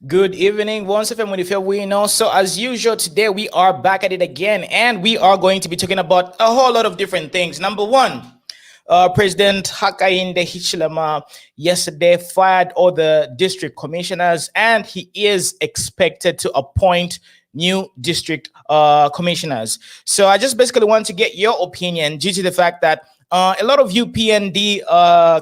Good evening, once again, with we know. So, as usual, today we are back at it again, and we are going to be talking about a whole lot of different things. Number one, President Hakainde Hichilema yesterday fired all the district commissioners, and he is expected to appoint new district commissioners. So, I just basically want to get your opinion due to the fact that a lot of UPND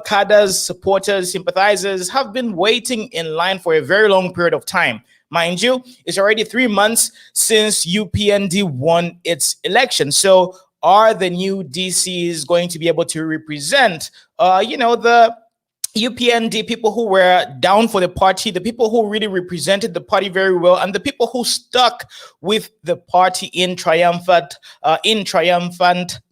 cadres, supporters, sympathizers have been waiting in line for a very long period of time. Mind you, it's already 3 months since UPND won its election. So, are the new DCs going to be able to represent, the UPND people who were down for the party, the people who really represented the party very well, and the people who stuck with the party in triumphant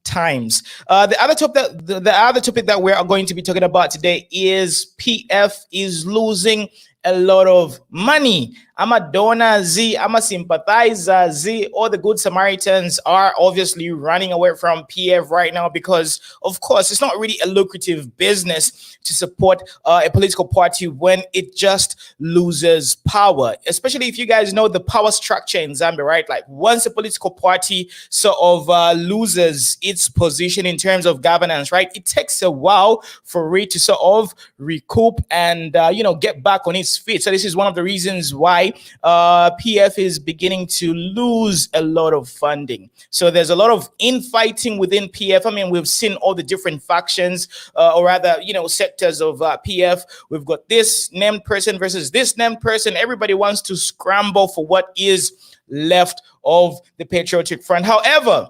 times. The other topic that we are going to be talking about today is PF is losing a lot of money. I'm a donor Z, I'm a sympathizer Z. All the good Samaritans are obviously running away from PF right now because, of course, it's not really a lucrative business to support a political party when it just loses power. Especially if you guys know the power structure in Zambia, right? Like once a political party sort of loses its position in terms of governance, right? It takes a while for it to sort of recoup and get back on its feet. So this is one of the reasons why PF is beginning to lose a lot of funding. So there's a lot of infighting within PF. I mean, we've seen all the different factions, or rather, sectors of PF. We've got this named person versus this named person. Everybody wants to scramble for what is left of the Patriotic Front. However,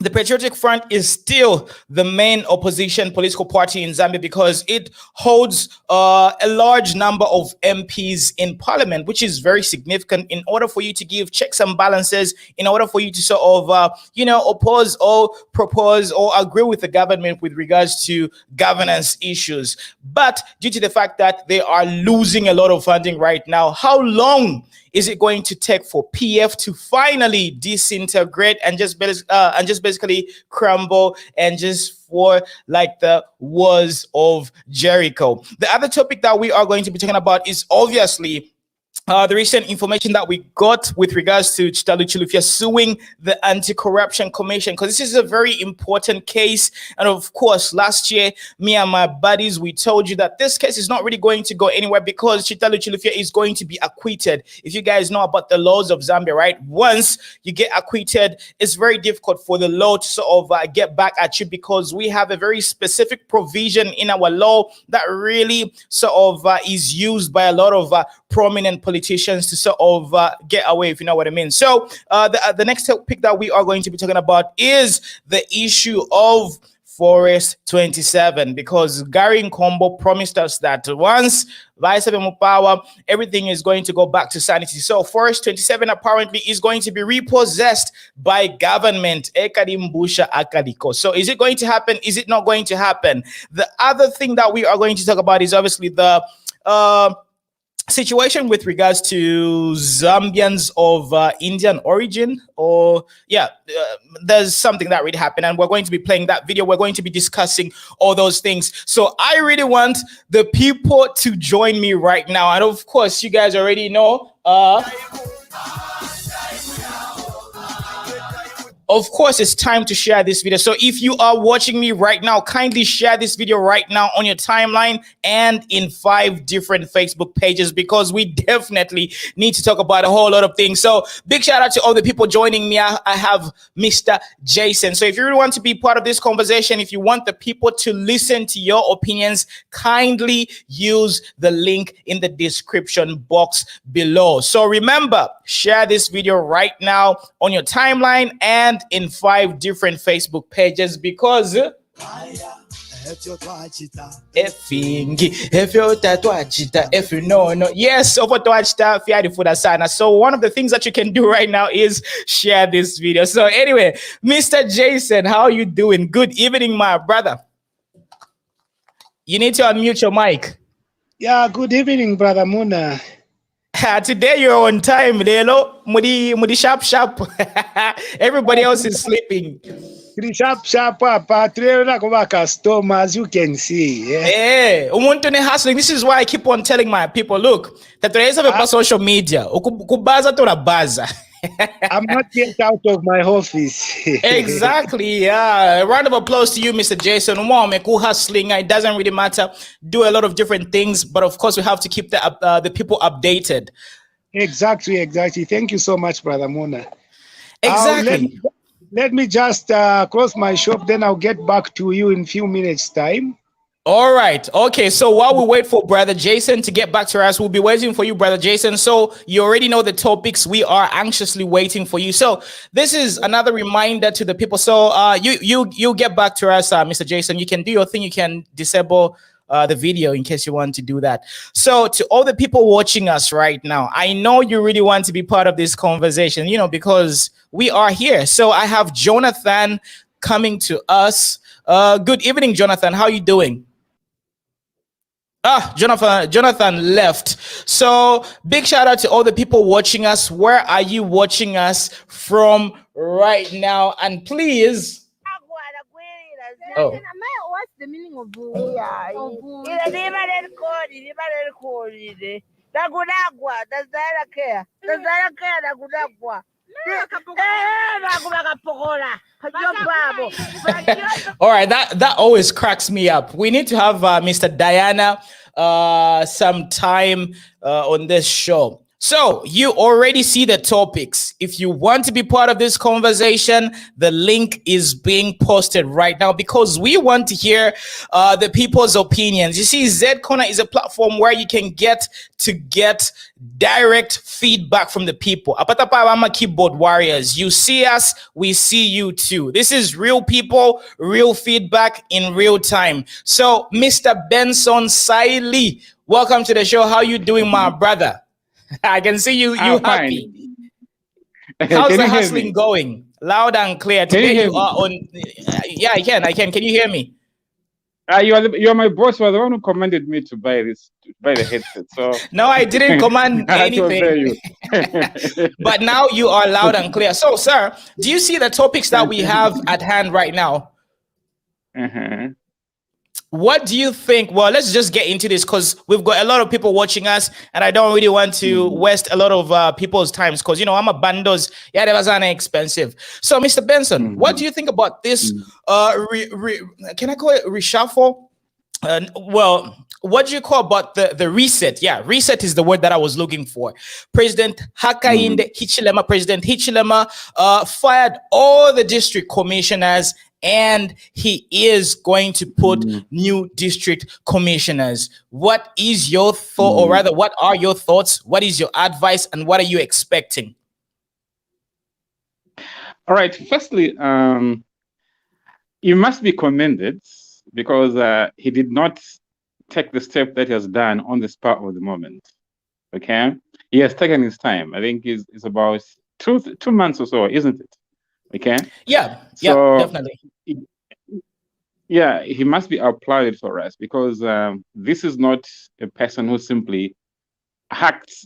the Patriotic Front is still the main opposition political party in Zambia because it holds a large number of MPs in parliament, which is very significant in order for you to give checks and balances, in order for you to sort of, oppose or propose or agree with the government with regards to governance issues. But due to the fact that they are losing a lot of funding right now, how long is it going to take for PF to finally disintegrate and just basically crumble and just for like the walls of Jericho? The other topic that we are going to be talking about is obviously the recent information that we got with regards to Chitalu Chilufya suing the Anti-Corruption Commission, because this is a very important case. And of course, last year, me and my buddies, we told you that this case is not really going to go anywhere because Chitalu Chilufya is going to be acquitted. If you guys know about the laws of Zambia, right? Once you get acquitted, it's very difficult for the law to sort of get back at you because we have a very specific provision in our law that really sort of is used by a lot of prominent politicians to sort of get away, if you know what I mean. So the next topic that we are going to be talking about is the issue of Forest 27, because Gary Nkombo promised us that once Vice power, everything is going to go back to sanity. So Forest 27 apparently is going to be repossessed by government. Ekadimbusha Akadiko. So is it going to happen? Is it not going to happen? The other thing that we are going to talk about is obviously the situation with regards to Zambians of Indian origin, or there's something that really happened, and we're going to be playing that video. We're going to be discussing all those things. So I really want the people to join me right now, and of course, you guys already know. Of course, it's time to share this video. So if you are watching me right now, kindly share this video right now on your timeline and in 5 different Facebook pages, because we definitely need to talk about a whole lot of things. So big shout out to all the people joining me. I have Mr. Jason. So if you really want to be part of this conversation, if you want the people to listen to your opinions, kindly use the link in the description box below. So remember, share this video right now on your timeline and in 5 different Facebook pages, because yes, so one of the things that you can do right now is share this video. So anyway, Mr. Jason, how are you doing? Good evening, my brother. You need to unmute your mic. Yeah, good evening, brother Muna. Today you're on time, Lelo. Mudi sharp. Everybody else is sleeping. Sharp, customer, as you can see. Yeah. Umuntu ne hustling. This is why I keep on telling my people, look, that there is a social media. Kubaza to na baza. I'm not yet out of my office. Exactly. Yeah. A round of applause to you, Mr. Jason. Cool hustling. It doesn't really matter. Do a lot of different things, but of course, we have to keep the people updated. Exactly. Thank you so much, Brother Muna. Exactly. Let me just close my shop, then I'll get back to you in a few minutes' time. All right. Okay. So while we wait for Brother Jason to get back to us, we'll be waiting for you, Brother Jason. So you already know the topics. We are anxiously waiting for you. So this is another reminder to the people. So you get back to us, Mr. Jason. You can do your thing. You can disable the video in case you want to do that. So to all the people watching us right now, I know you really want to be part of this conversation, because we are here. So I have Jonathan coming to us. Good evening, Jonathan. How are you doing? Jonathan left. So big shout out to all the people watching us. Where are you watching us from right now? And please. Oh. What's the meaning of All right, that always cracks me up. We need to have Mr. Diana some time on this show. So you already see the topics. If you want to be part of this conversation, the link is being posted right now because we want to hear the people's opinions. You see, Z Corner is a platform where you can get direct feedback from the people. Apatapa keyboard warriors. You see us, we see you too. This is real people, real feedback in real time. So Mr. Benson Saili, welcome to the show. How you doing, my brother? I can see you happy. How's the hustling going? Loud and clear. Today you are on. Yeah, I can. Can you hear me? You are my boss. You are the one who commanded me to buy the headset. So no, I didn't command anything. But now you are loud and clear. So, sir, do you see the topics that we have at hand right now? What do you think? Well, let's just get into this because we've got a lot of people watching us, and I don't really want to waste a lot of people's times because I'm a bandos. Yeah, they was expensive. So, Mr. Benson, what do you think about this? Can I call it reshuffle? Well, what do you call about the reset? Yeah, reset is the word that I was looking for. President Hakainde Hichilema, President Hichilema fired all the district commissioners, and he is going to put new district commissioners. What is your thought, or rather, what are your thoughts? What is your advice, and what are you expecting? All right. Firstly, you must be commended because he did not take the step that he has done on the spur of the moment. Okay, he has taken his time. I think it's about two months or so, isn't it? Okay. Yeah, definitely. He must be applauded for us because this is not a person who simply acts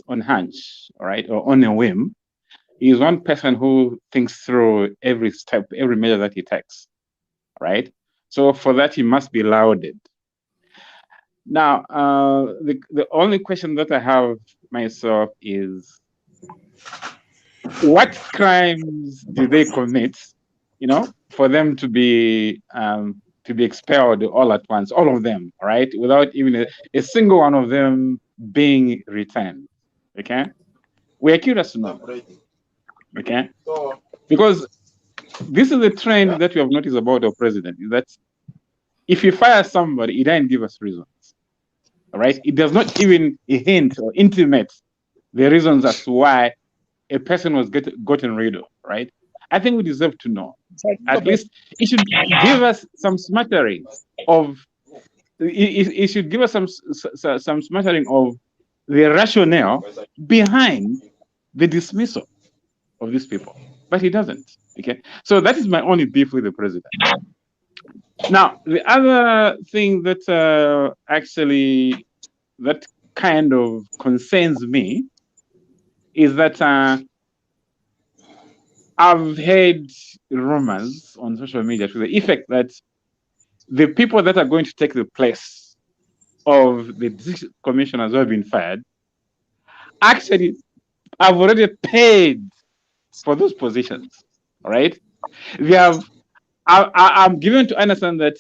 on hunch, all right, or on a whim. He is one person who thinks through every step, every measure that he takes, right? So for that, he must be lauded. Now, the only question that I have myself is, what crimes do they commit, for them to be expelled all at once, all of them, right, without even a single one of them being returned? Okay, we are curious to know. Okay, because this is the trend that we have noticed about our president, is that if you fire somebody, he doesn't give us reasons. All right, it does not even hint or intimate the reasons as to why a person was gotten rid of. Right? I think we deserve to know. At least it should give us some smattering of. It should give us some smattering of the rationale behind the dismissal of these people, but he doesn't. Okay, so that is my only beef with the president. Now, the other thing that actually that kind of concerns me is that I've heard rumors on social media to the effect that the people that are going to take the place of the district commissioners who have been fired actually have already paid for those positions. All right, they have. I'm given to understand that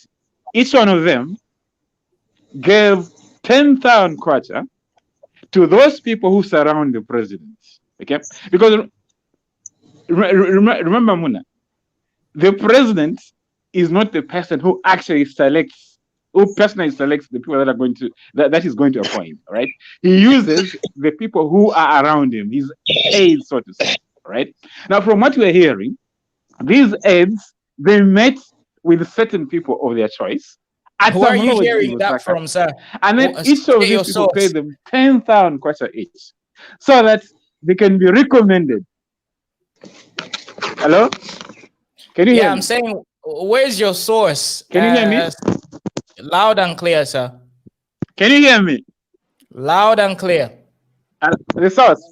each one of them gave 10,000 kwacha to those people who surround the president. Okay, because remember, Muna, the president is not the person who actually selects, who personally selects the people that are going to that is going to appoint. Right? He uses the people who are around him, his aides, so to say. Right? Now, from what we're hearing, these aides, they met with certain people of their choice. Who are you hearing that from, sir? And then each of these people pay them 10,000 kwacha each, so that they can be recommended. Hello? Can you hear me? I'm saying, where's your source? Can you hear me? Loud and clear, sir. Can you hear me? Loud and clear. The source.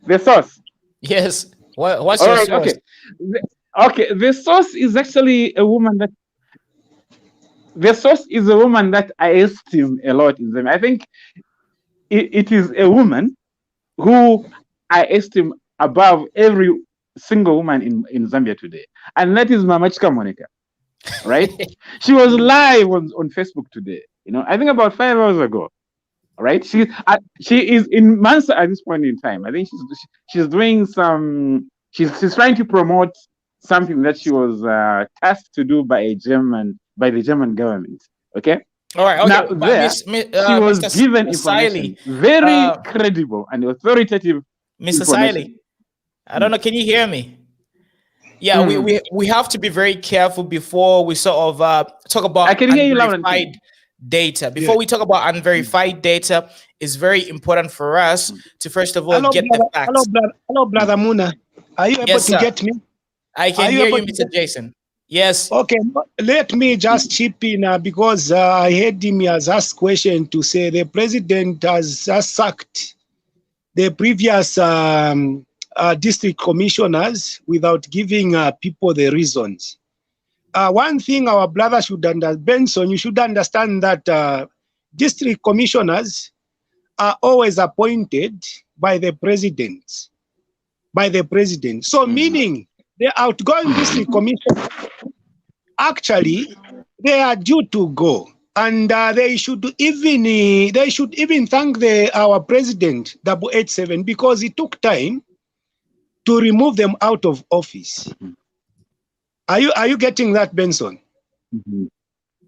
The source. Yes. What's your source? Okay. Okay. The source is actually a woman that. The source is a woman that I esteem a lot in them. I think it is a woman who I esteem above every single woman in Zambia today, and that is Mama Chika Monica. Right? She was live on Facebook today. I think about 5 hours ago. Right? She is in Mansa at this point in time. I think she's doing some. She's trying to promote something that she was tasked to do by the German government. Okay. All right. Okay. Now there, she was given information, very credible and authoritative. Mr. Siley, I don't know. Can you hear me? Yeah, we have to be very careful before we sort of talk about. I can hear you loud and clear. Data. Before we talk about unverified data, it's very important for us to first of all get the facts. Hello, brother Muna. Are you able to get me? I can hear you, Mr. Jason. Yes. Okay, let me just chip in because I heard him has asked question to say the president has just sacked the previous district commissioners without giving people the reasons. One thing our brother should understand, Benson, you should understand that district commissioners are always appointed by the president. So meaning the outgoing district commissioners, actually, they are due to go. And they should even thank our president, 887, because it took time to remove them out of office. Are you getting that, Benson?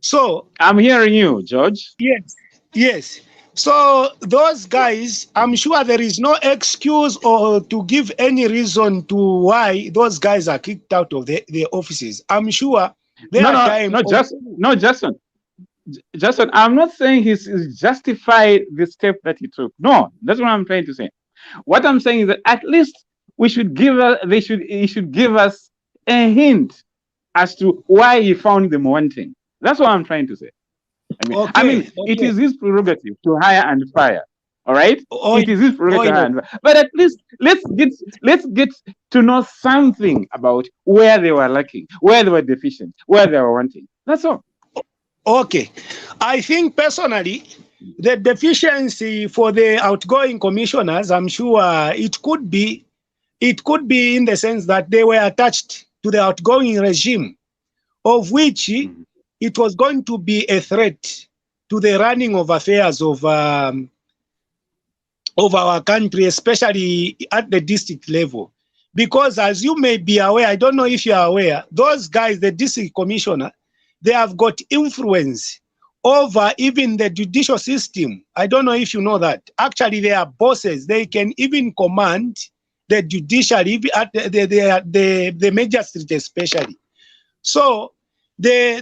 So I'm hearing you, George. Yes. So those guys, I'm sure there is no excuse or to give any reason to why those guys are kicked out of their offices. I'm sure Justin, I'm not saying he's justified the step that he took. No, that's what I'm trying to say. What I'm saying is that at least he should give us a hint as to why he found them wanting. That's what I'm trying to say. It is his prerogative to hire and fire. All right, it is his prerogative. But at least let's get to know something about where they were lacking, where they were deficient, where they were wanting. That's all. Okay, I think personally, the deficiency for the outgoing commissioners, I'm sure it could be in the sense that they were attached to the outgoing regime, of which it was going to be a threat to the running of affairs of our country, especially at the district level. Because as you may be aware, I don't know if you are aware, those guys, the district commissioner, they have got influence over even the judicial system. I don't know if you know that. Actually, they are bosses. They can even command the judiciary at the magistrate especially. So the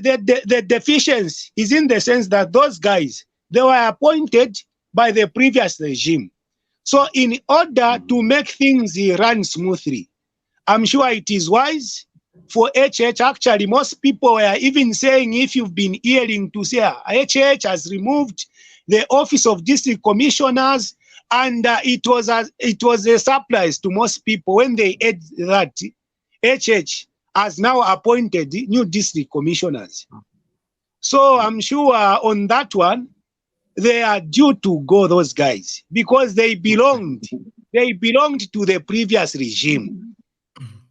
deficiency is in the sense that those guys, they were appointed by the previous regime. So in order to make things run smoothly, I'm sure it is wise for HH. Actually, most people were even saying, if you've been hearing, to say HH has removed the office of district commissioners, and it was a surprise to most people when they heard that HH has now appointed new district commissioners. So I'm sure on that one, they are due to go, those guys, because they belonged to the previous regime.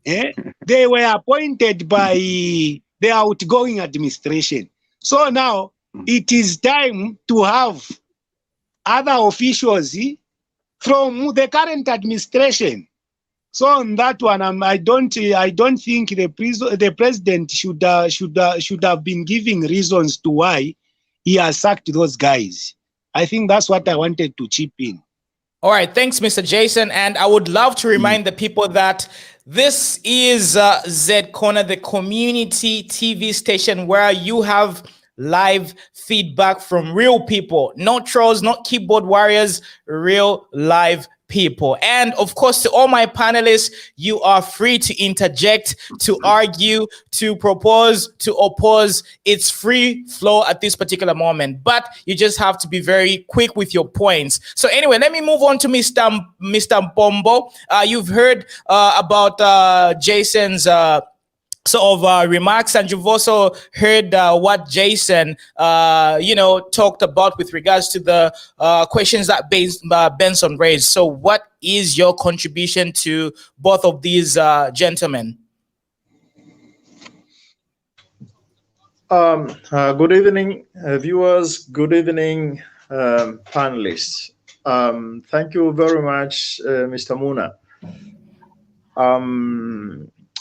They were appointed by the outgoing administration. So now it is time to have other officials from the current administration. So on that one, I don't think the president should have been giving reasons to why he has sacked those guys. I think that's what I wanted to chip in. All right, thanks, Mr. Jason. And I would love to remind the people that this is Z Corner, the community TV station where you have live feedback from real people, not trolls, not keyboard warriors, real live people. And of course, to all my panelists, you are free to interject, to argue, to propose, to oppose. It's free flow at this particular moment, but you just have to be very quick with your points. So anyway, let me move on to Mr. Mpombo. You've heard about Jason's sort of remarks, and you've also heard what Jason talked about with regards to the questions that Benson raised. So what is your contribution to both of these gentlemen? Good evening, viewers. Good evening, panelists. Thank you very much, Mr. Muna.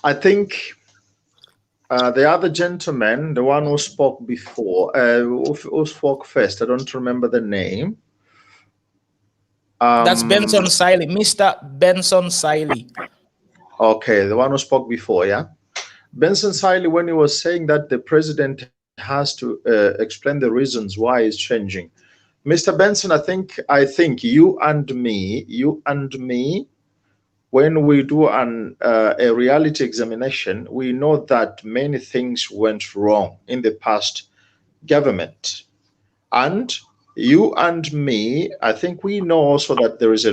I think the other gentleman, the one who spoke before, who spoke first, I don't remember the name. That's Benson Siley, Mr. Benson Siley. Okay, the one who spoke before, yeah? Benson Siley, when he was saying that the president has to explain the reasons why he's changing. Mr. Benson, I think you and me, when we do a reality examination, we know that many things went wrong in the past government. And you and me, I think we know also that there was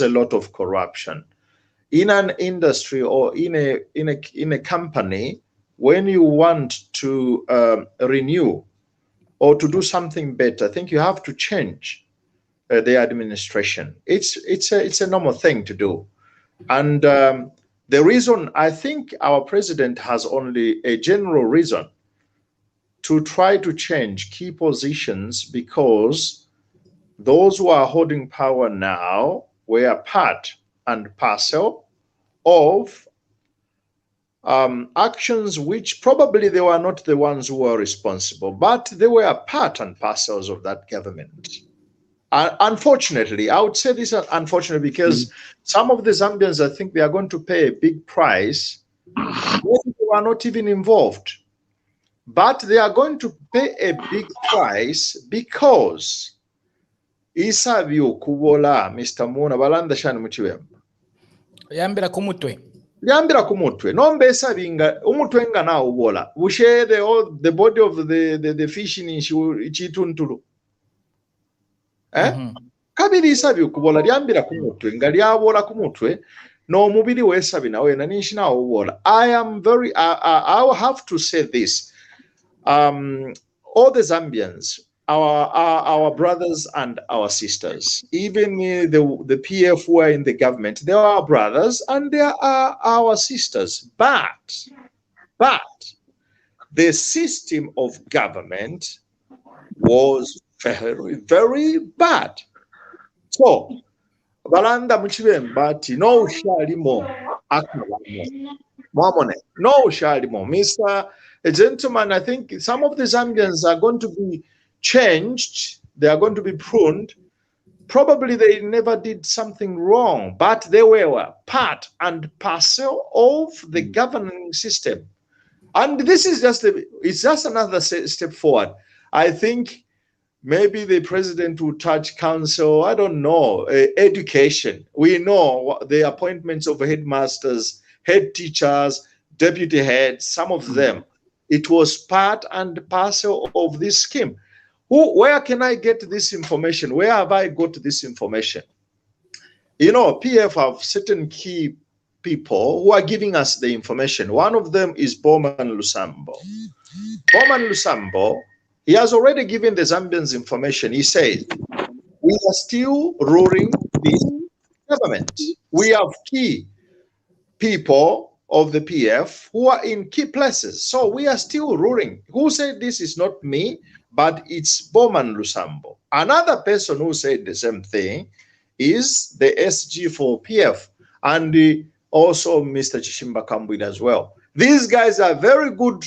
a lot of corruption in an industry or in a company. When you want to renew or to do something better, I think you have to change the administration. It's a normal thing to do. And the reason, I think our president has only a general reason to try to change key positions, because those who are holding power now were part and parcel of actions which probably they were not the ones who were responsible, but they were part and parcels of that government. Unfortunately, I would say this is unfortunate, because some of the Zambians, I think they are going to pay a big price when they are not even involved. But they are going to pay a big price because Isavio Kubola, Mr. Muna, Balanda Shan Muchiwem. Yambira kumutwe. Yambira kumutwe. Nombe Savinga, Umutwenga na Ubola. We share the body of the fish in Chituntulu. Kabiri Isavio Kubola, Yambira kumutwe, Ngaliabola kumutwe. No mubili we Sabina, we Nanishina Ubola. I will have to say this. All the Zambians, our brothers and our sisters, even the PF who are in the government, they are our brothers and they are our sisters. But the system of government was very, very bad. So, Balanda Muchibembati, no Shalimo, Mamone, no Shalimo, Mr. A gentleman, I think some of the Zambians are going to be changed. They are going to be pruned. Probably they never did something wrong, but they were part and parcel of the governing system. And this is it's just another step forward. I think maybe the president will touch council, I don't know, education. We know the appointments of headmasters, head teachers, deputy heads, some of them. It was part and parcel of this scheme. Where can I get this information? Where have I got this information? You know, PF have certain key people who are giving us the information. One of them is Bowman Lusambo. Bowman Lusambo, he has already given the Zambians information. He said, we are still ruling the government. We have key people of the PF who are in key places. So we are still ruling. Who said this is not me, but it's Bowman Lusambo. Another person who said the same thing is the SG for PF and also Mr. Chishimba Kambwid as well. These guys are very good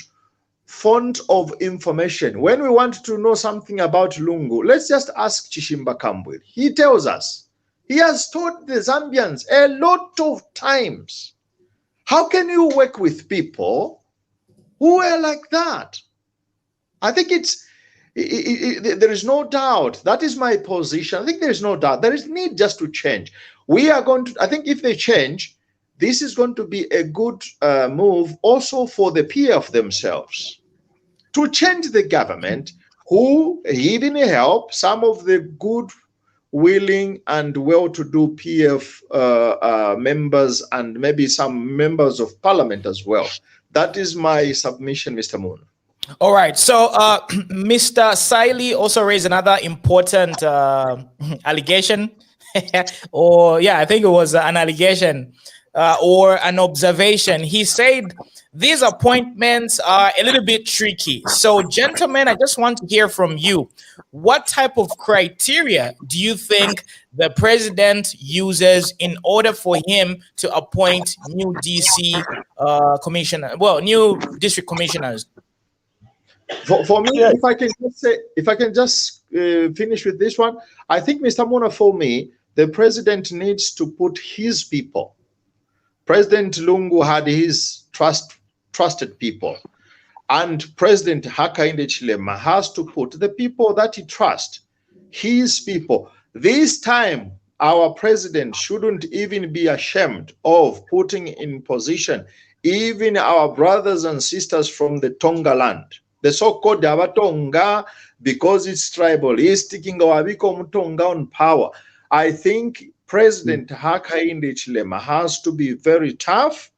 font of information. When we want to know something about Lungu, let's just ask Chishimba Kambwid. He tells us. He has told the Zambians a lot of times. How can you work with people who are like that? I think there is no doubt. That is my position. I think there is no doubt. There is need just to change. We are going to, I think if they change, this is going to be a good move also for the PF themselves to change the government who even help some of the good, willing and well-to-do PF members and maybe some members of parliament as well. That is my submission, Mr. Moon. All right. So Mr. Siley also raised another important allegation. Or yeah, I think it was an allegation or an observation. He said these appointments are a little bit tricky. So gentlemen, I just want to hear from you. What type of criteria do you think the president uses in order for him to appoint new DC commissioner, well, new district commissioners? For me, if I can just say, if I can just finish with this one, I think, Mr. Muna, for me, the president needs to put his people. President Lungu had his trusted people, and President Hakainde Hichilema has to put the people that he trusts, his people. This time, our president shouldn't even be ashamed of putting in position even our brothers and sisters from the Tonga land. The so-called Abatonga, because it's tribal, is sticking Awabiko Mutonga on power. I think President Hakainde Hichilema has to be very tough.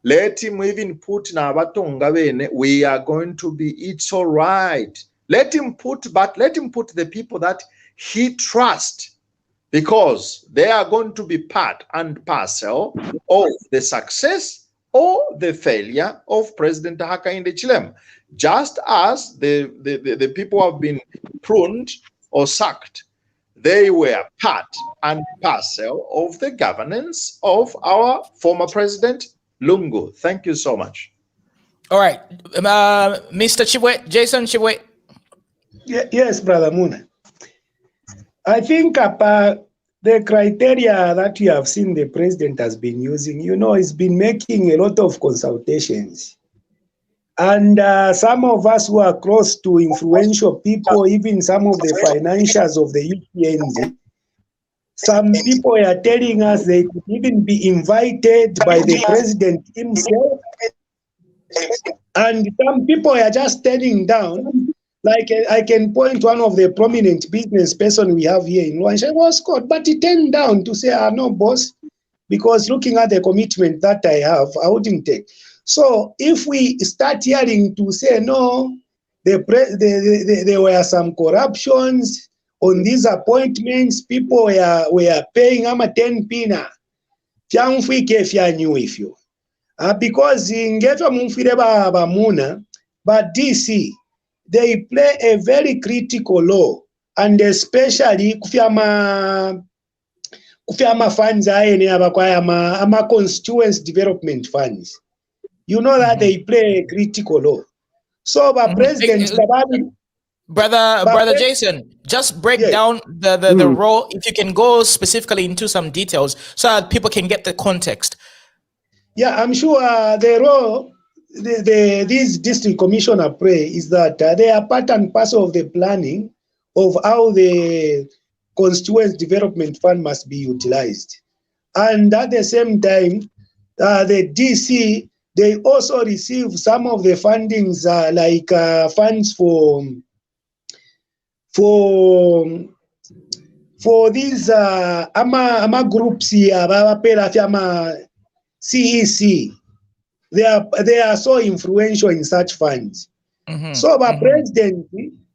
Let him even put in Abatonga, we are going to be, it's all right. Let him put the people that he trusts, because they are going to be part and parcel of the success or the failure of President Hakainde Hichilema. Just as the people have been pruned or sacked, they were part and parcel of the governance of our former president, Lungu. Thank you so much. All right. Mr. Chibwe, Jason Chibwe. Yes, Brother Muna. I think the criteria that you have seen the president has been using, he's been making a lot of consultations. And some of us who are close to influential people, even some of the financiers of the UPND, some people are telling us they could even be invited by the president himself. And some people are just turning down. Like I can point one of the prominent business person we have here in Luanshya was caught, but he turned down to say, no, boss, because looking at the commitment that I have, I wouldn't take. So if we start hearing to say, no, there were some corruptions on these appointments, people were paying 10 pina. Because in but DC, they play a very critical role, and especially kufyama funds ama constituents development funds. You know that they play a critical role. So, President Brother Jason, just break down the role, if you can go specifically into some details so that people can get the context. Yeah, I'm sure the role these district commissioner play is that they are part and parcel of the planning of how the constituent development fund must be utilized. And at the same time, the DC, they also receive some of the fundings like funds for these ama groups here, CEC. They are so influential in such funds. So the president,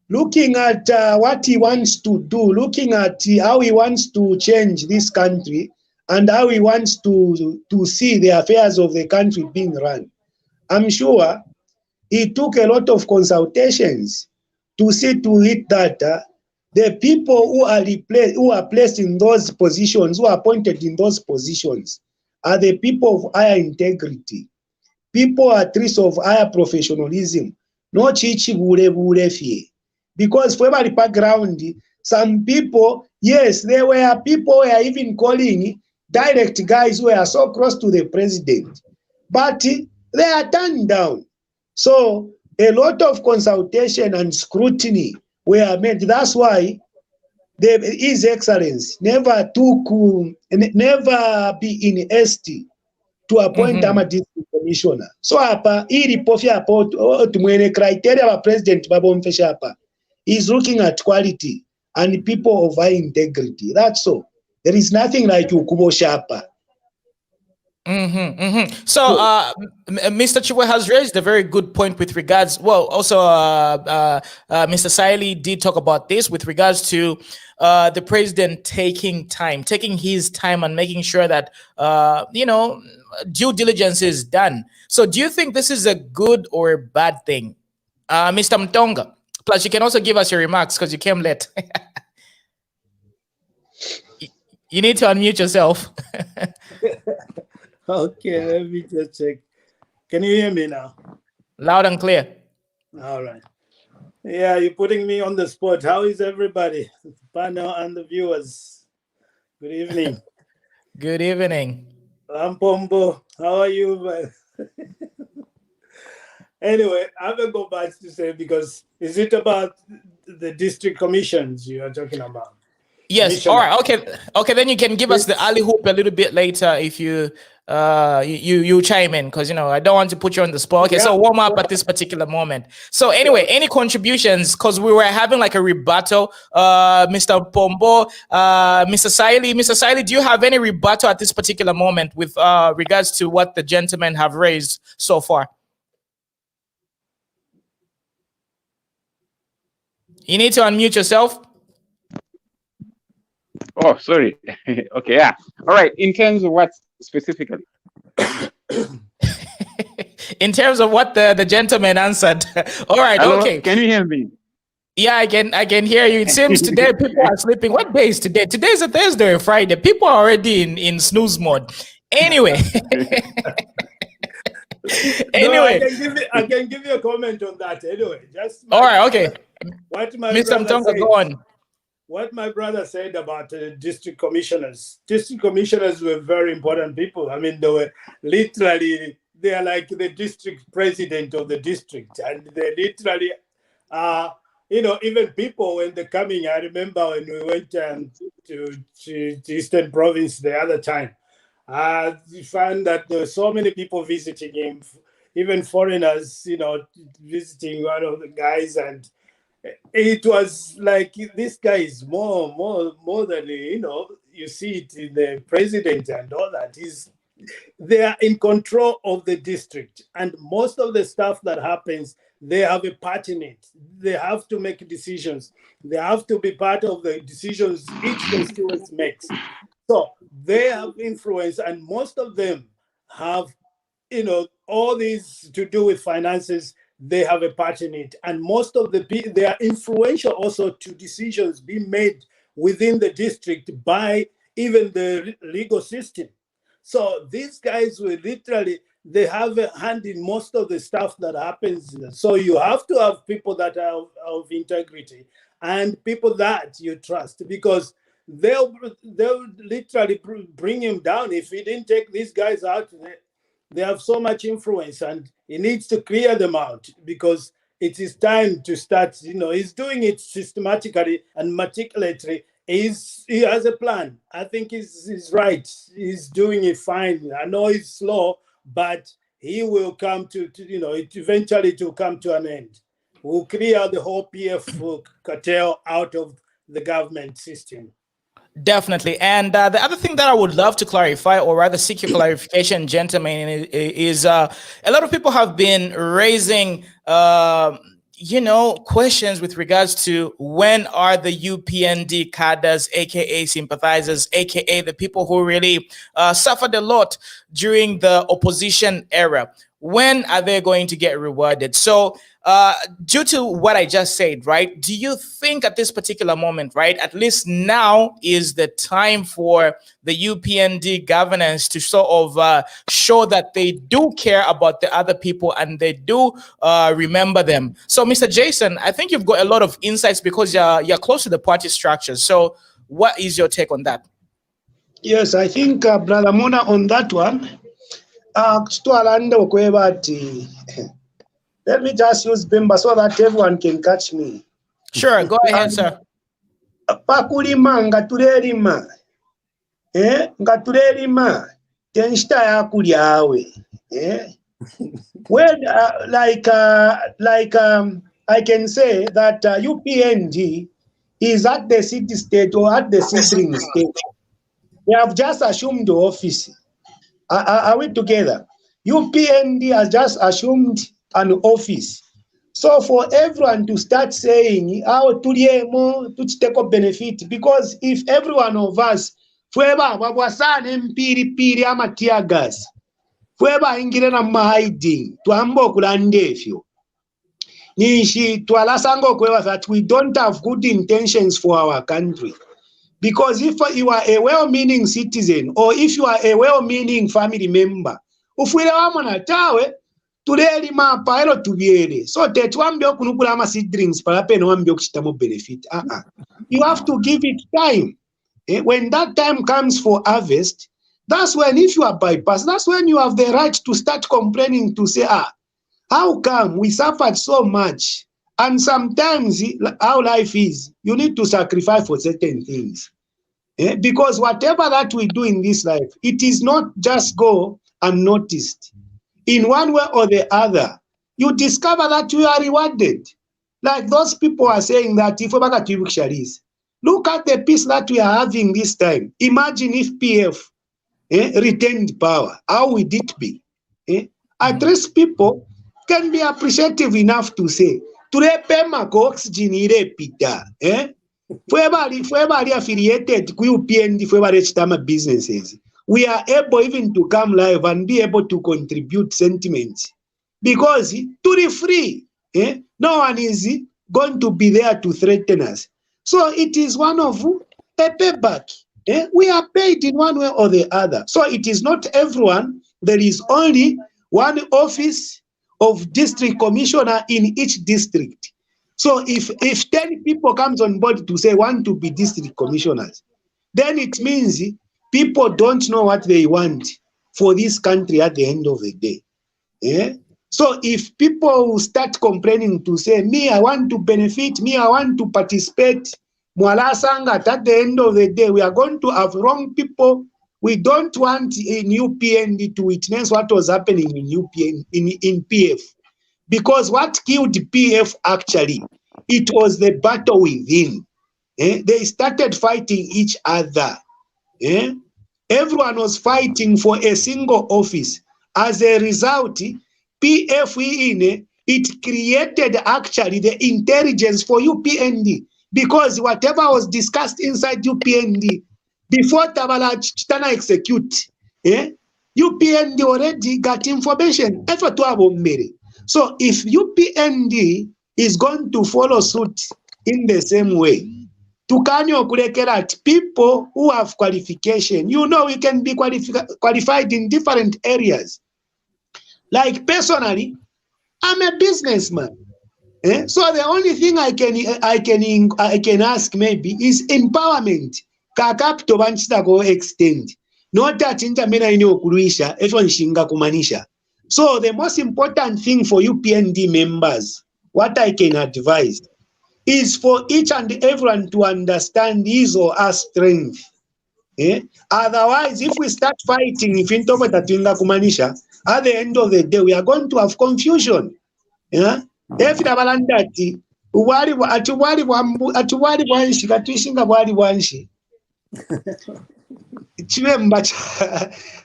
looking at what he wants to do, looking at how he wants to change this country and how he wants to see the affairs of the country being run, I'm sure he took a lot of consultations to see to it that the people who are placed in those positions, who are appointed in those positions, are the people of higher integrity, people at least of higher professionalism, not chichi bule fie. Because for every background, some people, yes, there were people who are even calling direct guys who are so close to the president, but they are turned down. So a lot of consultation and scrutiny were made. That's why His Excellency never be in ST to appoint a district commissioner. So hapa hii ripoti hapa tumwene criteria wa president babomfesha hapa is looking at quality and people of high integrity. That's all. There is nothing like ukubosha hapa. So, Mr. Chibwe has raised a very good point with regards. Well, also, Mr. Saili did talk about this with regards to the president taking his time and making sure that due diligence is done. So, do you think this is a good or a bad thing, Mr. Mtonga? Plus, you can also give us your remarks because you came late. You need to unmute yourself. Okay, let me just check. Can you hear me now? Loud and clear. All right. Yeah, you're putting me on the spot. How is everybody? The panel and the viewers. Good evening. Good evening. Lampombo, how are you? Anyway, I haven't got much to say because is it about the district commissions you are talking about? Yes. All right. Okay. Then you can give us the alley hoop a little bit later if you chime in, because I don't want to put you on the spot. Okay. Yeah. So warm up at this particular moment. So anyway, any contributions? Because we were having like a rebuttal. Mr. Pombo, Mr. Saili, do you have any rebuttal at this particular moment with regards to what the gentlemen have raised so far? You need to unmute yourself. Oh, sorry. Okay, yeah. All right. In terms of what specifically? In terms of what the gentleman answered. All right. Hello? Okay. Can you hear me? Yeah, I can hear you. It seems today people are sleeping. What day is today? Today is a Thursday or Friday. People are already in snooze mode. Anyway. Anyway. No, I can give you a comment on that. Anyway, just all right. Okay. Mr. Mtonga, go on. What my brother said about district commissioners. District commissioners were very important people. I mean, they are like the district president of the district, and they literally even people when they're coming. I remember when we went to Eastern Province the other time, we found that there were so many people visiting him, even foreigners, visiting one of the guys, and it was like this guy is more than you see it in the president and all that. They are in control of the district, and most of the stuff that happens, they have a part in it. They have to make decisions. They have to be part of the decisions each constituent makes. So they have influence, and most of them have, all these to do with finances. They have a part in it, and most of they are influential also to decisions being made within the district by even the legal system. So these guys will literally, they have a hand in most of the stuff that happens. So you have to have people that are of integrity and people that you trust, because they'll literally bring him down if he didn't take these guys out. They have so much influence, and he needs to clear them out because it is time to start. He's doing it systematically and meticulously. He has a plan. I think he's right. He's doing it fine. I know it's slow, but he will come to eventually to come to an end. We'll clear the whole PF cartel out of the government system. Definitely. And the other thing that I would love to clarify, or rather seek your clarification, gentlemen, is a lot of people have been raising, questions with regards to when are the UPND cadres, aka sympathizers, aka the people who really suffered a lot during the opposition era. When are they going to get rewarded? So, due to what I just said, right, do you think at this particular moment, right, at least now is the time for the UPND governance to sort of show that they do care about the other people and they do remember them? So, Mr. Jason, I think you've got a lot of insights because you're close to the party structure. So, what is your take on that? Yes, I think, Brother Mona, on that one, let me just use Bemba so that everyone can catch me. Sure, go ahead, sir. Pakulima ngaturelima. Ngaturelima. Tenshita yakulyawe. When I can say that UPND is at the city state or at the seedling state. They have just assumed the office. Are we together? UPND has just assumed an office. So for everyone to start saying, how to take up benefit, because if every one of us, fueba wabwasane mpiri piri ama tear gas, fueba ingire na mahiding, tuambo kulandefyo. Nishi tualasango kweba that we don't have good intentions for our country. Because if you are a well-meaning citizen or if you are a well-meaning family member, ufwile wamona tawe, tuleli mapa elo tubiere. So tetuambio kunukula ama seedlings palape no ambio kushitamo benefit. You have to give it time. When that time comes for harvest, that's when, if you are bypassed, that's when you have the right to start complaining to say, how come we suffered so much? And sometimes how life is, you need to sacrifice for certain things. Because whatever that we do in this life, it is not just go unnoticed. In one way or the other, you discover that you are rewarded. Like those people are saying that if look at the peace that we are having this time. Imagine if PF retained power, how would it be? At least people can be appreciative enough to say, tulepema ko oxygen ile pita, Fuebali affiliated to UPND, Fuebali Chitama businesses. We are able even to come live and be able to contribute sentiments. Because to be free, no one is going to be there to threaten us. So it is one of a payback. We are paid in one way or the other. So it is not everyone. There is only one office of district commissioner in each district. So if 10 people comes on board to say want to be district commissioners, then it means people don't know what they want for this country at the end of the day. So if people start complaining to say, me, I want to benefit, me, I want to participate, Mwala Sangat, at the end of the day, we are going to have wrong people. We don't want in UPND to witness what was happening in UPN, in PF. Because what killed PF actually, it was the battle within. They started fighting each other. Everyone was fighting for a single office. As a result, PF it created actually the intelligence for UPND. Because whatever was discussed inside UPND, before Tabala Chitana execute, UPND already got information. So if UPND is going to follow suit in the same way, to at people who have qualification, we can be qualified in different areas. Like personally, I'm a businessman. So the only thing I can ask maybe is empowerment. Capital go extend. Not that kumanisha. So the most important thing for UPND members, what I can advise, is for each and everyone to understand his or her strength. Otherwise, if we start fighting, at the end of the day, we are going to have confusion. If chivemba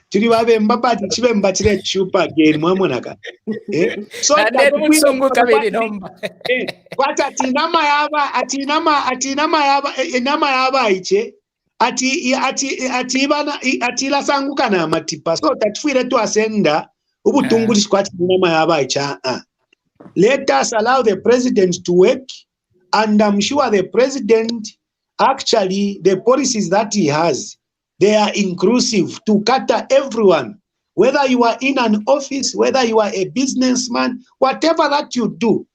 tiri vavemba but chivemba chire chupa again mwamonaka so kwati atina mayava iche atila sangu kana matipa so tatifwire twasenda ubutungurishi kwati tina mayava icha let us allow the president to work, and I'm sure the president actually the policies that he has, they are inclusive to cater everyone, whether you are in an office, whether you are a businessman, whatever that you do.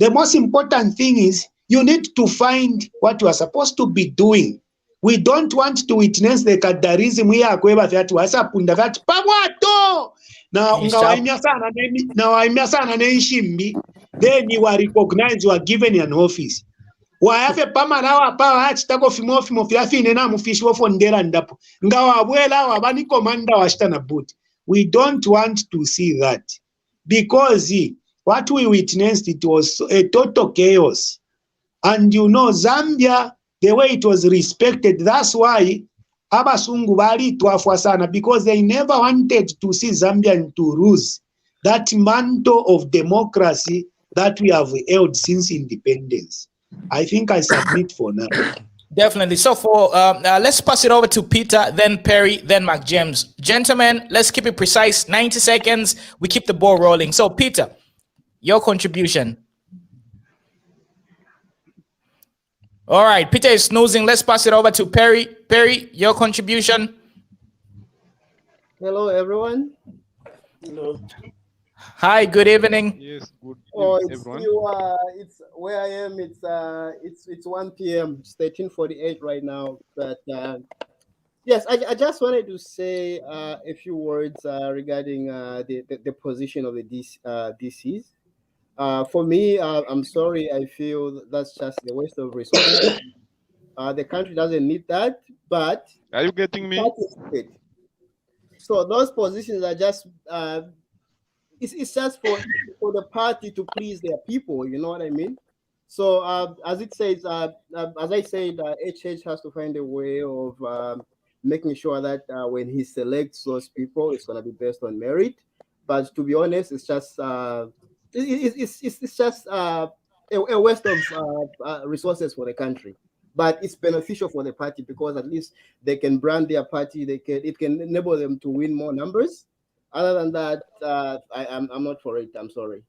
The most important thing is you need to find what you are supposed to be doing. We don't want to witness the kadarism we are going to wasapunda that pamwato now ungawaimia sana neshimbi, then you are recognized, you are given an office. Wayafe pamarawa pa achitako fimo fyafine na mufishi wofo ndera ndapo ngawa bwela wabani komanda washitana boot. We don't want to see that, because what we witnessed, it was a total chaos. And you know, Zambia, the way it was respected, that's why abasungu bali tuafwa sana, because they never wanted to see Zambian to lose that mantle of democracy that we have held since independence. I think I submit for now. Definitely. So for let's pass it over to Peter, then Perry, then Mark James. Gentlemen, let's keep it precise. 90 seconds. We keep the ball rolling. So Peter, your contribution. All right, Peter is snoozing. Let's pass it over to Perry. Perry, your contribution. Hello, everyone. Hello. Hi, good evening. Yes, good evening, everyone. It's where I am. It's 1 p.m. It's 13:48 right now. But yes, I just wanted to say a few words regarding the position of the DCs. For me, I'm sorry. I feel that's just a waste of resources. The country doesn't need that. But are you getting me? So those positions are just. It's just for the party to please their people, you know what I mean? So as it says, as I said, HH has to find a way of making sure that when he selects those people, it's going to be based on merit. But to be honest, it's just it's just a waste of resources for the country. But it's beneficial for the party because at least they can brand their party. It can enable them to win more numbers. Other than that, I'm not for it. I'm sorry.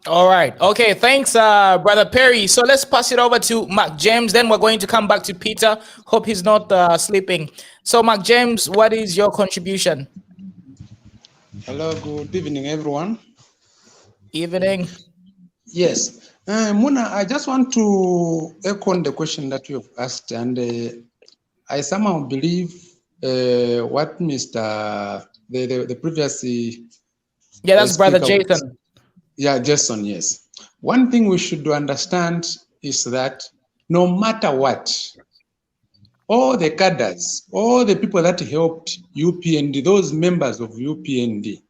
All right. Okay. Thanks, Brother Perry. So let's pass it over to Mark James. Then we're going to come back to Peter. Hope he's not sleeping. So, Mark James, what is your contribution? Hello. Good evening, everyone. Evening. Yes. Muna, I just want to echo the question that you have asked, and I somehow believe what Mr. The previous that's Brother Jason. Yeah, Jason, yes. One thing we should understand is that no matter what, all the cadres, all the people that helped UPND, those members of UPND,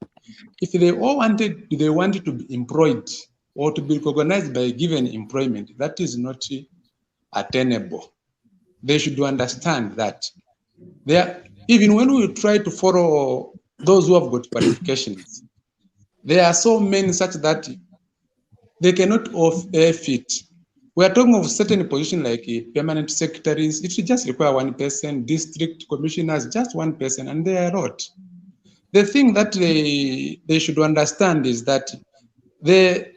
if they all wanted to be employed or to be recognized by given employment, that is not attainable. They should understand that even when we try to follow those who have got qualifications, there are so many such that they cannot fit. We are talking of certain positions like permanent secretaries. It should just require one person, district commissioners, just one person, and they are a lot. The thing that they should understand is that the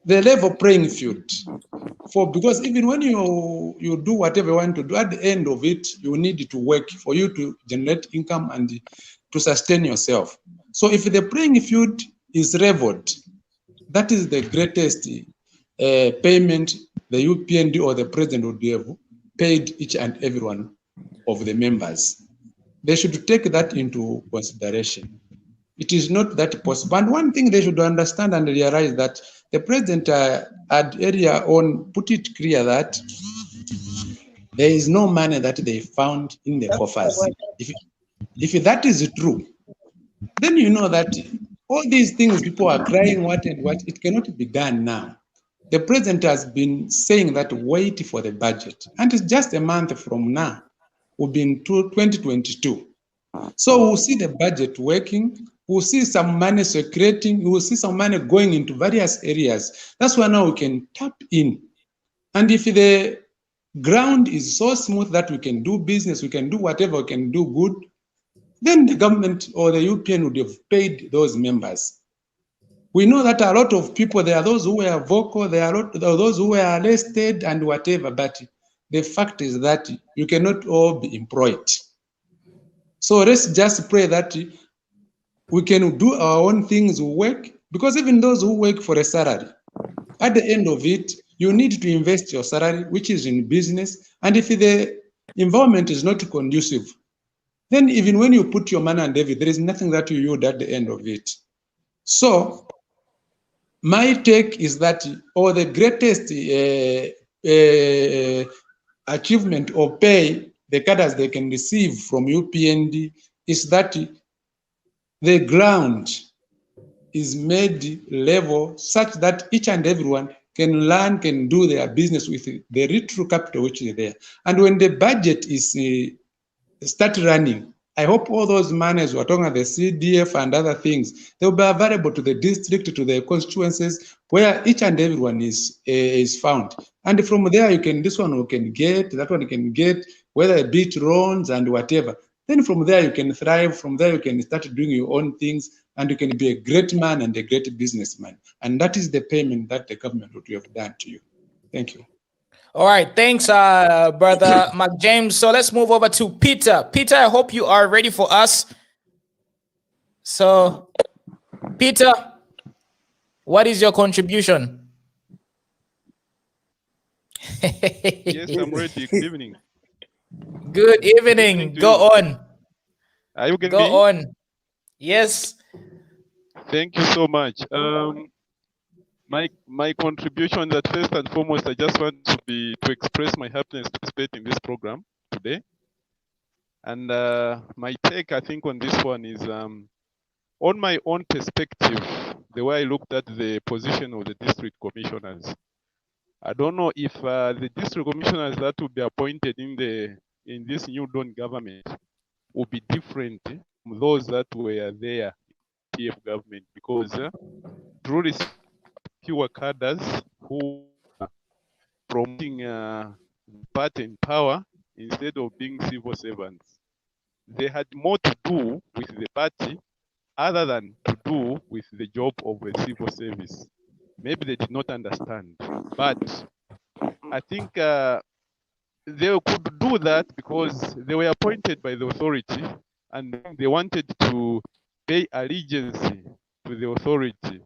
level playing field, because even when you do whatever you want to do, at the end of it, you need to work for you to generate income and to sustain yourself. So if the playing field is leveled, that is the greatest payment the UPND or the president would be able paid each and every one of the members. They should take that into consideration. It is not that possible. And one thing they should understand and realize that the president had earlier on put it clear that there is no money that they found in the coffers. If that is true, then you know that all these things people are crying what and what, it cannot be done now. The president has been saying that wait for the budget, and it's just a month from now. will be in 2022. So we'll see the budget working, we'll see some money circulating, we'll see some money going into various areas. That's why now we can tap in. And if the ground is so smooth that we can do business, we can do whatever, we can do good, then the government or the UPN would have paid those members. We know that a lot of people, there are those who were vocal, there are those who were arrested and whatever, but the fact is that you cannot all be employed. So let's just pray that we can do our own things, work, because even those who work for a salary, at the end of it, you need to invest your salary, which is in business. And if the environment is not conducive, then even when you put your money and everything, there is nothing that you yield at the end of it. So my take is that, or the greatest achievement or pay the cadres they can receive from UPND is that the ground is made level such that each and everyone can learn, can do their business with the little capital which is there. And when the budget is start running, I hope all those monies we're talking about, the CDF and other things, they'll be available to the district, to the constituencies where each and everyone is found. And from there, you can, this one you can get, that one you can get, whether it be loans and whatever. Then from there, you can thrive. From there, you can start doing your own things, and you can be a great man and a great businessman. And that is the payment that the government would have done to you. Thank you. All right, thanks, brother Mark James. So let's move over to Peter. Peter, I hope you are ready for us. So, Peter, what is your contribution? Yes, I'm ready. Good evening. Good evening. Go on. Are you getting Go me? on. Yes. Thank you so much. My contribution, that first and foremost, I just want to express my happiness to participate in this program today. And my take, I think, on this one is on my own perspective, the way I looked at the position of the district commissioners. I don't know if the district commissioners that will be appointed in this new Dawn government will be different from those that were there in the PF government, because truly fewer cadres who are promoting party and power instead of being civil servants. They had more to do with the party other than to do with the job of a civil service. Maybe they did not understand, but I think they could do that because they were appointed by the authority and they wanted to pay allegiance to the authority,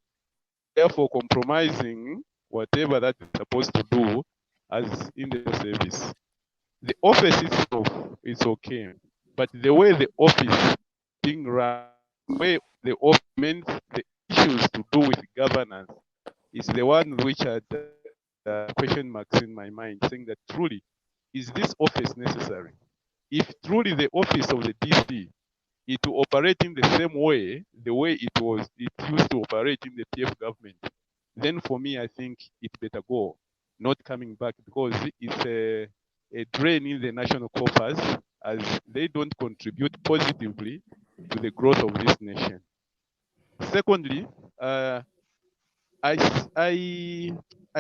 therefore compromising whatever that is supposed to do as in the service. The office itself is okay, but the way the office being run, the way the office means the issues to do with governance is the one which had question marks in my mind, saying that truly, is this office necessary? If truly the office of the DC is to operate in the same way, the way it used to operate in the PF government, then for me, I think it better go, not coming back, because it's a drain in the national coffers as they don't contribute positively to the growth of this nation. Secondly, I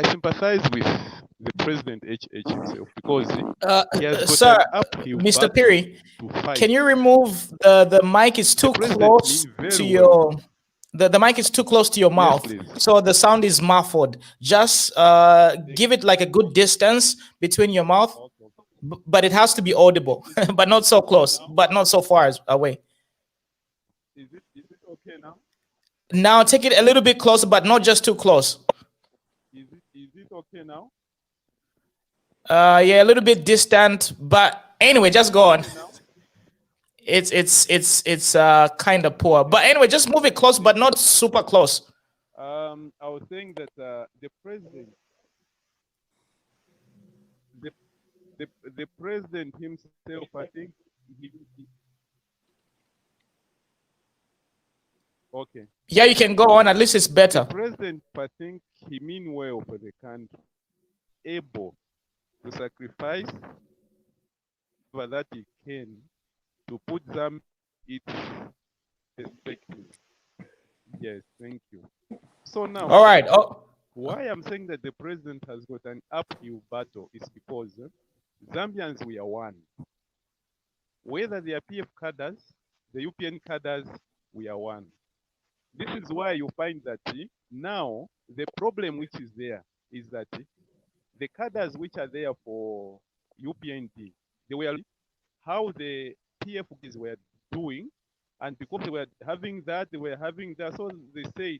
sympathize with the President HH himself, because he has got Sir, an uphill Mr. battle Piri, to fight. can you remove the mic is too close to your the mic is too close to your mouth, please. so the sound is muffled. Just give it like a good distance between your mouth, but it has to be audible, but not so close, but not so far away. Is it okay now? Now take it a little bit closer, but not just too close. Is it okay now? Yeah, a little bit distant, but anyway, just go on. It's kind of poor, but anyway, just move it close, but not super close. I was saying that the president, the president himself, I think. Okay. Yeah, you can go on. At least it's better. The president, I think, he mean well for the country, able to sacrifice that he can to put them its perspective. Yes, thank you. So now, All right. Oh, why I'm saying that the president has got an uphill battle is because Zambians, we are one. Whether they are PF cadres, the UPN cadres, we are one. This is why you find that now the problem which is there is that the cadres which are there for UPND, they were how the PFs were doing, and because they were having that, so they said,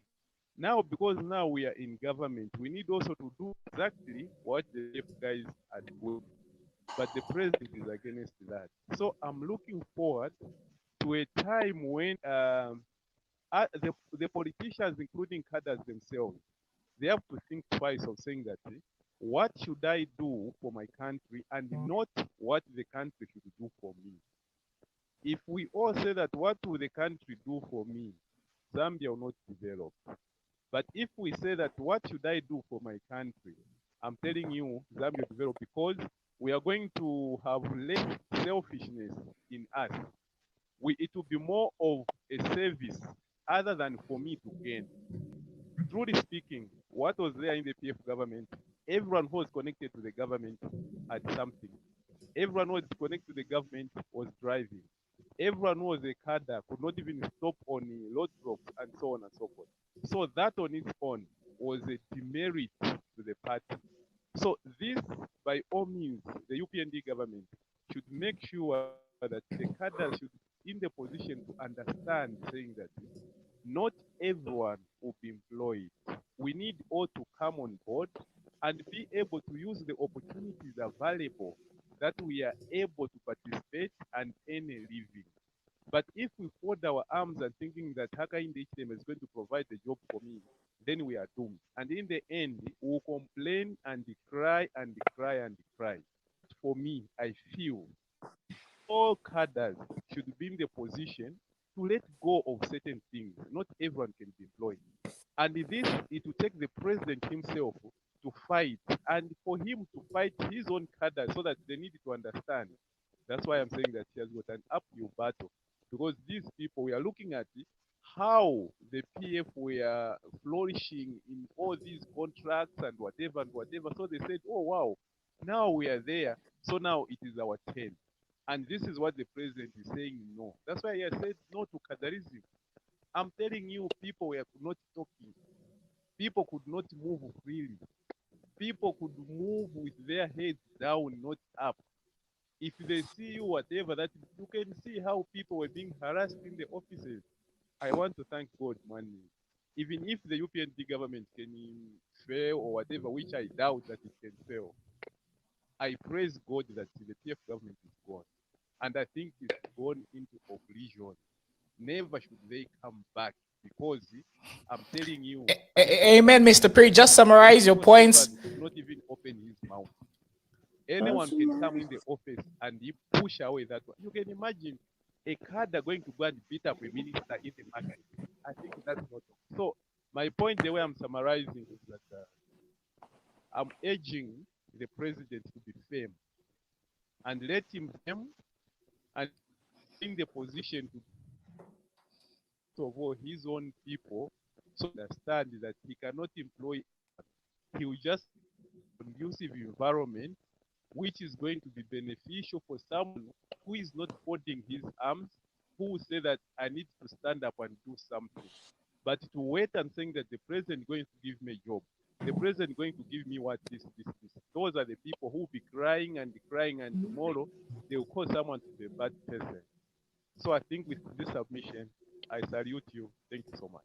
now because now we are in government, we need also to do exactly what the PF guys are doing. But the president is against that. So I'm looking forward to a time when the politicians, including cadres themselves, they have to think twice of saying that, what should I do for my country and not what the country should do for me. If we all say that what will the country do for me, Zambia will not develop. But if we say that what should I do for my country, I'm telling you, Zambia will develop, because we are going to have less selfishness in us. It will be more of a service other than for me to gain. Truly speaking, what was there in the PF government? Everyone who was connected to the government had something. Everyone who was connected to the government was driving. Everyone who was a cadre could not even stop on roadblocks and so on and so forth. So that on its own was a demerit to the party. So this, by all means, the UPND government should make sure that the cadres should be in the position to understand, saying that not everyone will be employed. We need all to come on board and be able to use the opportunities available that we are able to participate and earn a living. But if we fold our arms and thinking that Hakainde Hichilema is going to provide the job for me, then we are doomed. And in the end, we'll complain and cry and cry and cry. For me, I feel all cadres should be in the position to let go of certain things. Not everyone can be employed. And this, it will take the president himself to fight, and for him to fight his own cadres so that they need to understand. That's why I'm saying that he has got an uphill battle, because these people, we are looking at how the PF were flourishing in all these contracts and whatever and whatever. So they said, oh wow, now we are there. So now it is our turn. And this is what the president is saying no. That's why he has said no to cadreism. I'm telling you, people were not talking. People could not move freely. People could move with their heads down, not up. If they see you, whatever, that you can see how people were being harassed in the offices. I want to thank God, man. Even if the UPND government can fail or whatever, which I doubt that it can fail, I praise God that the PF government is gone. And I think it's gone into oblivion. Never should they come back, because I'm telling you. Amen, Mr. Perry. Just summarize your points. Not even open his mouth. Anyone can come in the office and he push away that one. You can imagine a cadre going to go and beat up a minister in the market. I think that's not. So my point, the way I'm summarizing, is that I'm urging the president to be firm and let him firm and in the position to of his own people, so understand that he cannot employ. He will just conducive environment which is going to be beneficial for someone who is not folding his arms, who will say that I need to stand up and do something. But to wait and saying that the president is going to give me a job, the president is going to give me what this. Those are the people who will be crying, and tomorrow they will call someone to be a bad person. So I think with this submission, I salute you. Thank you so much.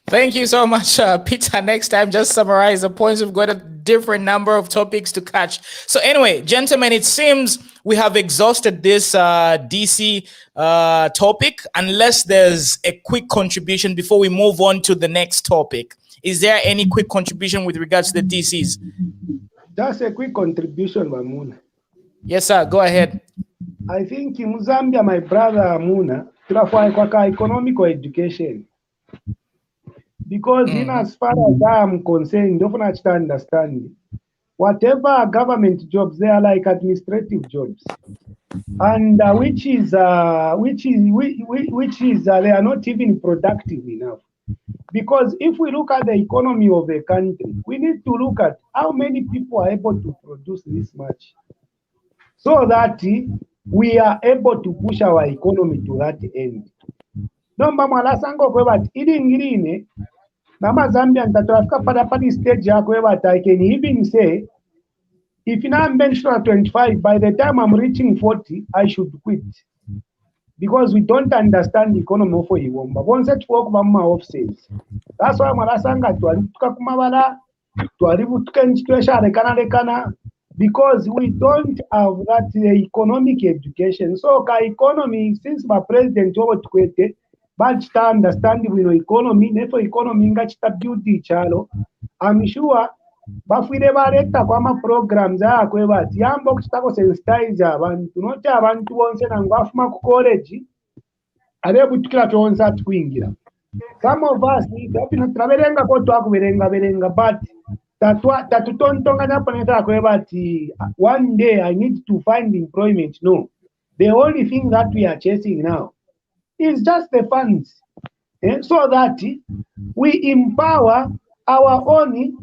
Thank you so much, Peter. Next time, just summarize the points. We've got a different number of topics to catch. So anyway, gentlemen, it seems we have exhausted this DC topic, unless there's a quick contribution before we move on to the next topic. Is there any quick contribution with regards to the DCs? Just a quick contribution, Mamuna. Yes, sir. Go ahead. I think in Zambia, my brother Amuna, tunafanya economic education. Because in as far as I am concerned, don't understand. Whatever government jobs, they are like administrative jobs. and which is they are not even productive enough. Because if we look at the economy of a country, we need to look at how many people are able to produce this much, so that we are able to push our economy to that end. Nomba mwalasango kwe bat iringirine nama Zambian tatrafika pada stage ya kwe bat I can even say if I'm mentioned 25 by the time I'm reaching 40 I should quit, because we don't understand the economy for Iwomba. Bonse tuko mama offices. That's why mwalasanga tualituka kumabala tualibutuka nchitwesha rekana because we don't have that economic education. So ka economy since my president over tukwete but to understand we know economy nefo economy ngachita beauty chalo. I'm sure bafwire bareta kwa ma programs akwe bati yambo kuchitako sensitize abantu noti abantu bonse nangwafuma ku college abebutukira tonse atwingira. Some of us travelenga ko twakuberenga but tatutontonganya poneta akwe bati one day I need to find employment. No, the only thing that we are chasing now is just the funds, so that we empower our own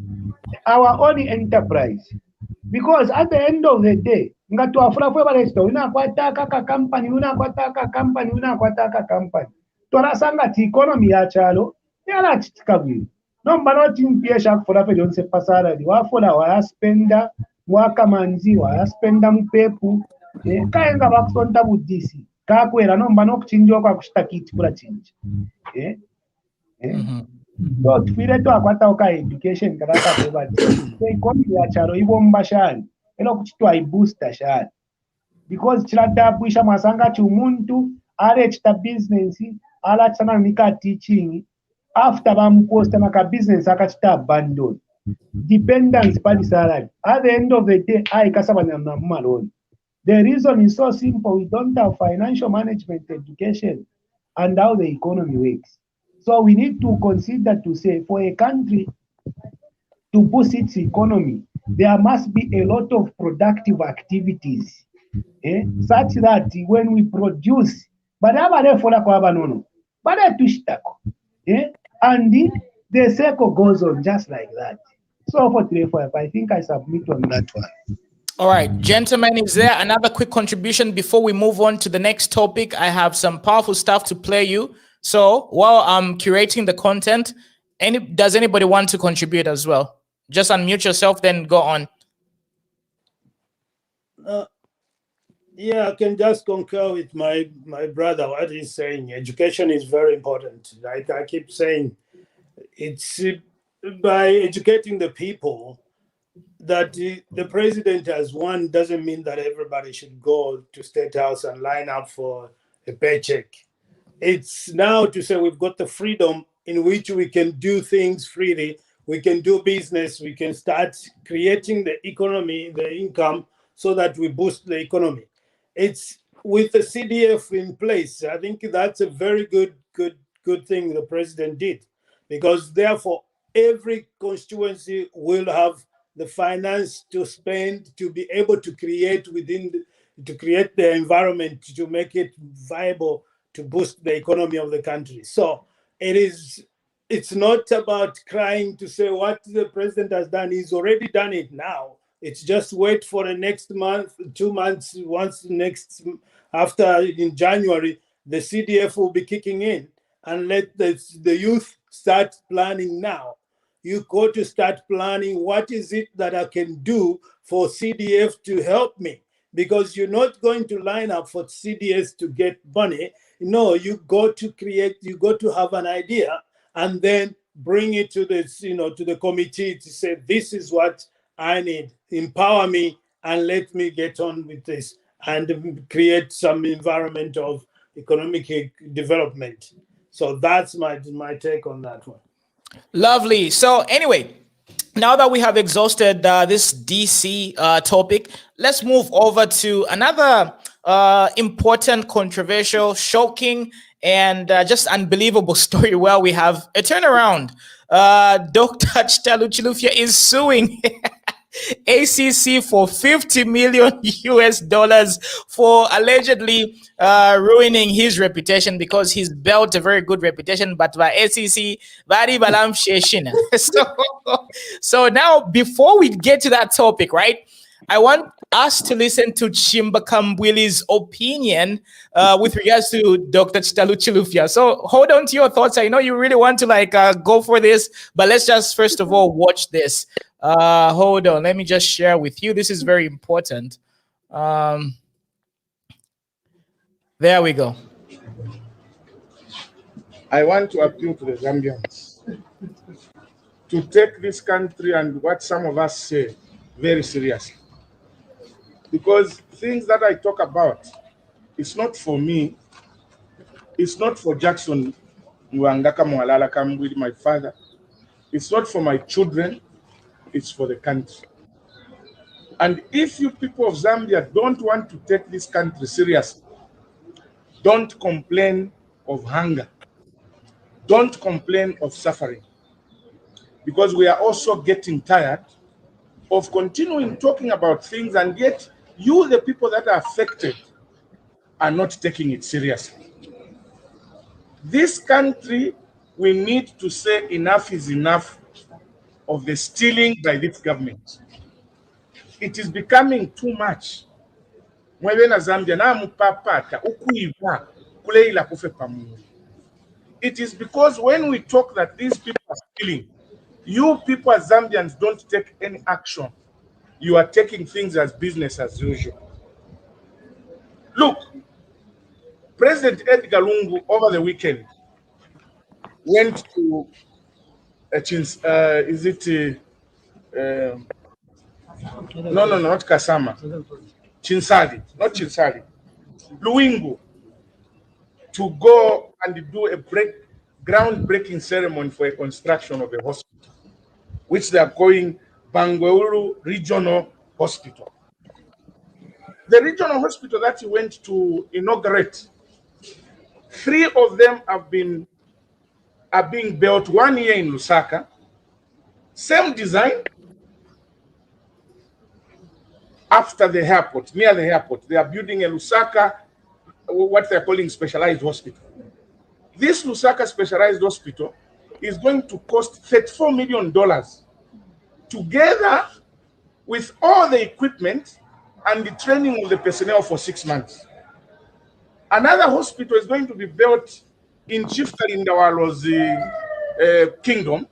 enterprise. Because at the end of the day, unakwataka company torasanga ti economy ya chalo yala chitikabili nomba not impiesha kufura pe jonse pasara di wafula wa spenda mwaka manzi wa spenda mpepu kaenga bakusonta budisi kakwera nomba no kuchinjwa kwa kushtakiti kula chinji so tufire to akwata oka education kadaka beba so economy ya chalo ibomba shani elo kuchitwa ibooster shani because chilata puisha masanga chumuntu ale chita business ala tsana nika teaching after bamposta maka business akachita abandon dependence pa salary at the end of the day I kasabanya na malone. The reason is so simple: we don't have financial management education and how the economy works. So we need to consider to say for a country to boost its economy, there must be a lot of productive activities, such that when we produce, and the circle goes on just like that. So for 3-5, I think I submit on that one. All right, gentlemen, is there another quick contribution before we move on to the next topic? I have some powerful stuff to play you. So while I'm curating the content, does anybody want to contribute as well? Just unmute yourself, then go on. Yeah, I can just concur with my brother, what he's saying. Education is very important. Like I keep saying, it's by educating the people that the president has won doesn't mean that everybody should go to State House and line up for a paycheck. It's now to say we've got the freedom in which we can do things freely. We can do business. We can start creating the economy, the income, so that we boost the economy. It's with the CDF in place. I think that's a very good thing the president did, because therefore every constituency will have the finance to spend to be able to create to create the environment to make it viable to boost the economy of the country. So it's not about crying to say what the president has done. He's already done it now. It's just wait for the next month, 2 months, after in January, the CDF will be kicking in, and let the youth start planning now. You got to start planning, what is it that I can do for CDF to help me? Because you're not going to line up for CDS to get money. No, you got to have an idea and then bring it to the committee to say, this is what I need. Empower me and let me get on with this and create some environment of economic development. So that's my take on that one. Lovely. So anyway, now that we have exhausted this DC topic, let's move over to another important, controversial, shocking, and just unbelievable story where we have a turnaround. Dr. Chitalu Chilufya is suing ACC for 50 million US dollars for allegedly ruining his reputation, because he's built a very good reputation, but by ACC, very balam sheshin. So now, before we get to that topic, right, I want us to listen to Chimba Kambwili's opinion with regards to Dr. Chitalu Chilufya. So hold on to your thoughts. I know you really want to go for this, but let's just first of all watch this. Hold on, let me just share with you. This is very important. There we go. I want to appeal to the Zambians to take this country and what some of us say very seriously. Because things that I talk about, it's not for me, it's not for Jackson Mwangaka Mwalala Kambwili, my father, it's not for my children, it's for the country. And if you people of Zambia don't want to take this country seriously, don't complain of hunger. Don't complain of suffering. Because we are also getting tired of continuing talking about things, and yet you, the people that are affected, are not taking it seriously. This country, we need to say enough is enough of the stealing by this government. It is becoming too much. It is because when we talk that these people are stealing, you people as Zambians don't take any action. You are taking things as business as usual. Look, President Edgar Lungu over the weekend went to no, not Kasama. Chinsali, not Chinsali. Luingu, to go and do a groundbreaking ceremony for a construction of a hospital, which they are calling Bangweulu Regional Hospital. The regional hospital that he went to inaugurate, 3 of them are being built 1 year in Lusaka, same design. After the airport, near the airport, they are building a Lusaka, what they're calling specialized hospital. This Lusaka specialized hospital is going to cost $34 million, together with all the equipment and the training of the personnel for 6 months. Another hospital is going to be built in Chief Kalindawalo's kingdom,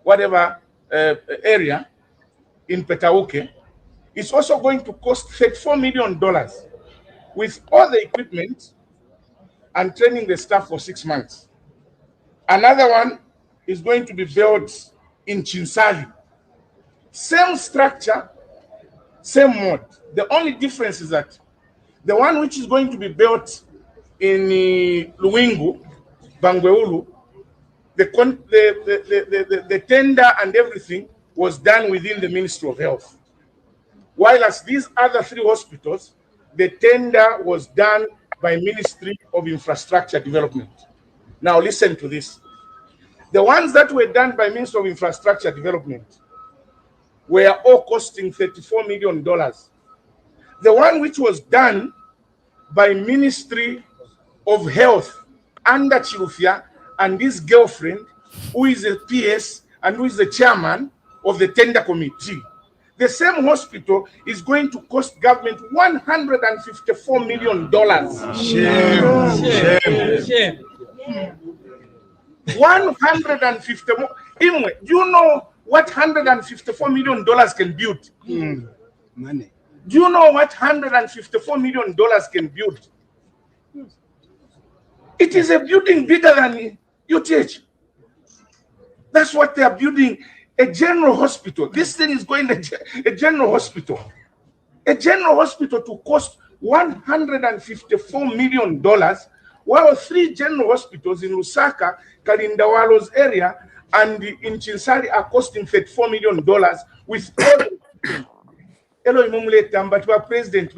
whatever area, in Petauke. It's also going to cost $34 million with all the equipment and training the staff for 6 months. Another one is going to be built in Chinsali. Same structure, same mode. The only difference is that the one which is going to be built in Luingu, Bangweulu, the tender and everything was done within the Ministry of Health. While as these other 3 hospitals, the tender was done by Ministry of Infrastructure Development. Now listen to this. The ones that were done by Ministry of Infrastructure Development were all costing $34 million. The one which was done by Ministry of Health under Chilufya and his girlfriend, who is a PS and who is the chairman of the tender committee, the same hospital is going to cost government $154 million. Shame. 150 more. Do you know what $154 million can build? Money. Do you know what $154 million can build? It is a building bigger than UTH. That's what they are building. A general hospital. This thing is going to a general hospital. A general hospital to cost $154 million, while 3 general hospitals in Lusaka, Kalindawalo's area, and in Chinsali are costing $34 million with all. Hello, President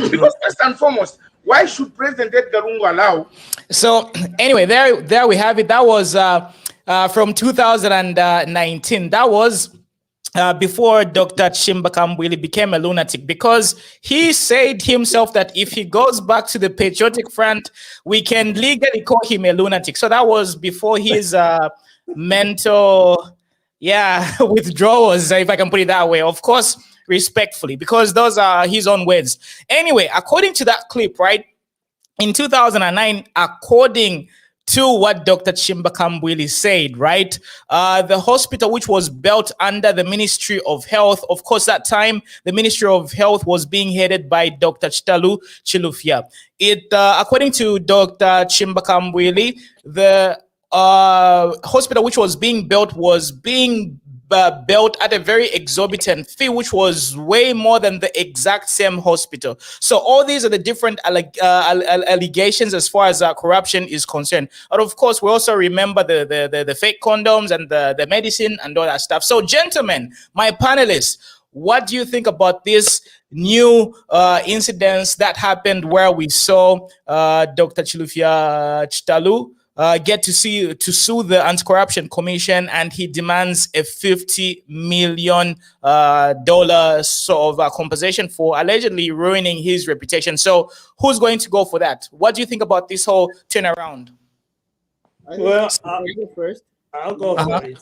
because first and foremost, why should President Edgar Lungu allow? So anyway, there we have it. That was from 2019. That was before Dr. Chimbakambwili became a lunatic, because he said himself that if he goes back to the Patriotic Front, we can legally call him a lunatic. So that was before his mental, withdrawals, if I can put it that way. Of course, respectfully, because those are his own words. Anyway, according to that clip, right, in 2009, according to what Dr. Chimbakambwili said, right? The hospital, which was built under the Ministry of Health, of course, that time, the Ministry of Health was being headed by Dr. Chitalu Chilufya. According to Dr. Chimbakambwili, the hospital which was being built built at a very exorbitant fee, which was way more than the exact same hospital. So all these are the different allegations as far as corruption is concerned. But of course, we also remember the fake condoms and the medicine and all that stuff. So gentlemen, my panelists, what do you think about this new incidents that happened where we saw Dr. Chitalu get to sue the Anti-Corruption Commission, and he demands a $50 million sort of compensation for allegedly ruining his reputation? So who's going to go for that? What do you think about this whole turnaround? Well, I'll go first. I'll go for it.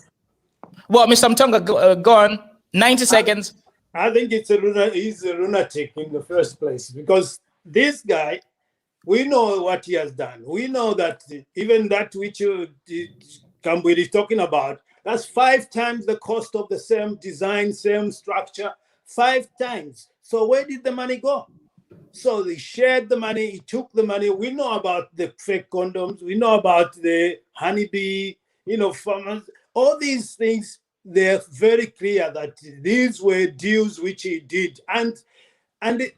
Well, Mr. Mtonga, go on. 90 seconds. I think he's a lunatic in the first place, because this guy, we know what he has done. We know that even that which Kambwili is talking about, that's 5 times the cost of the same design, same structure, 5 times. So where did the money go? So they shared the money, he took the money. We know about the fake condoms. We know about the honeybee, farmers. All these things, they're very clear that these were deals which he did. And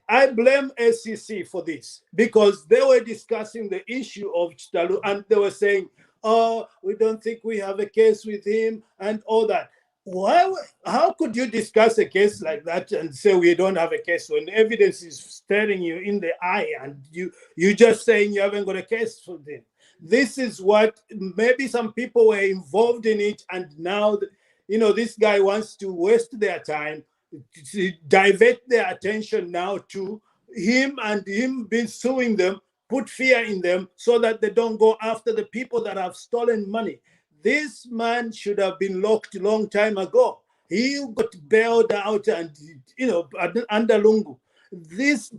I blame ACC for this, because they were discussing the issue of Chitalu, and they were saying, oh, we don't think we have a case with him and all that. How could you discuss a case like that and say we don't have a case when evidence is staring you in the eye and you just saying you haven't got a case with him? This is what maybe some people were involved in it, and now, this guy wants to waste their time, to divert their attention now to him, and him been suing them, put fear in them so that they don't go after the people that have stolen money. This man should have been locked a long time ago. He got bailed out and, under Lungu. This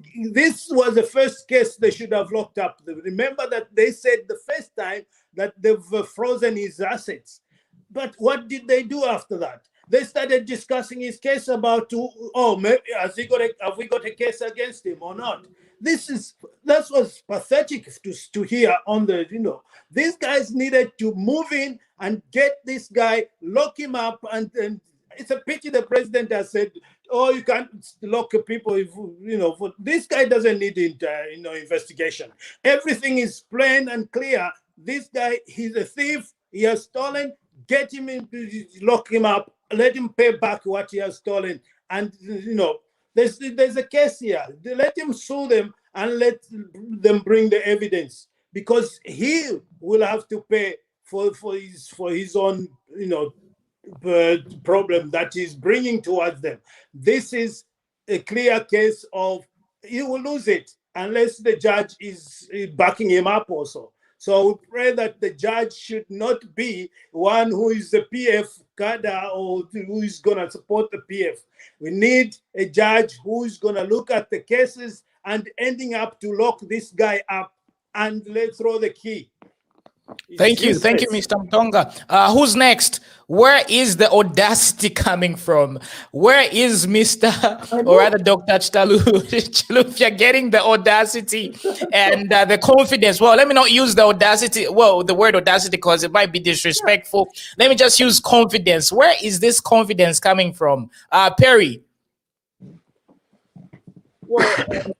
was the first case they should have locked up. Remember that they said the first time that they've frozen his assets. But what did they do after that? They started discussing his case about, maybe have we got a case against him or not? That was pathetic to hear on the, these guys needed to move in and get this guy, lock him up, and it's a pity the president has said, you can't lock people if, this guy doesn't need investigation. Everything is plain and clear. This guy, he's a thief, he has stolen, get him in, lock him up, let him pay back what he has stolen. And, there's a case here. Let him sue them and let them bring the evidence, because he will have to pay for his own, problem that he's bringing towards them. This is a clear case of he will lose it unless the judge is backing him up also. So we pray that the judge should not be one who is a PF cadre or who is going to support the PF. We need a judge who is going to look at the cases and ending up to lock this guy up and let's throw the key. Thank you, Mr. Mtonga. Who's next? Where is the audacity coming from? Where is Mr. or rather Dr. Chitalu Chilufya getting the audacity and the confidence? Well, let me not use the audacity, the word audacity, because it might be disrespectful. Let me just use confidence. Where is this confidence coming from? Perry? Well,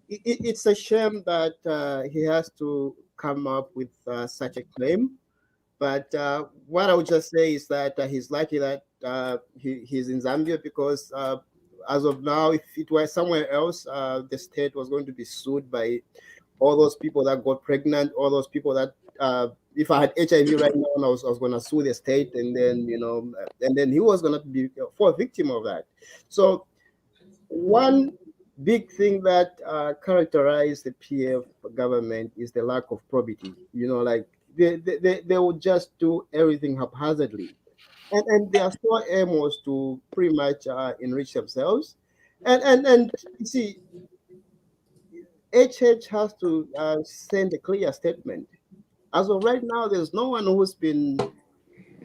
it's a shame that he has to come up with such a claim, but what I would just say is that he's lucky that he's in Zambia, because as of now, if it were somewhere else, the state was going to be sued by all those people that got pregnant, all those people that if I had HIV right now, and I was going to sue the state, and then and then he was going to be a victim of that. So one big thing that characterized the PF government is the lack of probity. Like they would just do everything haphazardly, and their sole aim was to pretty much enrich themselves. And you see, HH has to send a clear statement. As of right now, there's no one who's been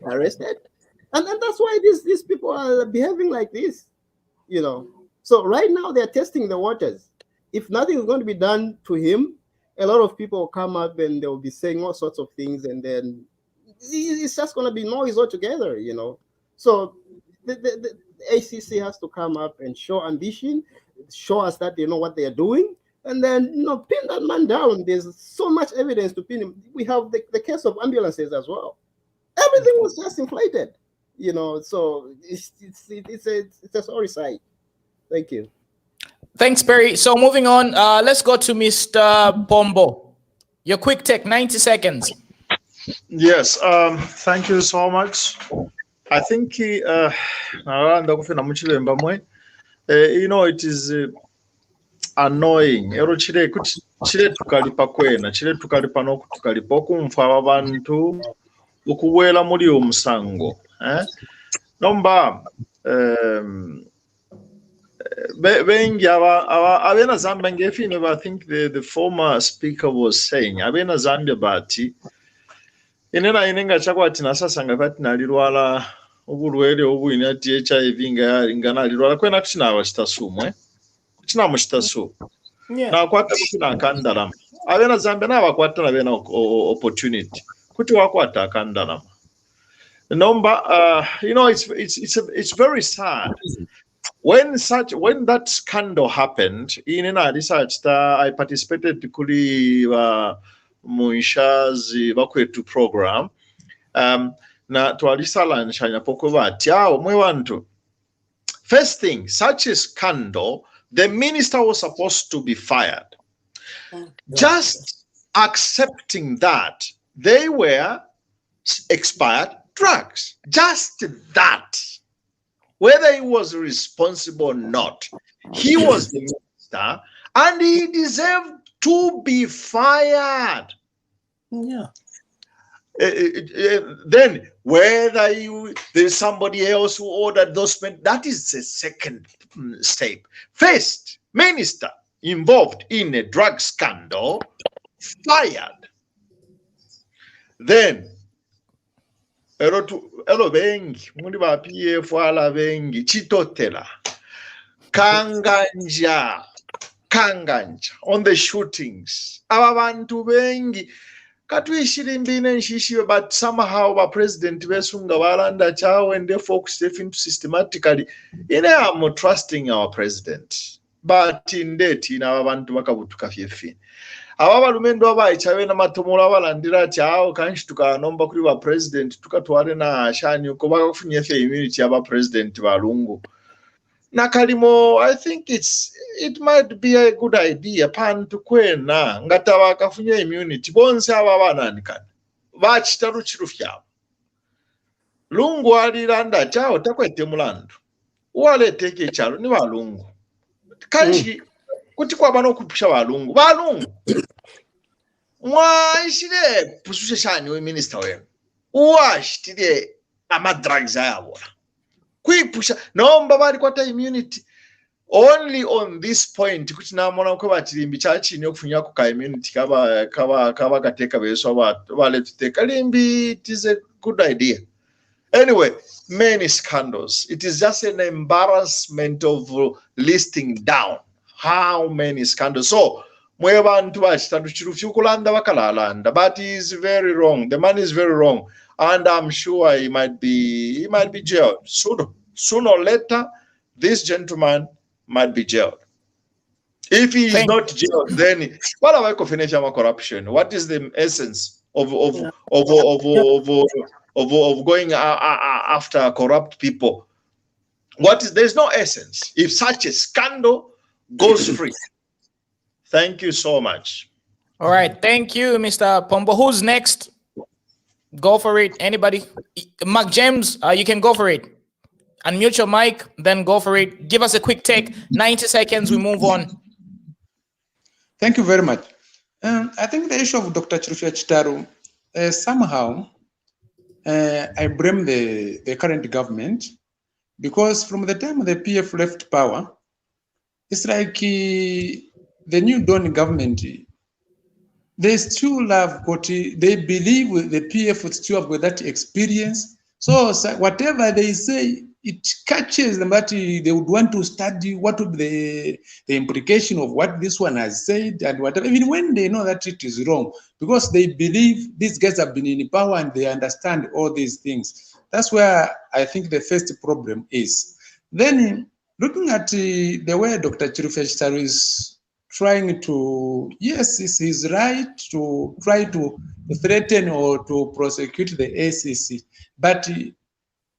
arrested, and that's why these people are behaving like this. So right now they're testing the waters. If nothing is going to be done to him, a lot of people will come up and they'll be saying all sorts of things, and then it's just going to be noise altogether. So the ACC has to come up and show ambition, show us that they know what they are doing, and then pin that man down. There's so much evidence to pin him. We have the case of ambulances as well. Everything was just inflated. So it's a sorry sight. Thank you. Thanks, Perry. So moving on, let's go to Mr. Pombo. Your quick take, 90 seconds. Yes, thank you so much. I think it is annoying. Chile tukalipa kwena, chile tukalipa no tukalipa kumfa abantu ukuwela muri umusango. Nomba bengi abena Zambia ngefini, I think the former speaker was saying abena Zambia bati inena inenga chakwati nasasa ngapati nalirwala ubulwele obwini ati HIV ngana lirwala kwena kuchina abachitasumu chitasu na kwata kuna akandalama abena Zambia na bakwata na bena opportunity kuti wakwata akandalama nomba it's very sad. When that scandal happened, in a research that I participated kuli Muisha's Bakwetu program, na tualisala nshanya pokova tiao mwewantu. First thing, such a scandal, the minister was supposed to be fired. Just accepting that they were expired drugs, just that. Whether he was responsible or not, he was the minister and he deserved to be fired. Yeah. Then whether there's somebody else who ordered those men, that is the second step. First, minister involved in a drug scandal, fired. Then elo bengi mundi ba PF wala bengi chitotela kanganja on the shootings aba bantu bengi katwishirimbine nshishiwe, but somehow ba president besunga balanda chao and therefore step into systematically I'm trusting our president, but in that aba bantu bakabutuka fyefi aba balumendo abayichawe na matomola balandira chao kanshi tukanomba kuri ba president tukatware na shani uko bakafunye fe immunity aba president balungu na kalimo. I think it might be a good idea pan tukwena ngata bakafunye immunity bonse aba bananikana ba Chitalu Chilufya lungu alilanda chao takwete mulandu wale teke chalo ni balungu kanshi kuti kwa bano kupusha balungu mwashire pusushe shani we minister we washitire ama drugs ayabo kuipusha naomba bali kwata immunity only on this point kuti namona ko batirimbi chachini okufunya ku ka immunity kaba kateka beso bale tuteka limbi. It is a good idea. Anyway, many scandals. It is just an embarrassment of listing down how many scandals. So mwebantu bachitalu Chilufya ukulanda bakalalanda, but he is very wrong. The man is very wrong, and I'm sure he might be jailed sooner or later. This gentleman might be jailed. If he is not jailed, then what about financial corruption? What is the essence of going after corrupt people? There's no essence if such a scandal goes free. Thank you so much. All right. Thank you, Mr. Pombo. Who's next? Go for it. Anybody? Mark James, you can go for it. Unmute your mic, then go for it. Give us a quick take. 90 seconds, we move on. Thank you very much. I think the issue of Dr. Chilufya Chitalu, somehow, I blame the current government, because from the time the PF left power, it's like the new Don government, they still have got, they believe the PF would still have got that experience. So whatever they say, it catches them, that they would want to study what would be the implication of what this one has said and whatever, even when they know that it is wrong, because they believe these guys have been in power and they understand all these things. That's where I think the first problem is. Then looking at the way Dr. Chilufya Chitalu is trying to, yes, he's right to try to threaten or to prosecute the ACC, but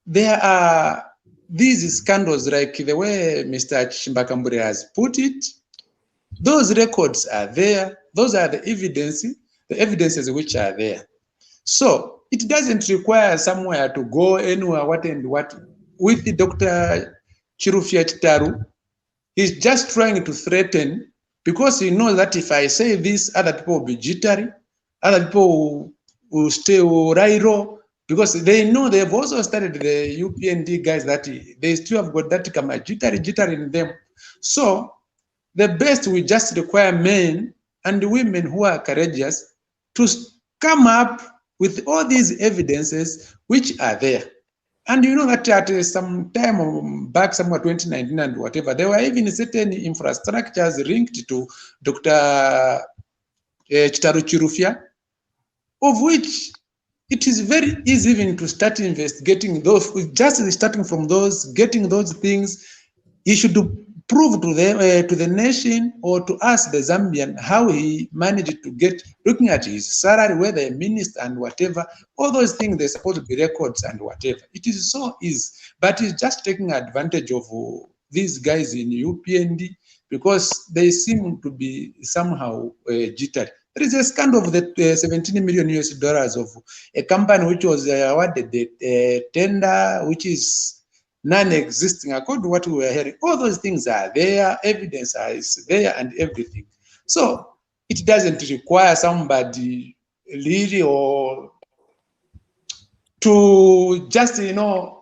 there are these scandals, like the way Mr. Chimbakambure has put it. Those records are there. Those are the evidences which are there. So it doesn't require somewhere to go anywhere, what and what. With the Dr. Chilufya Chitalu, he's just trying to threaten, because he knows that if I say this, other people will be jittery, other people will stay rairo, because they know they've also studied the UPND guys that they still have got that kind of jittery in them. So the best, we just require men and women who are courageous to come up with all these evidences which are there. And you know that at some time back, somewhere 2019 and whatever, there were even certain infrastructures linked to Dr. Chitalu Chilufya, of which it is very easy even to start investigating those, just starting from those, getting those things. He should prove to the nation or to us, the Zambian, how he managed to get, looking at his salary, whether a minister and whatever, all those things, they're supposed to be records and whatever. It is so easy, but he's just taking advantage of these guys in UPND, because they seem to be somehow jittery. There is a scandal of the 17 million US dollars of a company which was awarded the tender, which is non-existing, according to what we were hearing. All those things are there, evidence is there and everything. So it doesn't require somebody really or to just, you know,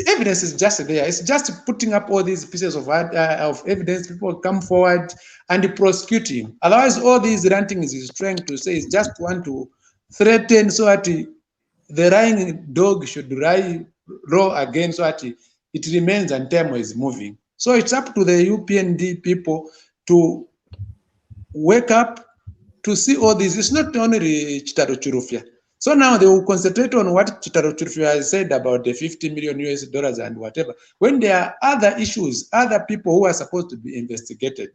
evidence is just there. It's just putting up all these pieces of evidence. People come forward and prosecute him. Otherwise, all these rantings is trying to say is just want to threaten, so that the lying dog should roar again, so that it remains and time is moving. So it's up to the UPND people to wake up to see all this. It's not only Chitalu Chilufya. So now they will concentrate on what Chitalu Chilufya has said about the 50 million US dollars and whatever, when there are other issues, other people who are supposed to be investigated.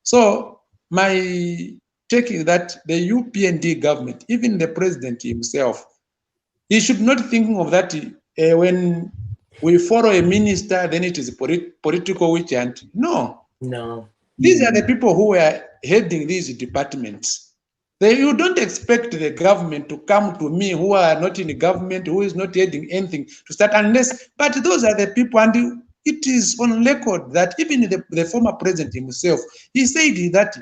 So my take is that the UPND government, even the president himself, he should not think of that when we follow a minister, then it is political witch hunt. No. These are the people who are heading these departments. You don't expect the government to come to me, who are not in the government, who is not heading anything, to start unless, but those are the people, and it is on record that even the former president himself, he said that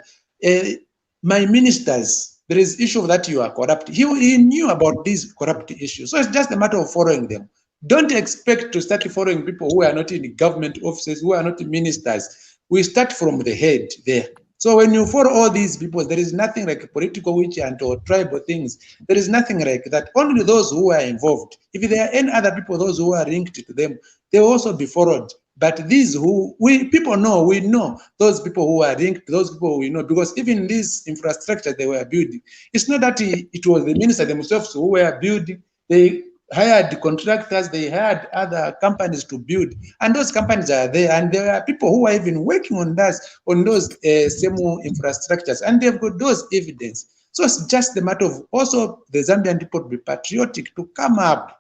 my ministers, there is issue that you are corrupt. He knew about these corrupt issues. So it's just a matter of following them. Don't expect to start following people who are not in the government offices, who are not ministers. We start from the head there. So when you follow all these people, there is nothing like political witch hunt or tribal things. There is nothing like that. Only those who are involved. If there are any other people, those who are linked to them, they will also be followed. But these we know those people who are linked, those people we know, because even this infrastructure they were building, it's not that it was the minister themselves who were building. They hired contractors, they hired other companies to build, and those companies are there, and there are people who are even working on those same infrastructures, and they've got those evidence. So it's just a matter of also the Zambian people to be patriotic, to come up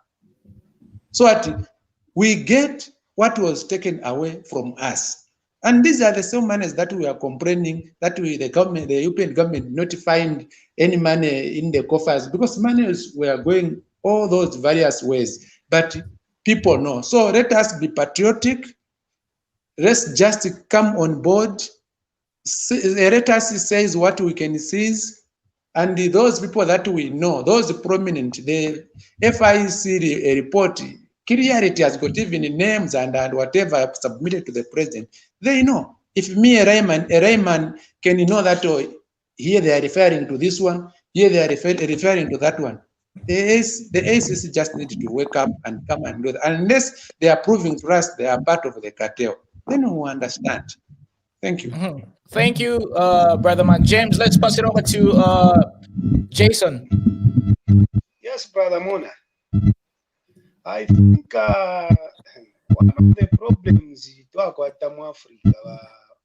so that we get what was taken away from us. And these are the same monies that we are complaining that the European government not find any money in the coffers, because monies were going all those various ways. But people know. So let us be patriotic. Let's just come on board. Let us say what we can seize. And those people that we know, those prominent, the FIC report, clearly it has got even names and whatever submitted to the president. They know. If me, a Rayman can know that here they are referring to this one, here they are referring to that one. The ACC just need to wake up and come and do that. Unless they are proving to us they are part of the cartel, then we will understand. Thank you. Thank you, Brother Man. James, let's pass it over to Jason. Yes, Brother Mona. I think one of the problems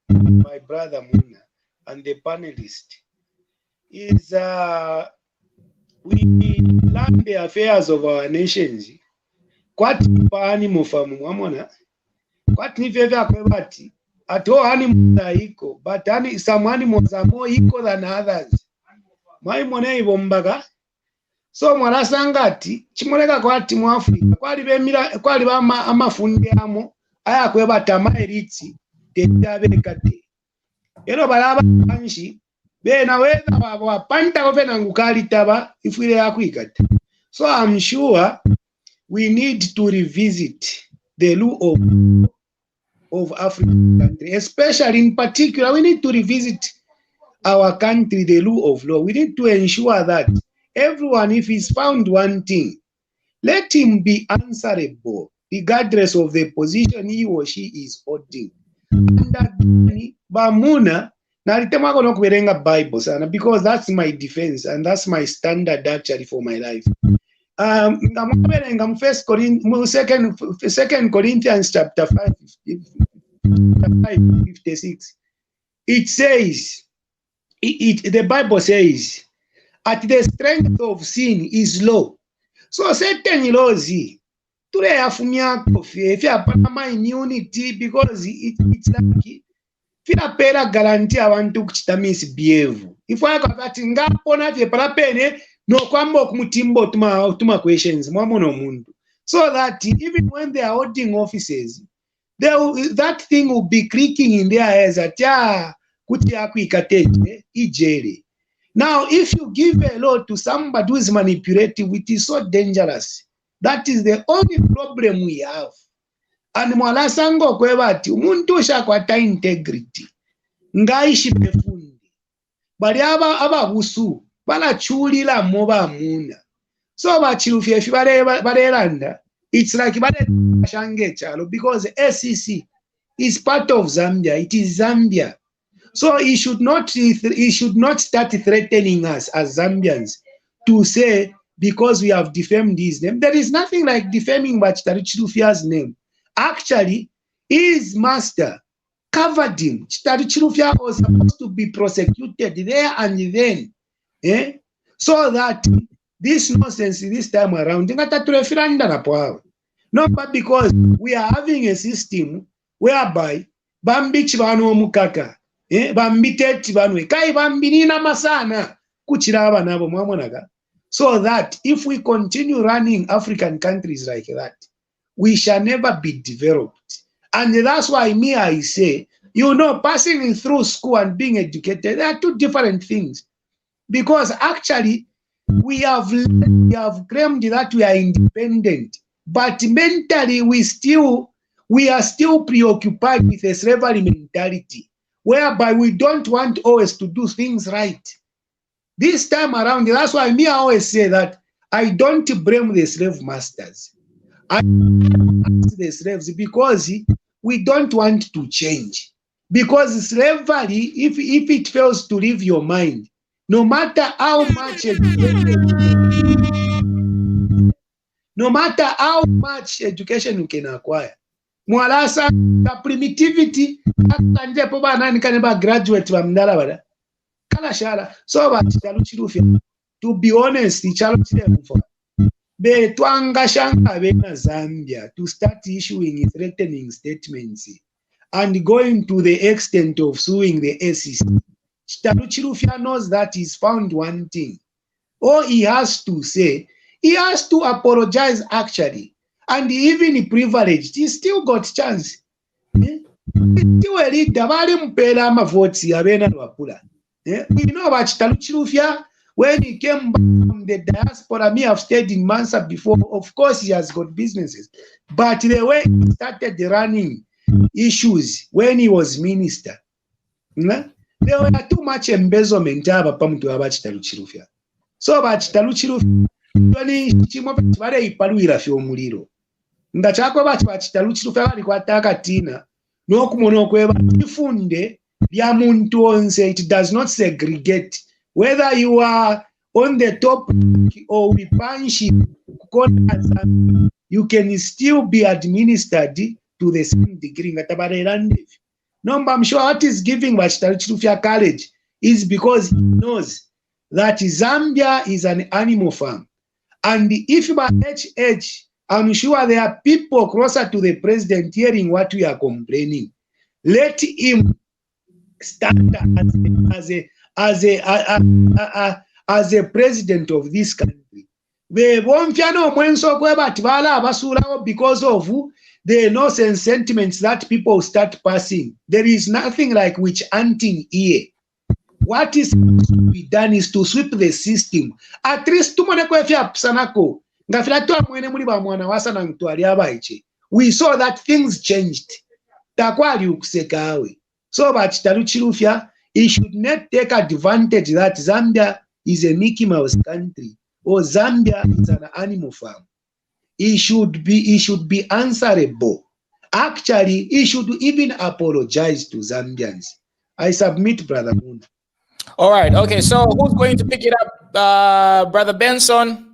my brother Mona and the panelist is we learn the affairs of our nations. Kwati pani mufamu mwamona. Kwati ni veve akwebati. Ato hani mwana iko, but hani some animals are more equal than others. Mai mwana ibombaga. So mwala sangati chimoleka kwati mu Africa kwali bama amafunde amo aya kwebata maeliti tetabekate. Ero balaba banshi bena weza wapanta ovena ngukali taba ifwile yakwikata. So I'm sure we need to revisit the law of African country, especially in particular, we need to revisit our country, the rule of law. We need to ensure that everyone, if he's found one thing, let him be answerable, regardless of the position he or she is holding. And that Bamuna, Bible, because that's my defense and that's my standard actually for my life. Second Corinthians chapter 5:56. It says, the Bible says, at the strength of sin is low. So certain laws, today have if you have immunity, because it's like fila pera guarantee abantu kuchita misbehave. If I got that ngapona vye parapene no kwamba kumutimbo tuma questions mwamono mundu. So that even when they are holding offices, that thing will be clicking in their heads that kuti yaku ikateje ijere. Now if you give a law to somebody who is manipulative, it is so dangerous. That is the only problem we have. And mwala sango kwebati umuntu shakwata integrity ngaishi befundi bali aba busu balachulila moba muna. So bachilufya if balelanda, it's like shange chalo, because ACC is part of Zambia. It is Zambia. So he should not start threatening us as Zambians to say because we have defamed his name. There is nothing like defaming Chitalu Chilufya's name. Actually, his master covered him. Chitalu Chilufya was supposed to be prosecuted there and then. So that this nonsense this time around, not but because we are having a system whereby bambich banu mukaka, bambite banwe kai bambinina masana kuchiraba nabo mwamonaga. So that if we continue running African countries like that, we shall never be developed. And that's why I say, passing through school and being educated, they are two different things. Because actually, we have claimed that we are independent, but mentally we are still preoccupied with a slavery mentality, whereby we don't want always to do things right. This time around, that's why I always say that I don't blame the slave masters. I blame the slaves because we don't want to change. Because slavery, if it fails to leave your mind, no matter how much education you can acquire, mwalasa primitivity ndipo banani kaneba graduate bamndala kala shara. So Chitalu Chilufya, to be honest, Chitalu Chilufya be twanga shanga bena Zambia to start issuing threatening statements and going to the extent of suing the ACC. Chitalu Chilufya knows that he's found one thing. All he has to say He has to apologize actually. And even privileged, he still got chance. Still a leader, votes. We know about Chitalu Chilufya. When he came back from the diaspora, me have stayed in Mansa before. Of course, he has got businesses. But the way he started running issues when he was minister, there were too much embezzlement about Chitalu Chilufya. So about Chitalu Chilufya, nga chakweba Chitalu Chilufya alikwataka tina n'okumona okweba ifunde lya muntu onse. It does not segregate whether you are on the top or we punch you, you can still be administered to the same degree. No, but I'm sure what is giving Chitalu Chilufya courage is because he knows that Zambia is an animal farm. And if by HH, I'm sure there are people closer to the president hearing what we are complaining. Let him stand as a president of this country. Because of the nonsense sentiments that people start passing. There is nothing like witch hunting here. What is supposed to be done is to sweep the system. At least we saw that things changed. So but Chitalu Chilufya, he should not take advantage that Zambia is a Mickey Mouse country or Zambia is an animal farm. He should be answerable. Actually, he should even apologize to Zambians. I submit, Brother Moon. All right. Okay. So who's going to pick it up? Brother Benson?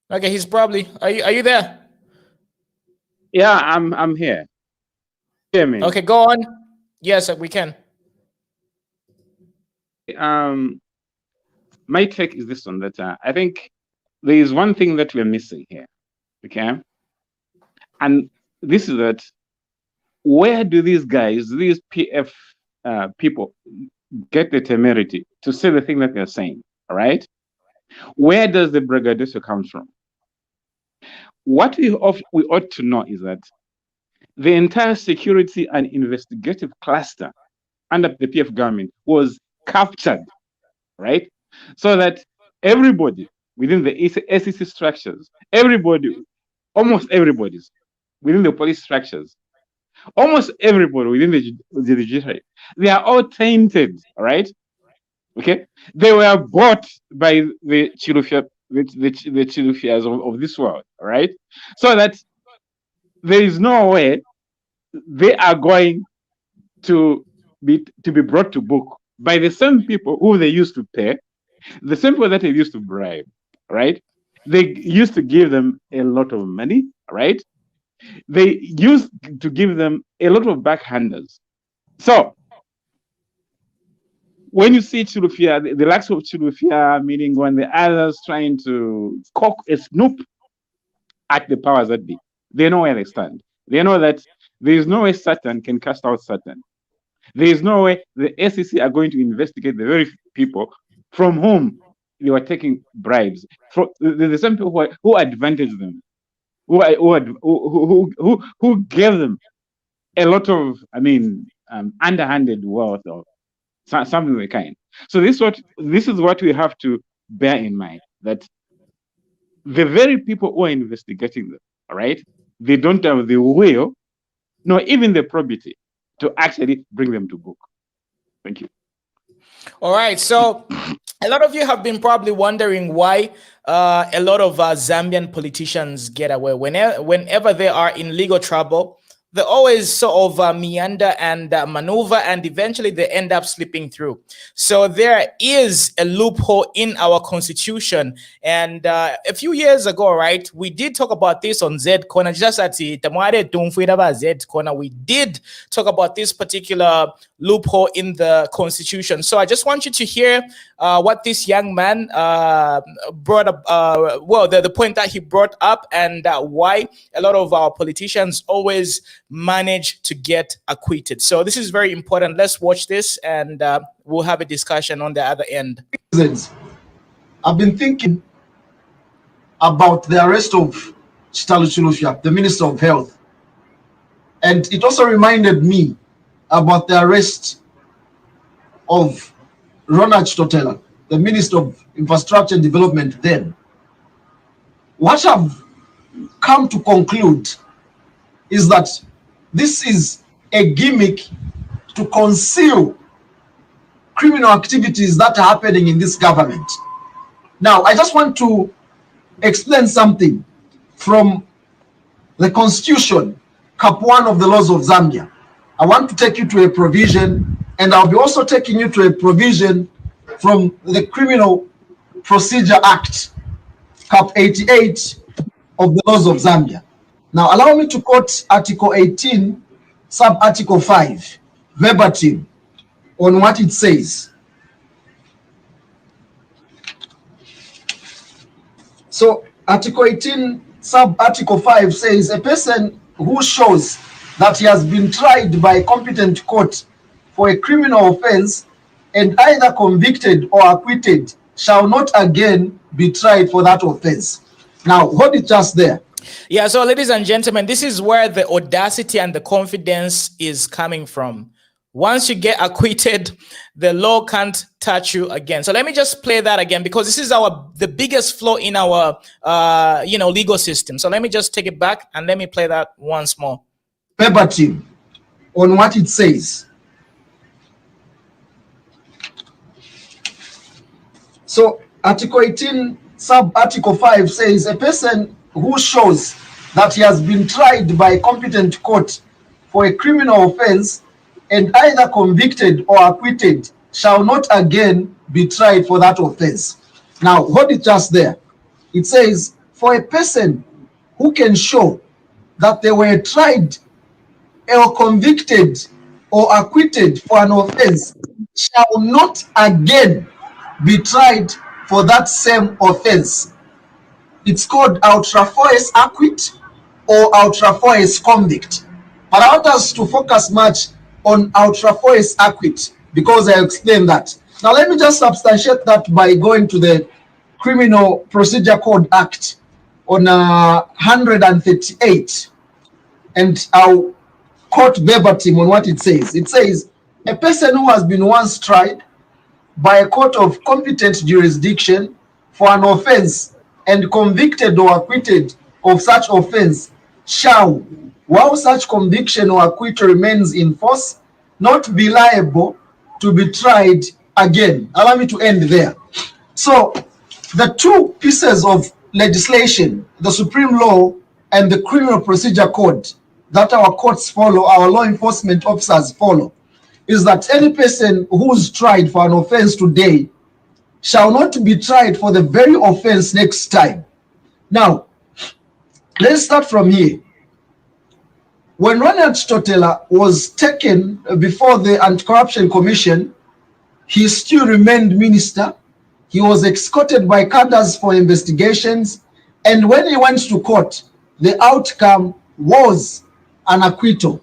Okay, he's probably. Are you there? Yeah, I'm here. Hear me? Okay, go on. Yes, we can. My take is this one, that I think there is one thing that we're missing here. Okay, and this is that where do these guys, these PF people, get the temerity to say the thing that they're saying? All right, where does the braggadocio come from? What we ought to know is that the entire security and investigative cluster under the PF government was captured, right? So that everybody within the ACC structures, almost everybody's within the police structures, almost everybody within the judiciary, they are all tainted, right? Okay, they were bought by the Chilufya, the Chilufyas of this world, right? So that there is no way they are going to be brought to book by the same people who they used to pay, the same people that they used to bribe, right? They used to give them a lot of money, right? They used to give them a lot of backhanders. So when you see Chilufya, the likes of Chilufya, meaning when the others trying to cock a snoop at the powers that be, they know where they stand. They know that there is no way Satan can cast out Satan. There is no way the ACC are going to investigate the very people from whom they were taking bribes. The same people who advantaged them, who gave them a lot of, underhanded wealth or something of the kind. So this is what we have to bear in mind, that the very people who are investigating them, all right, they don't have the will, nor even the probity to actually bring them to book. Thank you. All right. So a lot of you have been probably wondering why a lot of Zambian politicians get away. Whenever they are in legal trouble, they always sort of meander and maneuver, and eventually they end up slipping through. So there is a loophole in our constitution. And a few years ago, right, we did talk about this on Z Corner. Just at Z Corner, we did talk about this particular loophole in the constitution. So I just want you to hear what this young man brought up, the point that he brought up, and why a lot of our politicians always manage to get acquitted. So this is very important. Let's watch this, and we'll have a discussion on the other end. I've been thinking about the arrest of Chitalu Chilufya, the Minister of Health. And it also reminded me about the arrest of Ronald Chitotela, the Minister of Infrastructure and Development then. What I've come to conclude is that this is a gimmick to conceal criminal activities that are happening in this government. Now, I just want to explain something from the Constitution, Cap 1 of the laws of Zambia. I want to take you to a provision, and I'll be also taking you to a provision from the Criminal Procedure Act, Cap 88 of the laws of Zambia. Now, allow me to quote Article 18, Sub-Article 5, verbatim, on what it says. So, Article 18, Sub-Article 5 says, a person who shows that he has been tried by a competent court for a criminal offense and either convicted or acquitted shall not again be tried for that offense. Now, hold it just there. Yeah, so ladies and gentlemen, this is where the audacity and the confidence is coming from. Once you get acquitted, the law can't touch you again. So let me just play that again, because this is the biggest flaw in our legal system. So let me just take it back and let me play that once more. Verbatim on what it says. So Article 18, Sub-Article 5 says, a person who shows that he has been tried by a competent court for a criminal offense and either convicted or acquitted shall not again be tried for that offense. Now, hold it just there. It says, for a person who can show that they were tried or convicted or acquitted for an offense shall not again be tried for that same offense. It's called ultra foes acquit or ultra foes convict. But I want us to focus much on ultra foes acquit because I explained that. Now let me just substantiate that by going to the Criminal Procedure Code Act on 138, and I'll quote verbatim on what it says. It says, a person who has been once tried by a court of competent jurisdiction for an offense and convicted or acquitted of such offense shall, while such conviction or acquittal remains in force, not be liable to be tried again. Allow me to end there. So the two pieces of legislation, the Supreme Law and the Criminal Procedure Code, that our courts follow, our law enforcement officers follow, is that any person who's tried for an offense today shall not be tried for the very offense next time. Now, let's start from here. When Ronald Chitotela was taken before the Anti-Corruption Commission, he still remained minister. He was escorted by cadres for investigations, and when he went to court, the outcome was an acquittal.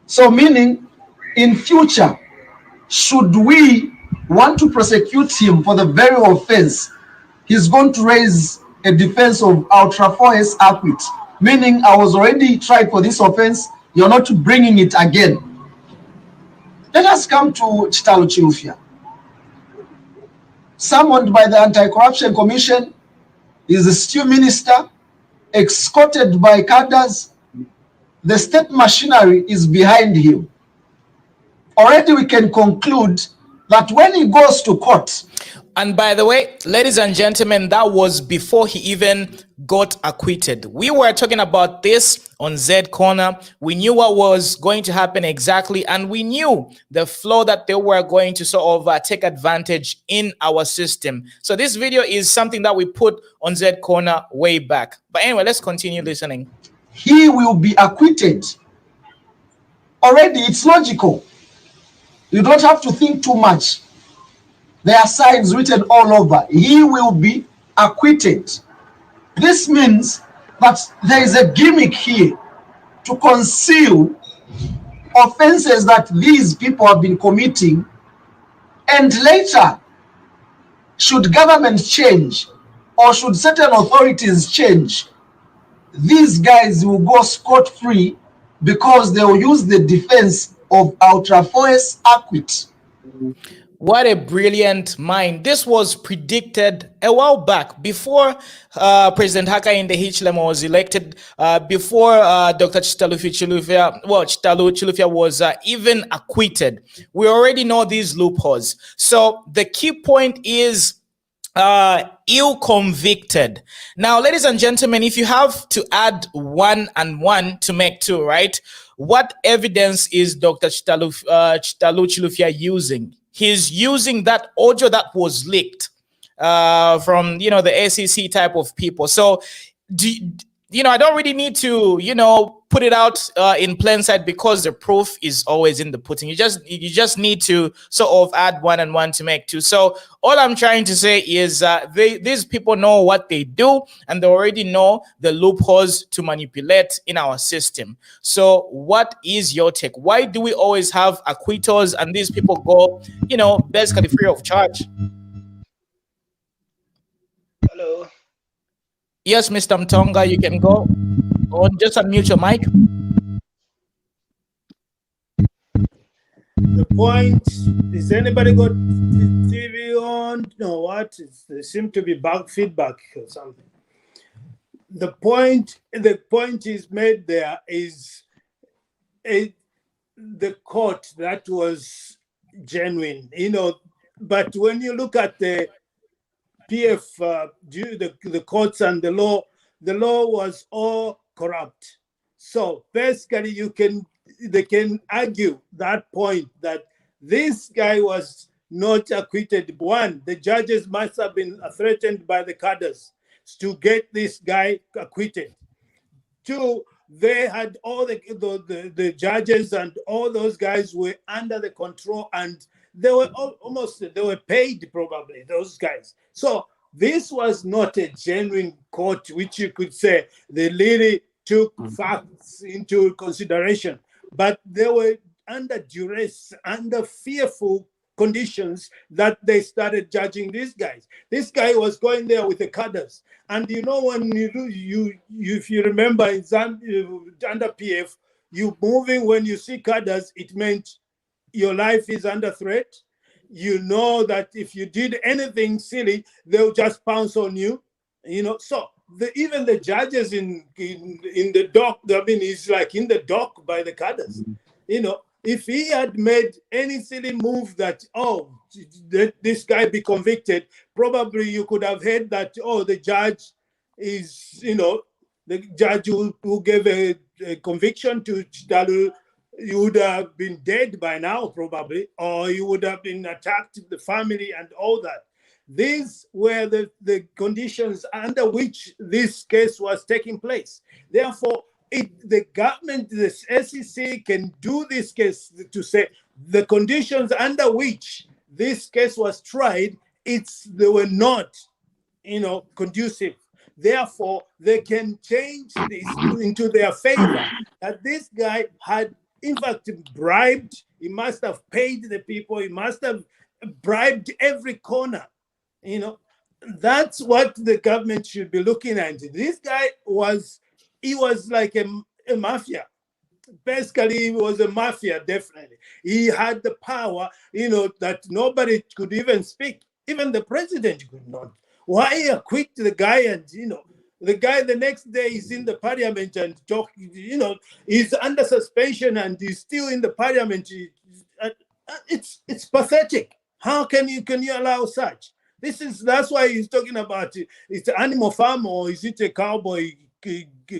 So meaning, in future, should we want to prosecute him for the very offense, he's going to raise a defense of ultra foes acquit, meaning I was already tried for this offense, you're not bringing it again. Let us come to Chitalu Chilufya. Summoned by the Anti-Corruption Commission, is a still minister, escorted by cadres. The state machinery is behind him. Already we can conclude that when he goes to court. And by the way, ladies and gentlemen, that was before he even got acquitted. We were talking about this on Z Corner. We knew what was going to happen exactly, and we knew the flaw that they were going to sort of take advantage in our system. So this video is something that we put on Z Corner way back. But anyway, let's continue listening. He will be acquitted. Already, it's logical. You don't have to think too much. There are signs written all over. He will be acquitted. This means that there is a gimmick here to conceal offenses that these people have been committing, and later should governments change or should certain authorities change, these guys will go scot-free because they will use the defense of ultra force acquit. What a brilliant mind. This was predicted a while back before President Hakainde Hichilema was elected, before Dr. Chitalu Chilufya was even acquitted. We already know these loopholes. So the key point is ill convicted. Now, ladies and gentlemen, if you have to add 1 and 1 to make 2, right? What evidence is Dr. Chitalu Chilufya using? He's using that audio that was leaked from, the ACC type of people. So, I don't really need to, put it out in plain sight because the proof is always in the pudding. You just need to sort of add 1 and 1 to make 2. So all I'm trying to say is these people know what they do, and they already know the loopholes to manipulate in our system. So what is your take? Why do we always have acquittals and these people go, basically free of charge? Hello. Yes, Mr. Mtonga, you can go. Or just unmute your mic. The point, is anybody got TV on? No, what? There seem to be back feedback or something. The point is made there is the court that was genuine, but when you look at the PF, the courts and the law was all corrupt. So basically they can argue that point that this guy was not acquitted. 1, the judges must have been threatened by the cadres to get this guy acquitted. 2, they had all the judges and all those guys were under the control, and they were they were paid, probably, those guys. So this was not a genuine court, which you could say they really took facts into consideration, but they were under duress, under fearful conditions that they started judging these guys. This guy was going there with the cadres, and when if you remember in under PF, you moving when you see cadres, it meant your life is under threat. You know that if you did anything silly, they'll just pounce on you. So even the judges in the dock, he's like in the dock by the cadres. If he had made any silly move that, this guy be convicted, probably you could have heard that, the judge is, the judge who gave a conviction to Chitalu, you would have been dead by now, probably, or you would have been attacked, the family and all that. These were the conditions under which this case was taking place. Therefore, the government, the ACC, can do this case to say the conditions under which this case was tried, they were not, conducive. Therefore, they can change this into their favor. That this guy had, in fact, bribed. He must have paid the people. He must have bribed every corner. That's what the government should be looking at. This guy was like a mafia. Basically, he was a mafia, definitely. He had the power, that nobody could even speak. Even the president could not. Why acquit the guy? And, the guy the next day is in the parliament and he's under suspension and he's still in the parliament. It's pathetic. How can you allow such? That's why he's talking about it's an animal farm, or is it a cowboy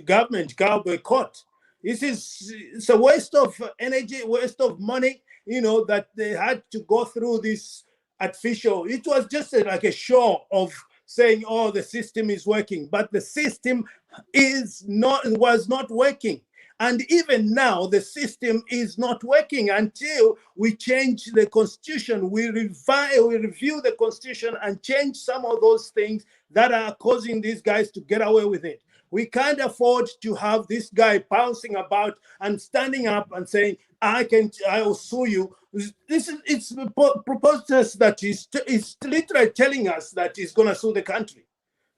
government, cowboy court? It's a waste of energy, waste of money, that they had to go through this artificial. It was just like a show of saying, the system is working, but the system was not working. And even now, the system is not working until we change the constitution. We review the constitution and change some of those things that are causing these guys to get away with it. We can't afford to have this guy pouncing about and standing up and saying, I will sue you. It's proposed us that it's literally telling us that he's going to sue the country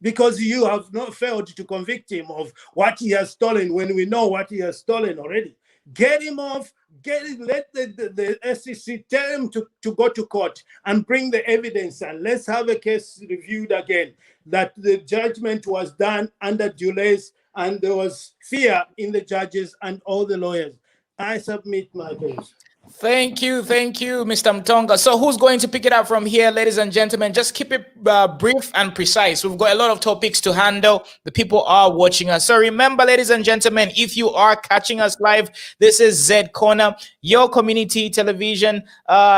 because you have not failed to convict him of what he has stolen when we know what he has stolen already. Get him off. Let the ACC tell him to go to court and bring the evidence, and let's have a case reviewed again, that the judgment was done under delays and there was fear in the judges and all the lawyers. I submit my case. Thank you, Mr. Mtonga. So who's going to pick it up from here, ladies and gentlemen? Just keep it brief and precise. We've got a lot of topics to handle. The people are watching us. So remember, ladies and gentlemen, if you are catching us live, this is Z Corner, your community television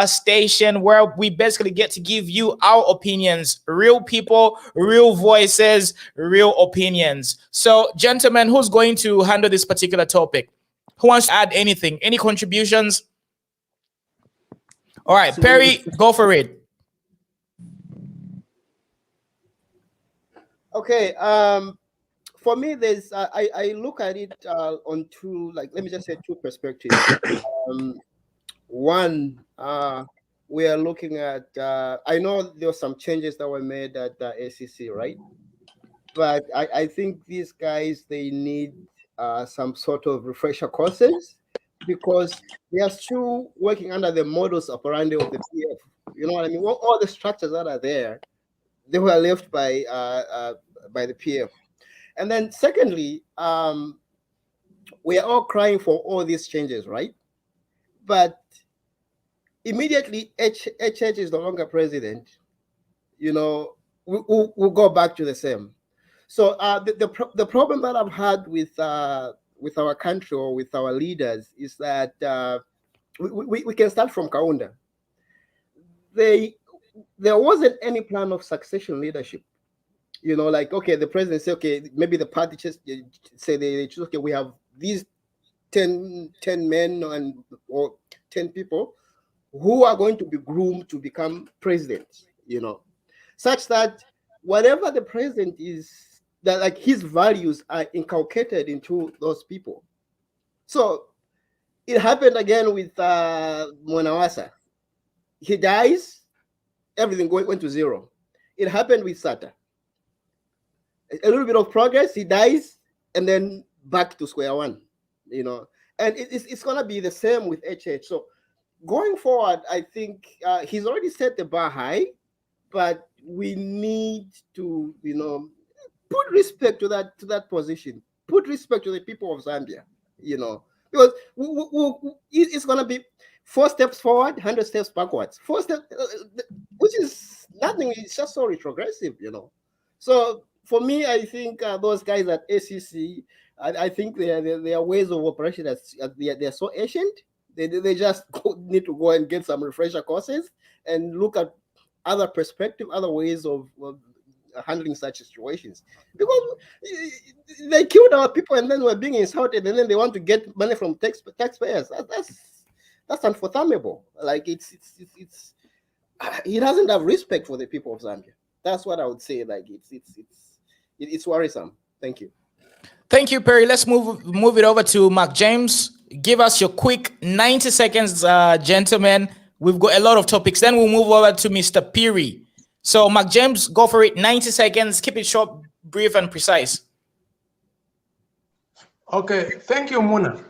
station where we basically get to give you our opinions. Real people, real voices, real opinions. So, gentlemen, who's going to handle this particular topic? Who wants to add anything? Any contributions? All right, Perry, go for it. Okay. For me, there's I look at it on two, like, let me just say two perspectives. One, we are looking at. I know there were some changes that were made at the ACC, right? But I think these guys, they need some sort of refresher courses, because they are still working under the modus operandi of the PF. You know what I mean? All the structures that are there, they were left by the PF. And then secondly, we are all crying for all these changes, right? But immediately HH is no longer president, you know, we'll go back to the same. So the problem that I've had with our country or with our leaders is that we can start from Kaunda. There wasn't any plan of succession leadership. You know, like, okay, the president said, okay, maybe the party just say they choose, okay, we have these 10 men or 10 people who are going to be groomed to become presidents, you know, such that whatever the president is, that like his values are inculcated into those people. So it happened again with Mwanawasa. He dies, everything went to zero. It happened with Sata. A little bit of progress, he dies, and then back to square one, you know. And it's gonna be the same with HH. So going forward, I think he's already set the bar high, but we need to, you know, put respect to that position. Put respect to the people of Zambia, you know, because it's gonna be 4 steps forward, 100 steps backwards. 4 steps, which is nothing. It's just so retrogressive, you know. So for me, I think those guys at ACC, I think their ways of operation, they're so ancient. They just need to go and get some refresher courses and look at other perspective, other ways of handling such situations, because they killed our people and then we're being insulted, and then they want to get money from taxpayers. That's unfathomable. Like he doesn't have respect for the people of Zambia. That's what I would say. Like it's worrisome. Thank you. Thank you, Perry. Let's move it over to Mark James. Give us your quick 90 seconds, gentlemen. We've got a lot of topics. Then we'll move over to Mr. Perry. So, Mark James, go for it. 90 seconds. Keep it short, brief, and precise. Okay. Thank you, Muna.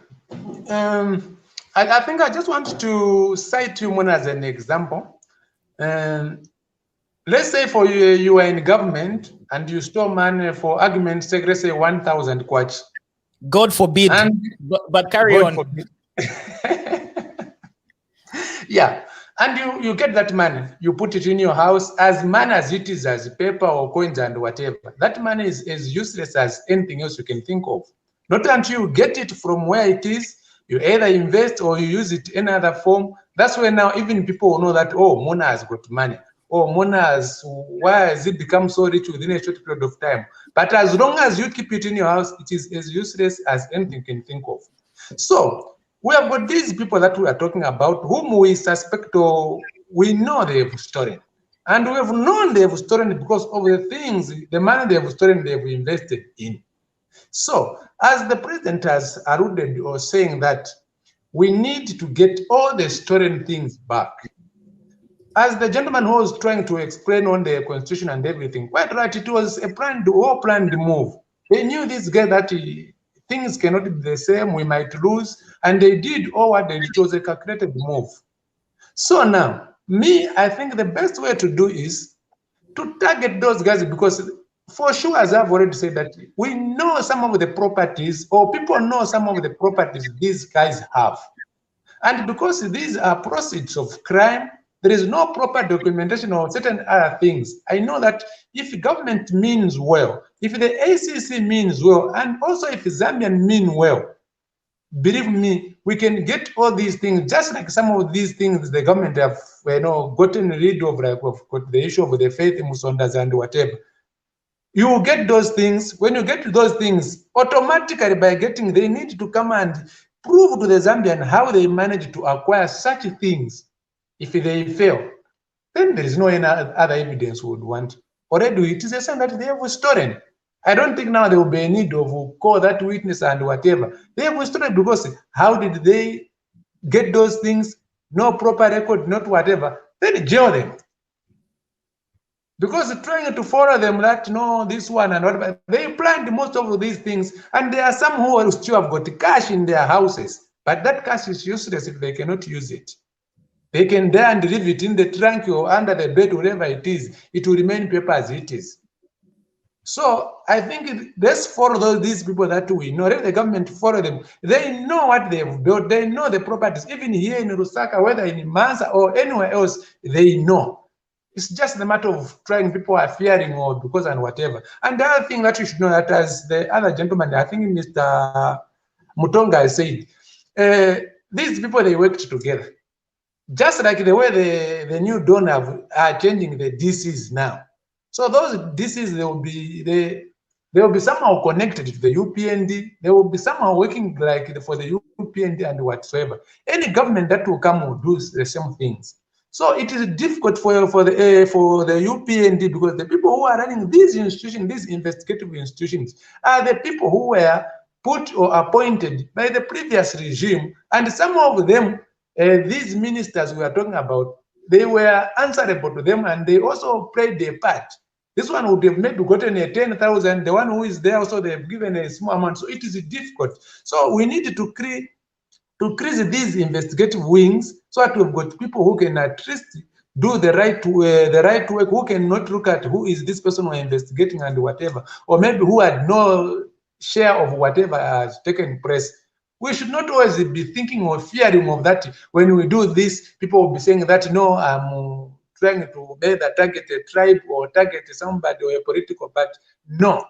I think I just want to cite you, Muna, as an example. Let's say for you are in government and you store money, for argument's sake, let's say 1,000 kwacha. God forbid. But carry on. Yeah. And you get that money, you put it in your house, as man as it is, as paper or coins and whatever. That money is as useless as anything else you can think of. Not until you get it from where it is, you either invest or you use it in another form. That's where now even people will know that, oh, Mona has got money. Oh, Mona has, why has it become so rich within a short period of time? But as long as you keep it in your house, it is as useless as anything you can think of. So, we have got these people that we are talking about, whom we suspect or we know they have stolen. And we have known they have stolen because of the things, the money they have stolen, they have invested in. So, as the president has alluded or saying that we need to get all the stolen things back. As the gentleman who was trying to explain on the constitution and everything, quite right, it was a planned move. They knew this guy that things cannot be the same, we might lose, and they did all what they did. It was a calculated move. So now, I think the best way to do is to target those guys, because for sure, as I've already said, that we know some of the properties, or people know some of the properties these guys have. And because these are proceeds of crime, there is no proper documentation of certain other things. I know that if government means well, if the ACC means well, and also if Zambian mean well, believe me, we can get all these things, just like some of these things the government have gotten rid of, like of the issue of the faith musondas and whatever. You will get those things. When you get to those things, automatically by getting, they need to come and prove to the Zambian how they managed to acquire such things. If they fail, then there is no any other evidence we would want. Already it is a sign that they have stolen. I don't think now there will be a need of call that witness and whatever. They have stolen because how did they get those things? No proper record, not whatever. Then jail them. Because trying to follow them that, no, this one and whatever, they planned most of these things, and there are some who still have got cash in their houses, but that cash is useless if they cannot use it. They can die and leave it in the trunk or under the bed, wherever it is. It will remain paper as it is. So I think let's follow these people that we know. Let the government follow them. They know what they've built. They know the properties. Even here in Lusaka, whether in Mansa or anywhere else, they know. It's just the matter of trying, people are fearing or because and whatever. And the other thing that you should know, that as the other gentleman, I think Mr. Mutonga said, these people, they worked together. Just like the way the new donor are changing the DCs now. So those DCs, they will be somehow connected to the UPND. They will be somehow working like for the UPND and whatsoever. Any government that will come will do the same things. So it is difficult for the UPND, because the people who are running these institutions, these investigative institutions, are the people who were put or appointed by the previous regime, and some of them, these ministers we are talking about, they were answerable to them, and they also played their part. This one would have maybe gotten a 10,000. The one who is there also, they've given a small amount. So it is difficult. So we need to create these investigative wings, so that we've got people who can at least do the right work, who can not look at who is this person we're investigating and whatever, or maybe who had no share of whatever has taken place. We should not always be thinking or fearing of that. When we do this, people will be saying that, no, I'm trying to either target a tribe or target somebody or a political party. No.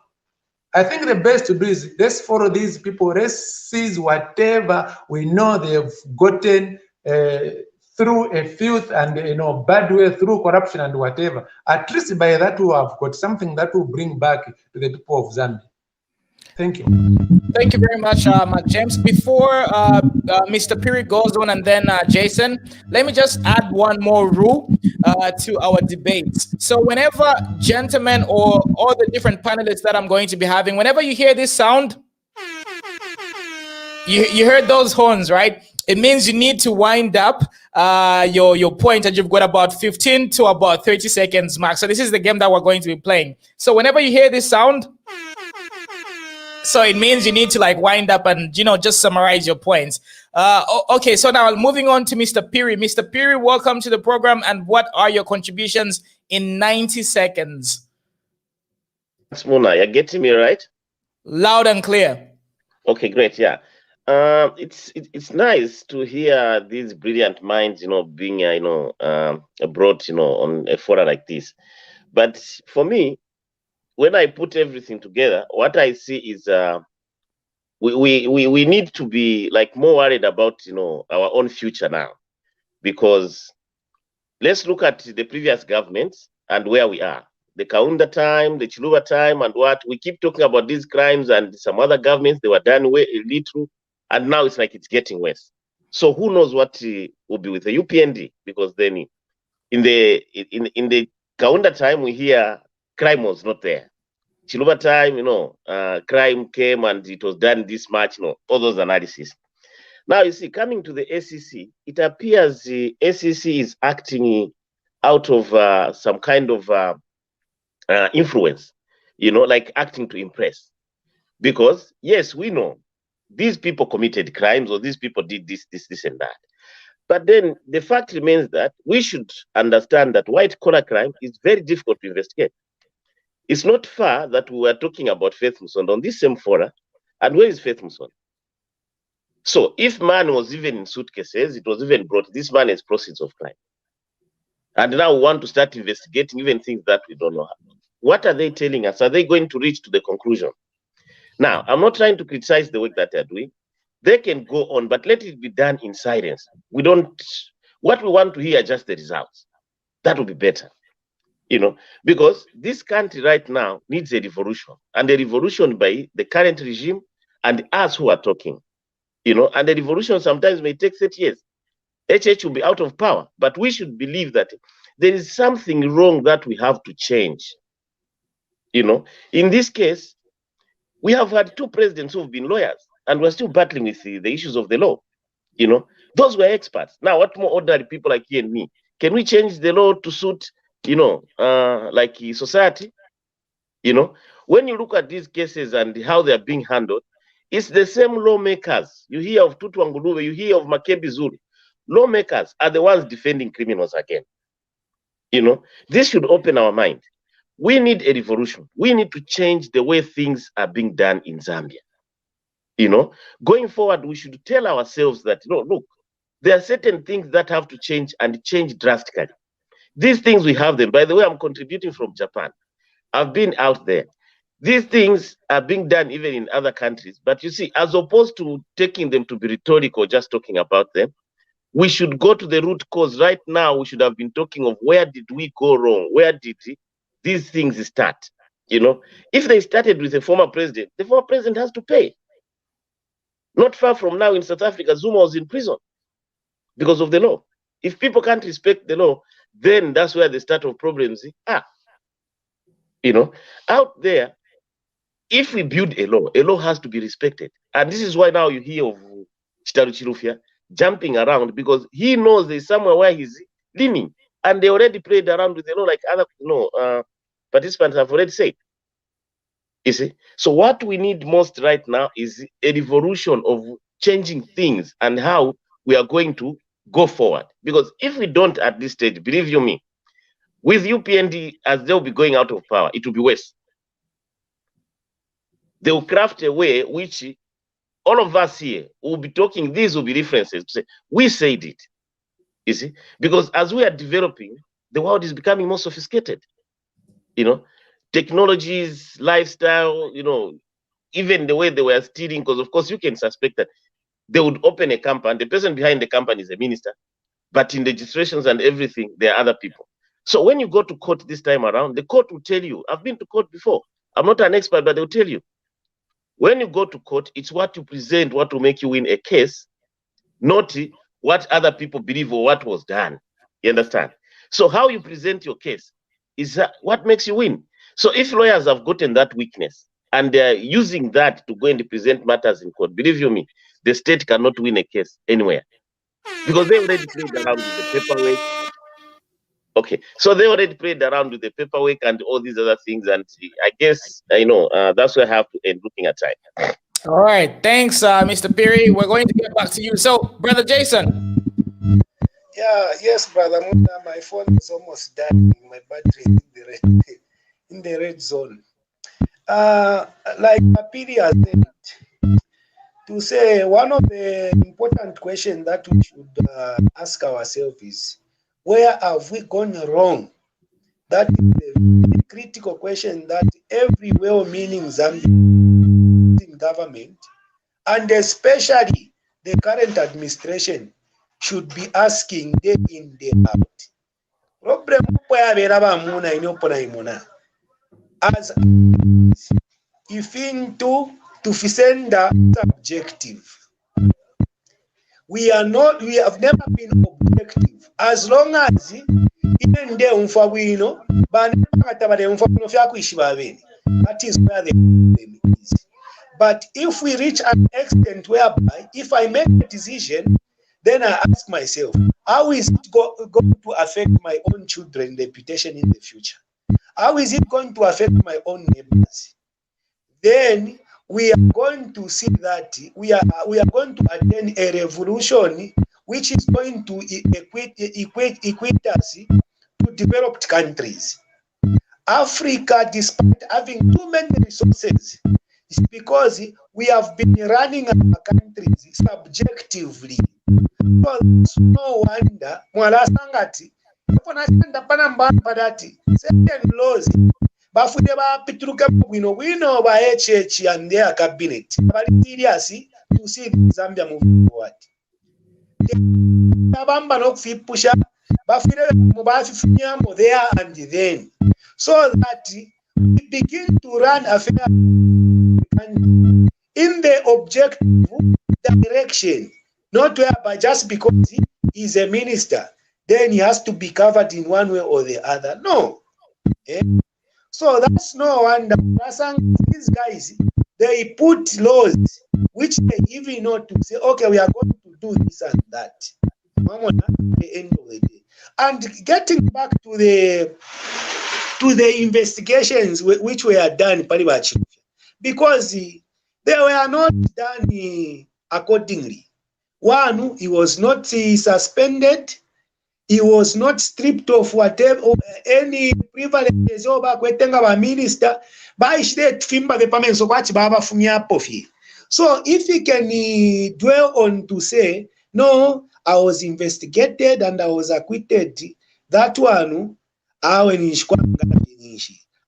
I think the best to do is let's follow these people, let's seize whatever we know they've gotten through a filth and bad way, through corruption and whatever. At least by that we have got something that will bring back to the people of Zambia. Thank you. Thank you very much, Mark James. Before Mr. Piri goes on and then Jason, let me just add one more rule to our debates. So whenever gentlemen or all the different panelists that I'm going to be having, whenever you hear this sound, you heard those horns, right? It means you need to wind up your point, and you've got about 15 to about 30 seconds max. So this is the game that we're going to be playing. So whenever you hear this sound, so it means you need to like wind up and, just summarize your points. Okay, so now moving on to Mr. Piri. Mr. Piri, welcome to the program. And what are your contributions in 90 seconds? Muna, you're getting me right? Loud and clear. Okay, great. Yeah. It's nice to hear these brilliant minds, being, brought, on a forum like this. But for me, when I put everything together, what I see is we need to be like more worried about our own future now, because let's look at the previous governments and where we are. The Kaunda time, the Chiluba time, and what we keep talking about these crimes, and some other governments, they were done a little, and now it's like it's getting worse. So who knows what will be with the UPND? Because then in the Kaunda time, we hear crime was not there. Chiluba time, crime came and it was done this much, all those analyses. Now, you see, coming to the ACC, it appears the ACC is acting out of some kind of influence, like acting to impress. Because, yes, we know these people committed crimes or these people did this, and that. But then the fact remains that we should understand that white-collar crime is very difficult to investigate. It's not far that we were talking about Faith Musonda on this same fora. And where is Faith Musonda? So if man was even in suitcases, it was even brought, this man is proceeds of crime. And now we want to start investigating even things that we don't know. What are they telling us? Are they going to reach to the conclusion? Now, I'm not trying to criticize the work that they're doing. They can go on, but let it be done in silence. What we want to hear are just the results. That would be better. Because this country right now needs a revolution, and a revolution by the current regime and us who are talking, and the revolution sometimes may take 30 years. HH will be out of power, but we should believe that there is something wrong that we have to change. In this case, we have had 2 presidents who have been lawyers, and we're still battling with the issues of the law. Those were experts. Now, what more ordinary people like you and me? Can we change the law to suit like society? When you look at these cases and how they are being handled, it's the same lawmakers. You hear of Tutu Anguluwe, you hear of Makebi Zulu. Lawmakers are the ones defending criminals again. This should open our mind. We need a revolution. We need to change the way things are being done in Zambia. Going forward, we should tell ourselves that, look, there are certain things that have to change and change drastically. These things, we have them. By the way, I'm contributing from Japan. I've been out there. These things are being done even in other countries. But you see, as opposed to taking them to be rhetorical, just talking about them, we should go to the root cause. Right now, we should have been talking of where did we go wrong? Where did these things start? If they started with a former president, the former president has to pay. Not far from now in South Africa, Zuma was in prison because of the law. If people can't respect the law, then that's where the start of problems are. Out there, if we build a law has to be respected. And this is why now you hear of Chitalu Chilufya jumping around, because he knows there's somewhere where he's leaning. And they already played around with the law like other participants have already said. You see? So what we need most right now is a revolution of changing things and how we are going to go forward. Because if we don't at this stage, believe you me, with UPND, as they'll be going out of power, it will be worse. They will craft a way which all of us here will be talking, these will be references to say, we said it. You see? Because as we are developing, the world is becoming more sophisticated. Technologies, lifestyle, even the way they were stealing, because of course you can suspect that they would open a company, the person behind the company is a minister, but in registrations and everything, there are other people. So when you go to court this time around, the court will tell you, I've been to court before, I'm not an expert, but they'll tell you, when you go to court, it's what you present, what will make you win a case, not what other people believe or what was done. You understand? So how you present your case is what makes you win. So if lawyers have gotten that weakness and they're using that to go and present matters in court, believe you me, the state cannot win a case anywhere because they already played around with the paperwork. Okay, so they already played around with the paperwork and all these other things, and I guess that's where I have to end looking at time. All right, thanks, Mr. Perry. We're going to get back to you. So, Brother Jason. Yeah, yes, Brother Muna, my phone is almost dying. My battery in the red zone. Like Perry has said, to say one of the important questions that we should ask ourselves is, where have we gone wrong? That is a critical question that every well-meaning Zambian government, and especially the current administration, should be asking day in, day out. Problem as if into to fisenda subjective. We have never been objective. As long as even the umfawino, that is where the problem is. But if we reach an extent whereby if I make a decision, then I ask myself, how is it going to affect my own children's reputation in the future? How is it going to affect my own neighbors? Then we are going to see that we are going to attain a revolution which is going to equate us to developed countries. Africa, despite having too many resources, it's because we have been running our countries subjectively. So it's no wonder Mwalasangati certain laws bafude bapituruka bwino ba HH and their cabinet bali serious to see Zambia moving forward. Abamba nokufipusha bafude mubafifunyamo there and then, so that we begin to run affairs in the objective direction, not whereby just because he is a minister, then he has to be covered in one way or the other. No. So that's no wonder. These guys, they put laws which they even know to say, okay, we are going to do this and that. At the end of the day. And getting back to the investigations which were done, because they were not done accordingly. One, he was not suspended. He was not stripped of whatever any privileges over kwetenga ba minister by state fimba the payment so kwachi baba fumia pofi. So if he can dwell on to say no, I was investigated and I was acquitted, that one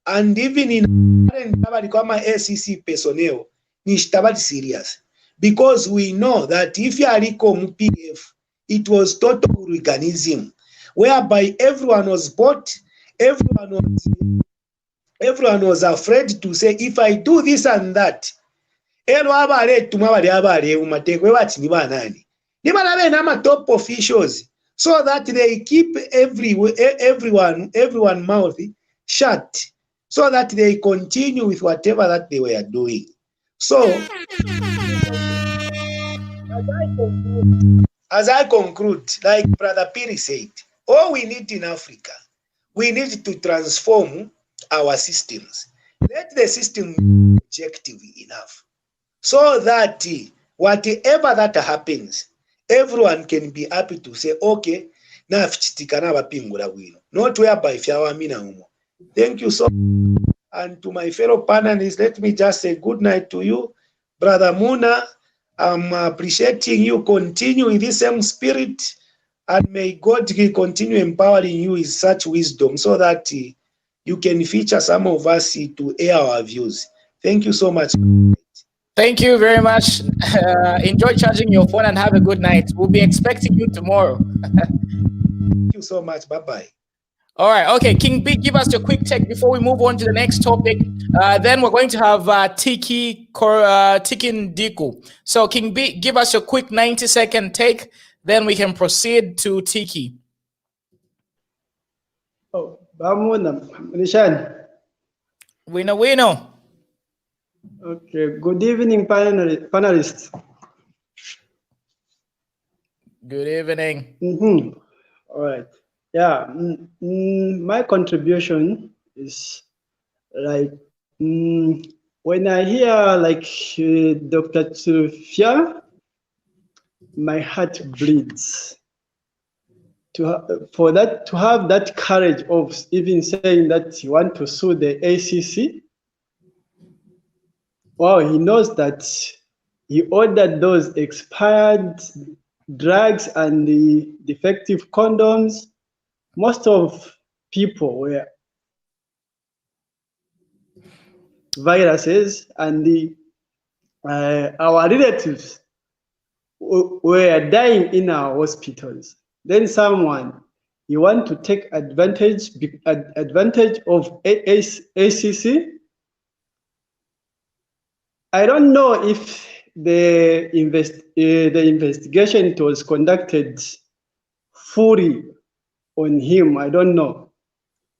and even in ACC personnel nishitabali serious, because we know that if you are PF, it was total hooliganism, whereby everyone was bought, everyone was afraid to say, if I do this and that, top officials, so that they keep everyone mouth shut, so that they continue with whatever that they were doing. So as I conclude, like Brother Piri said, all we need in Africa, we need to transform our systems. Let the system be objective enough, so that whatever that happens, everyone can be happy to say, okay, na fichitikana bapingura wino. Not whereby fyawamina umo. Thank you so much. And to my fellow panelists, let me just say good night to you. Brother Muna, I'm appreciating you. Continue in this same spirit, and may God continue empowering you with such wisdom so that you can feature some of us to air our views. Thank you so much. Thank you very much. Enjoy charging your phone and have a good night. We'll be expecting you tomorrow. Thank you so much. Bye-bye. All right. Okay, King B, give us your quick take before we move on to the next topic. Then we're going to have Tiki Ndiku. So King B, give us your quick 90-second take. Then we can proceed to Tiki. Oh, Bamuna, Nishan. Wino. Okay. Good evening, panelists. Good evening. All right. Yeah, my contribution is like when I hear like Dr. Chilufya, my heart bleeds. To have that courage of even saying that you want to sue the ACC. Wow, he knows that he ordered those expired drugs and the defective condoms. Most of people were viruses, and our relatives were dying in our hospitals. Then someone, you want to take advantage of ACC. I don't know if the investigation was conducted fully on him. I don't know,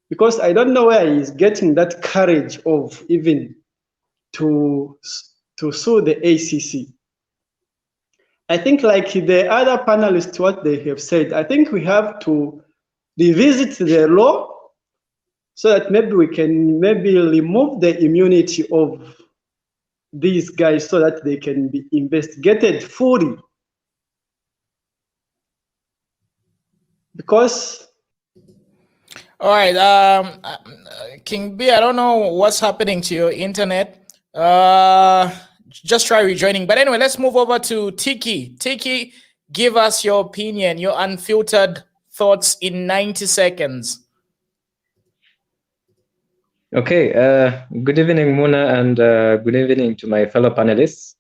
because I don't know where he's getting that courage of even to to sue the ACC. I think like the other panelists, what they have said, I think we have to revisit the law so that maybe we can remove the immunity of these guys so that they can be investigated fully. Because all right, King B, I don't know what's happening to your internet. Just try rejoining. But anyway, let's move over to Tiki. Tiki, give us your opinion, your unfiltered thoughts in 90 seconds. Okay, good evening, Muna, and good evening to my fellow panelists.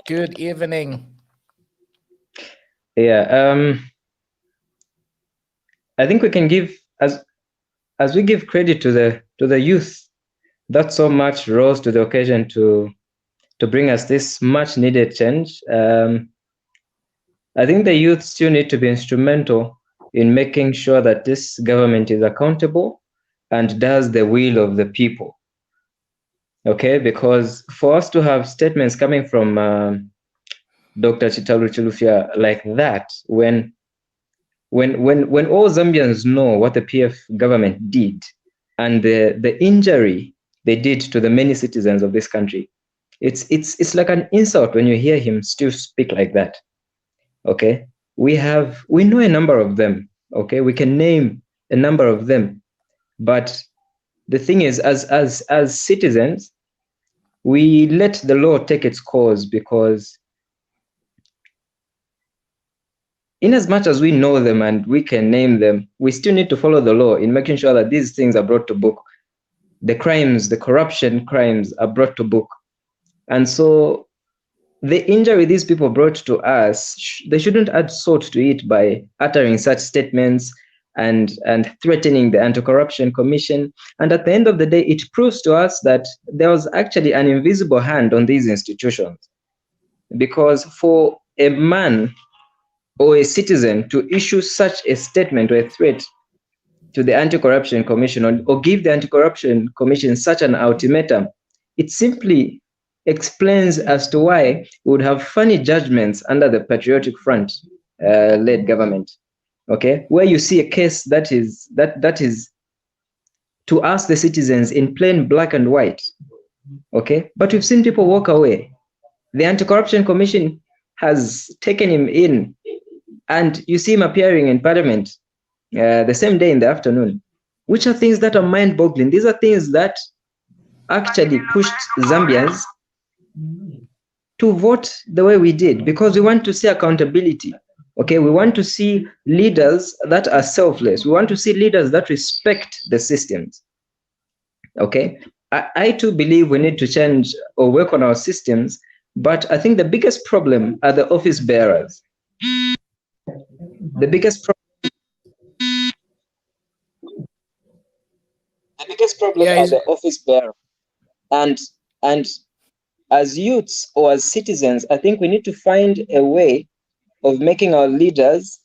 Good evening. Yeah, I think we can give, as we give credit to the youth that so much rose to the occasion to bring us this much needed change. I think the youth still need to be instrumental in making sure that this government is accountable and does the will of the people. Okay, because for us to have statements coming from Dr. Chitalu Chilufya like that, when all Zambians know what the PF government did and the injury they did to the many citizens of this country, it's like an insult when you hear him still speak like that. Okay, we know a number of them. Okay, we can name a number of them, but the thing is, as citizens, we let the law take its course, because in as much as we know them and we can name them, we still need to follow the law in making sure that these things are brought to book. The crimes, the corruption crimes are brought to book. And so the injury these people brought to us, they shouldn't add salt to it by uttering such statements and threatening the Anti-Corruption Commission. And at the end of the day, it proves to us that there was actually an invisible hand on these institutions. Because for a man or a citizen to issue such a statement or a threat to the Anti-Corruption Commission, or give the Anti-Corruption Commission such an ultimatum, it simply explains as to why we would have funny judgments under the Patriotic Front led government. Okay, where you see a case that is to ask the citizens in plain black and white. Okay, but we've seen people walk away. The Anti-Corruption Commission has taken him in, and you see him appearing in Parliament the same day in the afternoon, which are things that are mind-boggling. These are things that actually pushed Zambians to vote the way we did, because we want to see accountability. Okay, we want to see leaders that are selfless. We want to see leaders that respect the systems. Okay, I too believe we need to change or work on our systems, but I think the biggest problem are the office bearers. The biggest problem are the office bearers. And as youths or as citizens, I think we need to find a way of making our leaders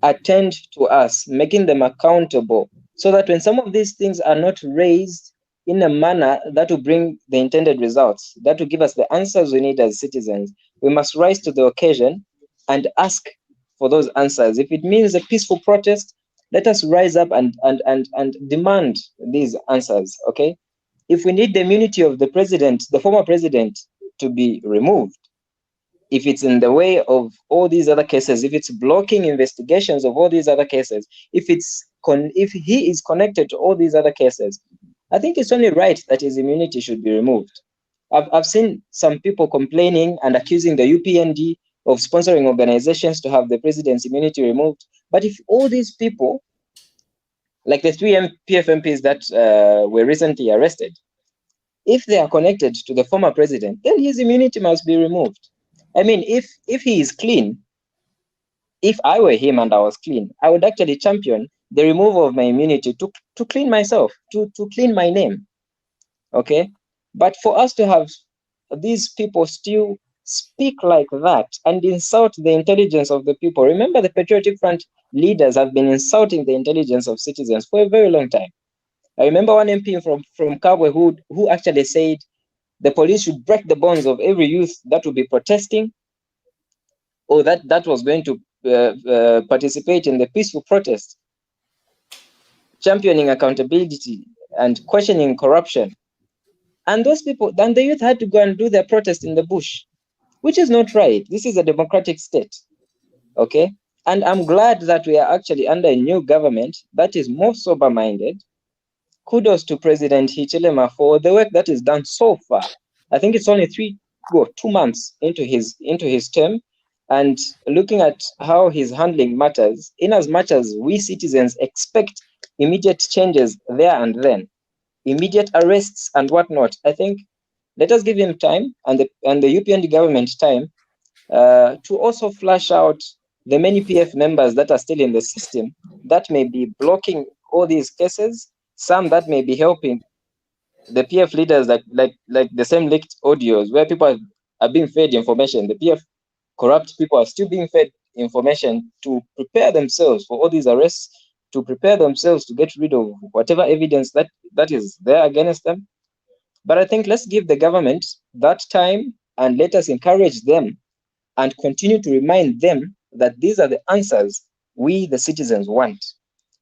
attend to us, making them accountable, so that when some of these things are not raised in a manner that will bring the intended results, that will give us the answers we need as citizens, we must rise to the occasion and ask for those answers. If it means a peaceful protest, let us rise up and demand these answers, okay? If we need the immunity of the president, the former president, to be removed, if it's in the way of all these other cases, if it's blocking investigations of all these other cases, if he is connected to all these other cases, I think it's only right that his immunity should be removed. I've seen some people complaining and accusing the UPND of sponsoring organizations to have the president's immunity removed. But if all these people, like the 3 PF MPs that were recently arrested, if they are connected to the former president, then his immunity must be removed. I mean, if he is clean, if I were him and I was clean, I would actually champion the removal of my immunity to clean myself, to clean my name. Okay? But for us to have these people still speak like that and insult the intelligence of the people. Remember, the Patriotic Front leaders have been insulting the intelligence of citizens for a very long time. I remember one MP from Kabwe who actually said The police should break the bonds of every youth that will be protesting, or that was going to participate in the peaceful protest, championing accountability and questioning corruption. And those people, then the youth had to go and do their protest in the bush, which is not right. This is a democratic state, okay? And I'm glad that we are actually under a new government that is more sober-minded. Kudos to President Hichilema for the work that is done so far. I think it's only 2 months into his term, and looking at how he's handling matters, in as much as we citizens expect immediate changes there and then, immediate arrests and whatnot, I think let us give him time, and the UPND government time, to also flush out the many PF members that are still in the system that may be blocking all these cases, some that may be helping the PF leaders, like the same leaked audios where people are being fed information. The PF corrupt people are still being fed information to prepare themselves for all these arrests, to prepare themselves to get rid of whatever evidence that is there against them. But I think let's give the government that time, and let us encourage them and continue to remind them that these are the answers we, the citizens, want.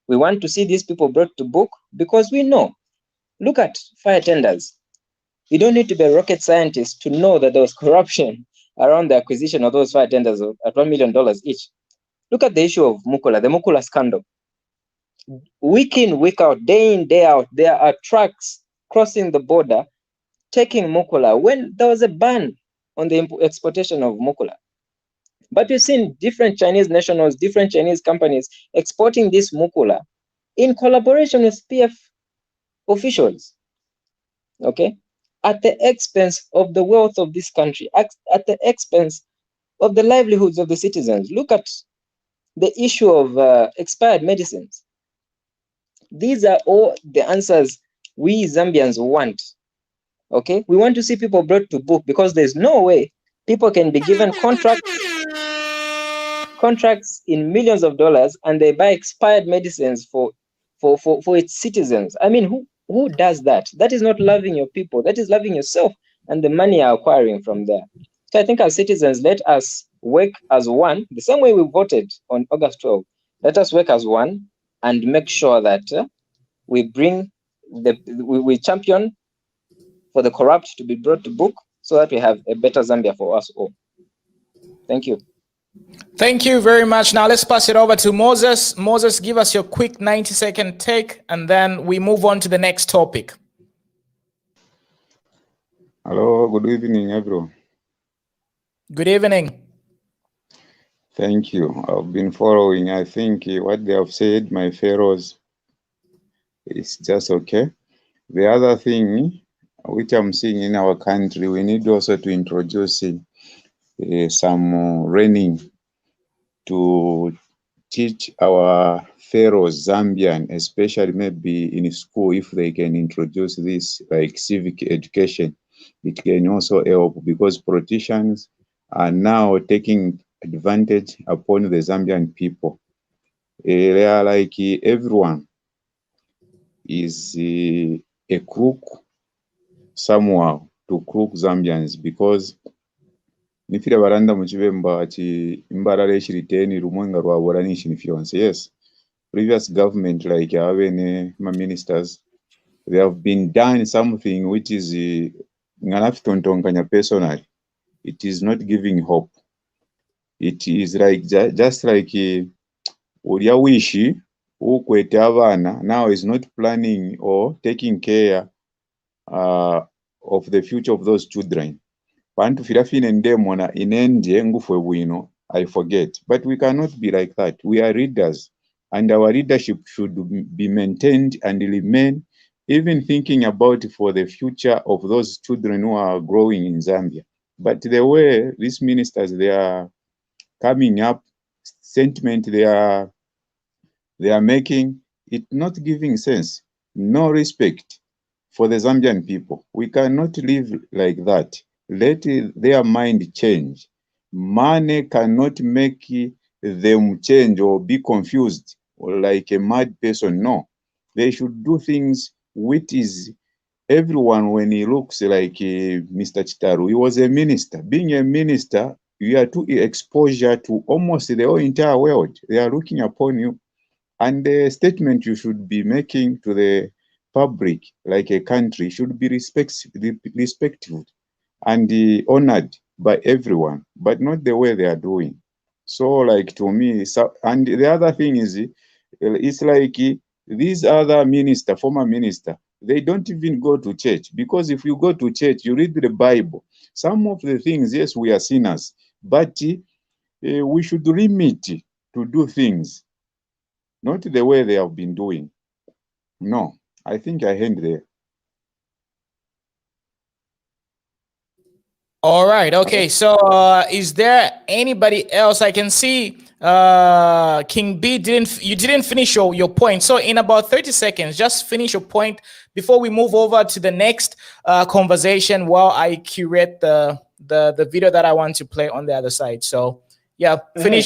We want to see these people brought to book, because we know. Look at fire tenders. You don't need to be a rocket scientist to know that there was corruption around the acquisition of those fire tenders at $1 million each. Look at the issue of Mukula, the Mukula scandal. Week in, week out, day in, day out, there are trucks crossing the border, taking Mukula when there was a ban on the exportation of Mukula. But you've seen different Chinese nationals, different Chinese companies exporting this Mukula in collaboration with PF officials, okay, at the expense of the wealth of this country, at the expense of the livelihoods of the citizens. Look at the issue of expired medicines. These are all the answers we Zambians want, okay? We want to see people brought to book, because there's no way people can be given contracts in millions of dollars and they buy expired medicines for its citizens. I mean, who does that? That is not loving your people. That is loving yourself and the money you're acquiring from there. So I think as citizens, let us work as one, the same way we voted on August 12. Let us work as one and make sure that we bring we champion for the corrupt to be brought to book, so that we have a better Zambia for us all. Thank you. Thank you very much. Now let's pass it over to Moses. Moses, give us your quick 90-second take, and then we move on to the next topic. Hello, good evening, everyone. Good evening. Thank you. I've been following. I think what they have said, my fellows, is just okay. The other thing which I'm seeing in our country, we need also to introduce some training to teach our fellows Zambian, especially maybe in school, if they can introduce this like civic education, it can also help, because politicians are now taking advantage upon the Zambian people. They are like everyone is a crook somehow to crook Zambians, because nifira baranda muchivemba ati imbarale chiriteni rumwenga rwaboranishi nifyonse. Yes, previous government like avene ministers, they have been done something which is nganafitontonkanya personally. It is not giving hope. It is like just like ulia wishi ukwete avana now is not planning or taking care of the future of those children. Pantu firafine ndemona inende ngufwe bwino, I forget. But we cannot be like that. We are leaders, and our leadership should be maintained and remain, even thinking about for the future of those children who are growing in Zambia. But the way these ministers, they are coming up, sentiment they are making, it not giving sense, no respect for the Zambian people. We cannot live like that. Let their mind change. Money cannot make them change or be confused or like a mad person. No, they should do things which is everyone, when he looks like Mr. Chitalu, he was a minister. Being a minister, you are to exposure to almost the whole entire world. They are looking upon you. And the statement you should be making to the public, like a country, should be respected and honored by everyone, but not the way they are doing. So, like, to me, and the other thing is, it's like these other minister, former minister, they don't even go to church, because if you go to church, you read the Bible. Some of the things, yes, we are sinners, but we should limit to do things, not the way they have been doing. No, I think I end there. All right. Okay. So, is there anybody else? I can see King B didn't finish your point. So, in about 30 seconds, just finish your point before we move over to the next conversation while I curate the video that I want to play on the other side. So, yeah,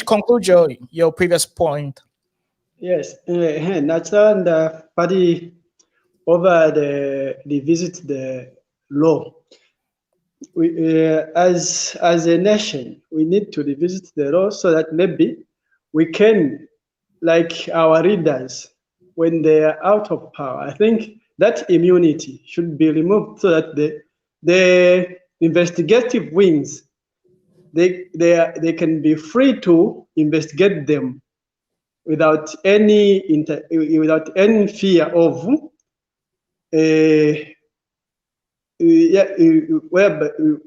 conclude your previous point. Yes, Nacha and party over the visit the law. We, as a nation, we need to revisit the law so that maybe we can, like our leaders, when they are out of power, I think that immunity should be removed so that the investigative wings, they can be free to investigate them without any fear of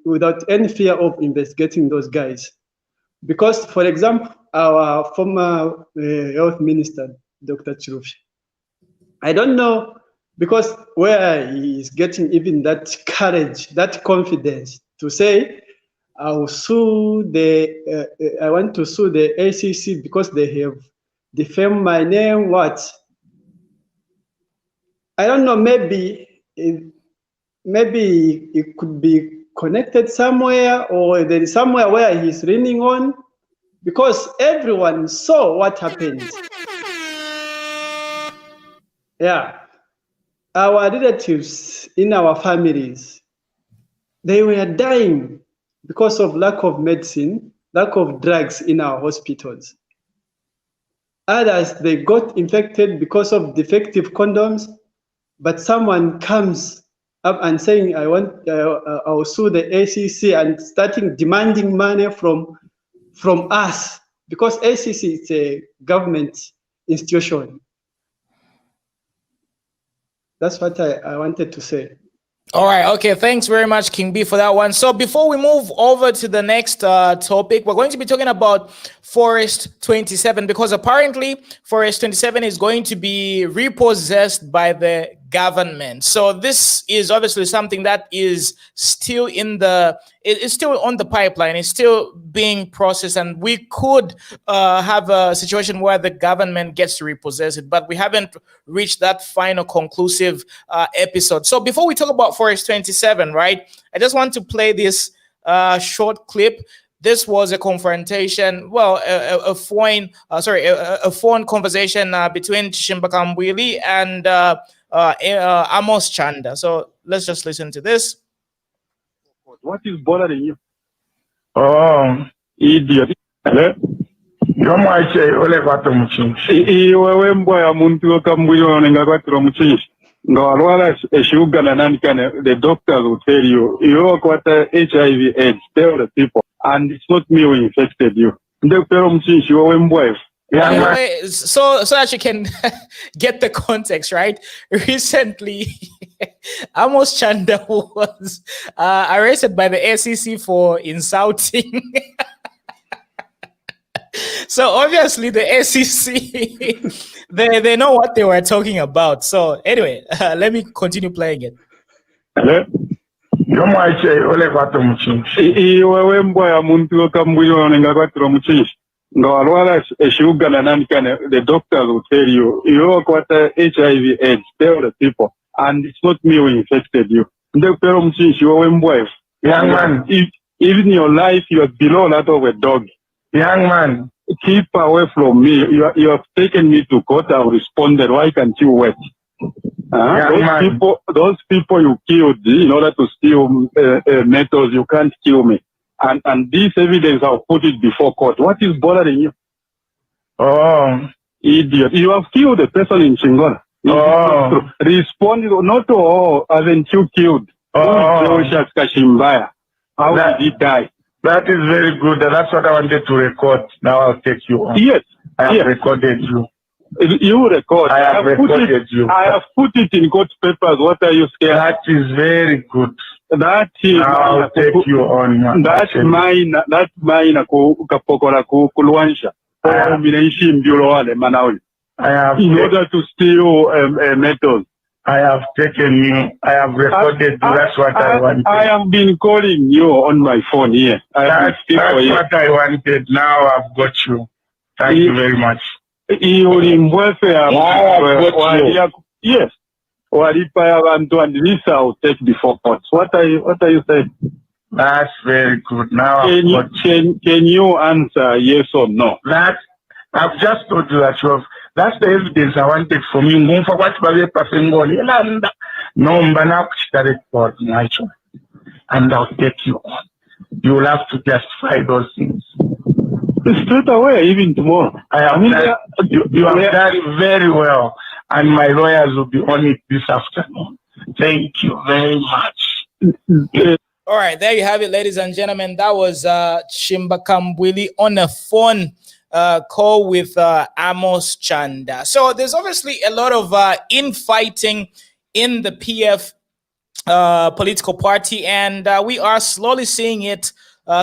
without any fear of investigating those guys. Because, for example, our former health minister, Dr. Chilufya, I don't know, because where he is getting even that courage, that confidence to say, I want to sue the ACC because they have defamed my name. What? I don't know, maybe it could be connected somewhere, or there is somewhere where he's leaning on, because everyone saw what happened. Yeah, our relatives in our families, they were dying because of lack of medicine, lack of drugs in our hospitals. Others, they got infected because of defective condoms, but someone comes up and saying, I'll sue the ACC, and starting demanding money from us, because ACC is a government institution. That's what I wanted to say. All right. Okay. Thanks very much, King B, for that one. So before we move over to the next topic, we're going to be talking about Forest 27, because apparently Forest 27 is going to be repossessed by the government. So this is obviously something that is still it's still on the pipeline. It's still being processed, and we could have a situation where the government gets to repossess it, but we haven't reached that final conclusive episode. So before we talk about Forest 27, right, I just want to play this short clip. This was a confrontation, a phone conversation between Chishimba Kambwili and Amos Chanda. So let's just listen to this. What is bothering you? Oh, idiot. Hello? Iwewe mbwa ya muntu Kambwili wanengakwatira muchinshi. The doctors will tell you, you are got HIV AIDS, tell the people, and it's not me who infected you. So that you can get the context, right? Recently, Amos Chanda was arrested by the ACC for insulting. So obviously the ACC, they know what they were talking about. So anyway, let me continue playing it. Hello? Iwewe mbwa ya muntu Kambwili wanengakwatira muchinshi. The doctors will tell you, you are got HIV AIDS, tell the people, and it's not me who infected you. Young man, even your life, you are below that of a dog. Young man, keep away from me. You have taken me to court. I have responded. Why can't you wait? Those people you killed in order to steal metals, you can't kill me. And this evidence, I'll put it before court. What is bothering you? Oh, idiot. You have killed a person in Chingona. Oh. Respond, not to all, haven't you killed? Oh. How did he die? That is very good. That's what I wanted to record. Now I'll take you on. Yes. I have recorded you. You record. I have recorded you. I have put it in court papers. What are you scared? That is very good. That is. Now I'll take you on. That's mine. That's mine. Kapokora kulwansha. I have in order to steal metals. I have taken you. I have recorded you. That's what I wanted. I have been calling you on my phone here. That's what I wanted. Now I've got you. Thank you very much. Yes. And this I'll take before court. What are you saying? That's very good. Now can you answer yes or no? That I've just told you that you have. That's the evidence I wanted from you. No, and I'll take you on. You will have to justify those things. Straight away, even tomorrow. You have done it very well, and my lawyers will be on it this afternoon. Thank you very much. All right, there you have it, ladies and gentlemen. That was Chimba Kambwili on a phone call with Amos Chanda. So there's obviously a lot of infighting in the PF political party, and we are slowly seeing it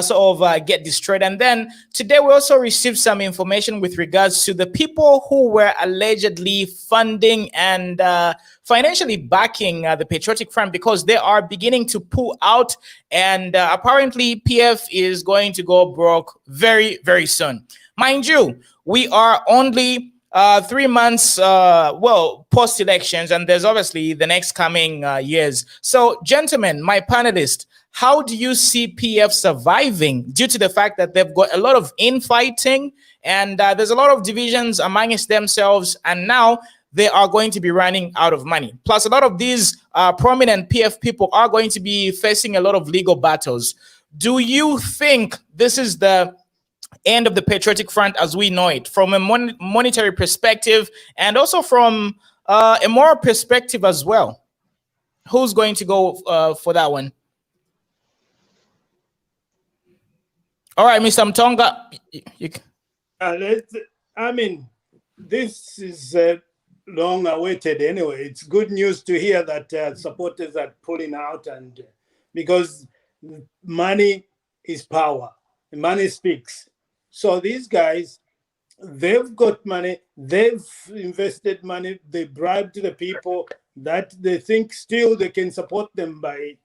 sort of get destroyed. And then today we also received some information with regards to the people who were allegedly funding and financially backing the Patriotic Front, because they are beginning to pull out, and apparently PF is going to go broke very, very soon. Mind you, we are only 3 months, post-elections, and there's obviously the next coming years. So, gentlemen, my panelists, how do you see PF surviving due to the fact that they've got a lot of infighting and there's a lot of divisions amongst themselves, and now they are going to be running out of money? Plus, a lot of these prominent PF people are going to be facing a lot of legal battles. Do you think this is the end of the Patriotic Front as we know it, from a monetary perspective and also from a moral perspective as well? Who's going to go for that one? All right, Mr. Mtonga. I mean, this is long awaited anyway. It's good news to hear that supporters are pulling out, and because money is power, money speaks. So these guys, they've got money, they've invested money, they bribed the people that they think still they can support them by,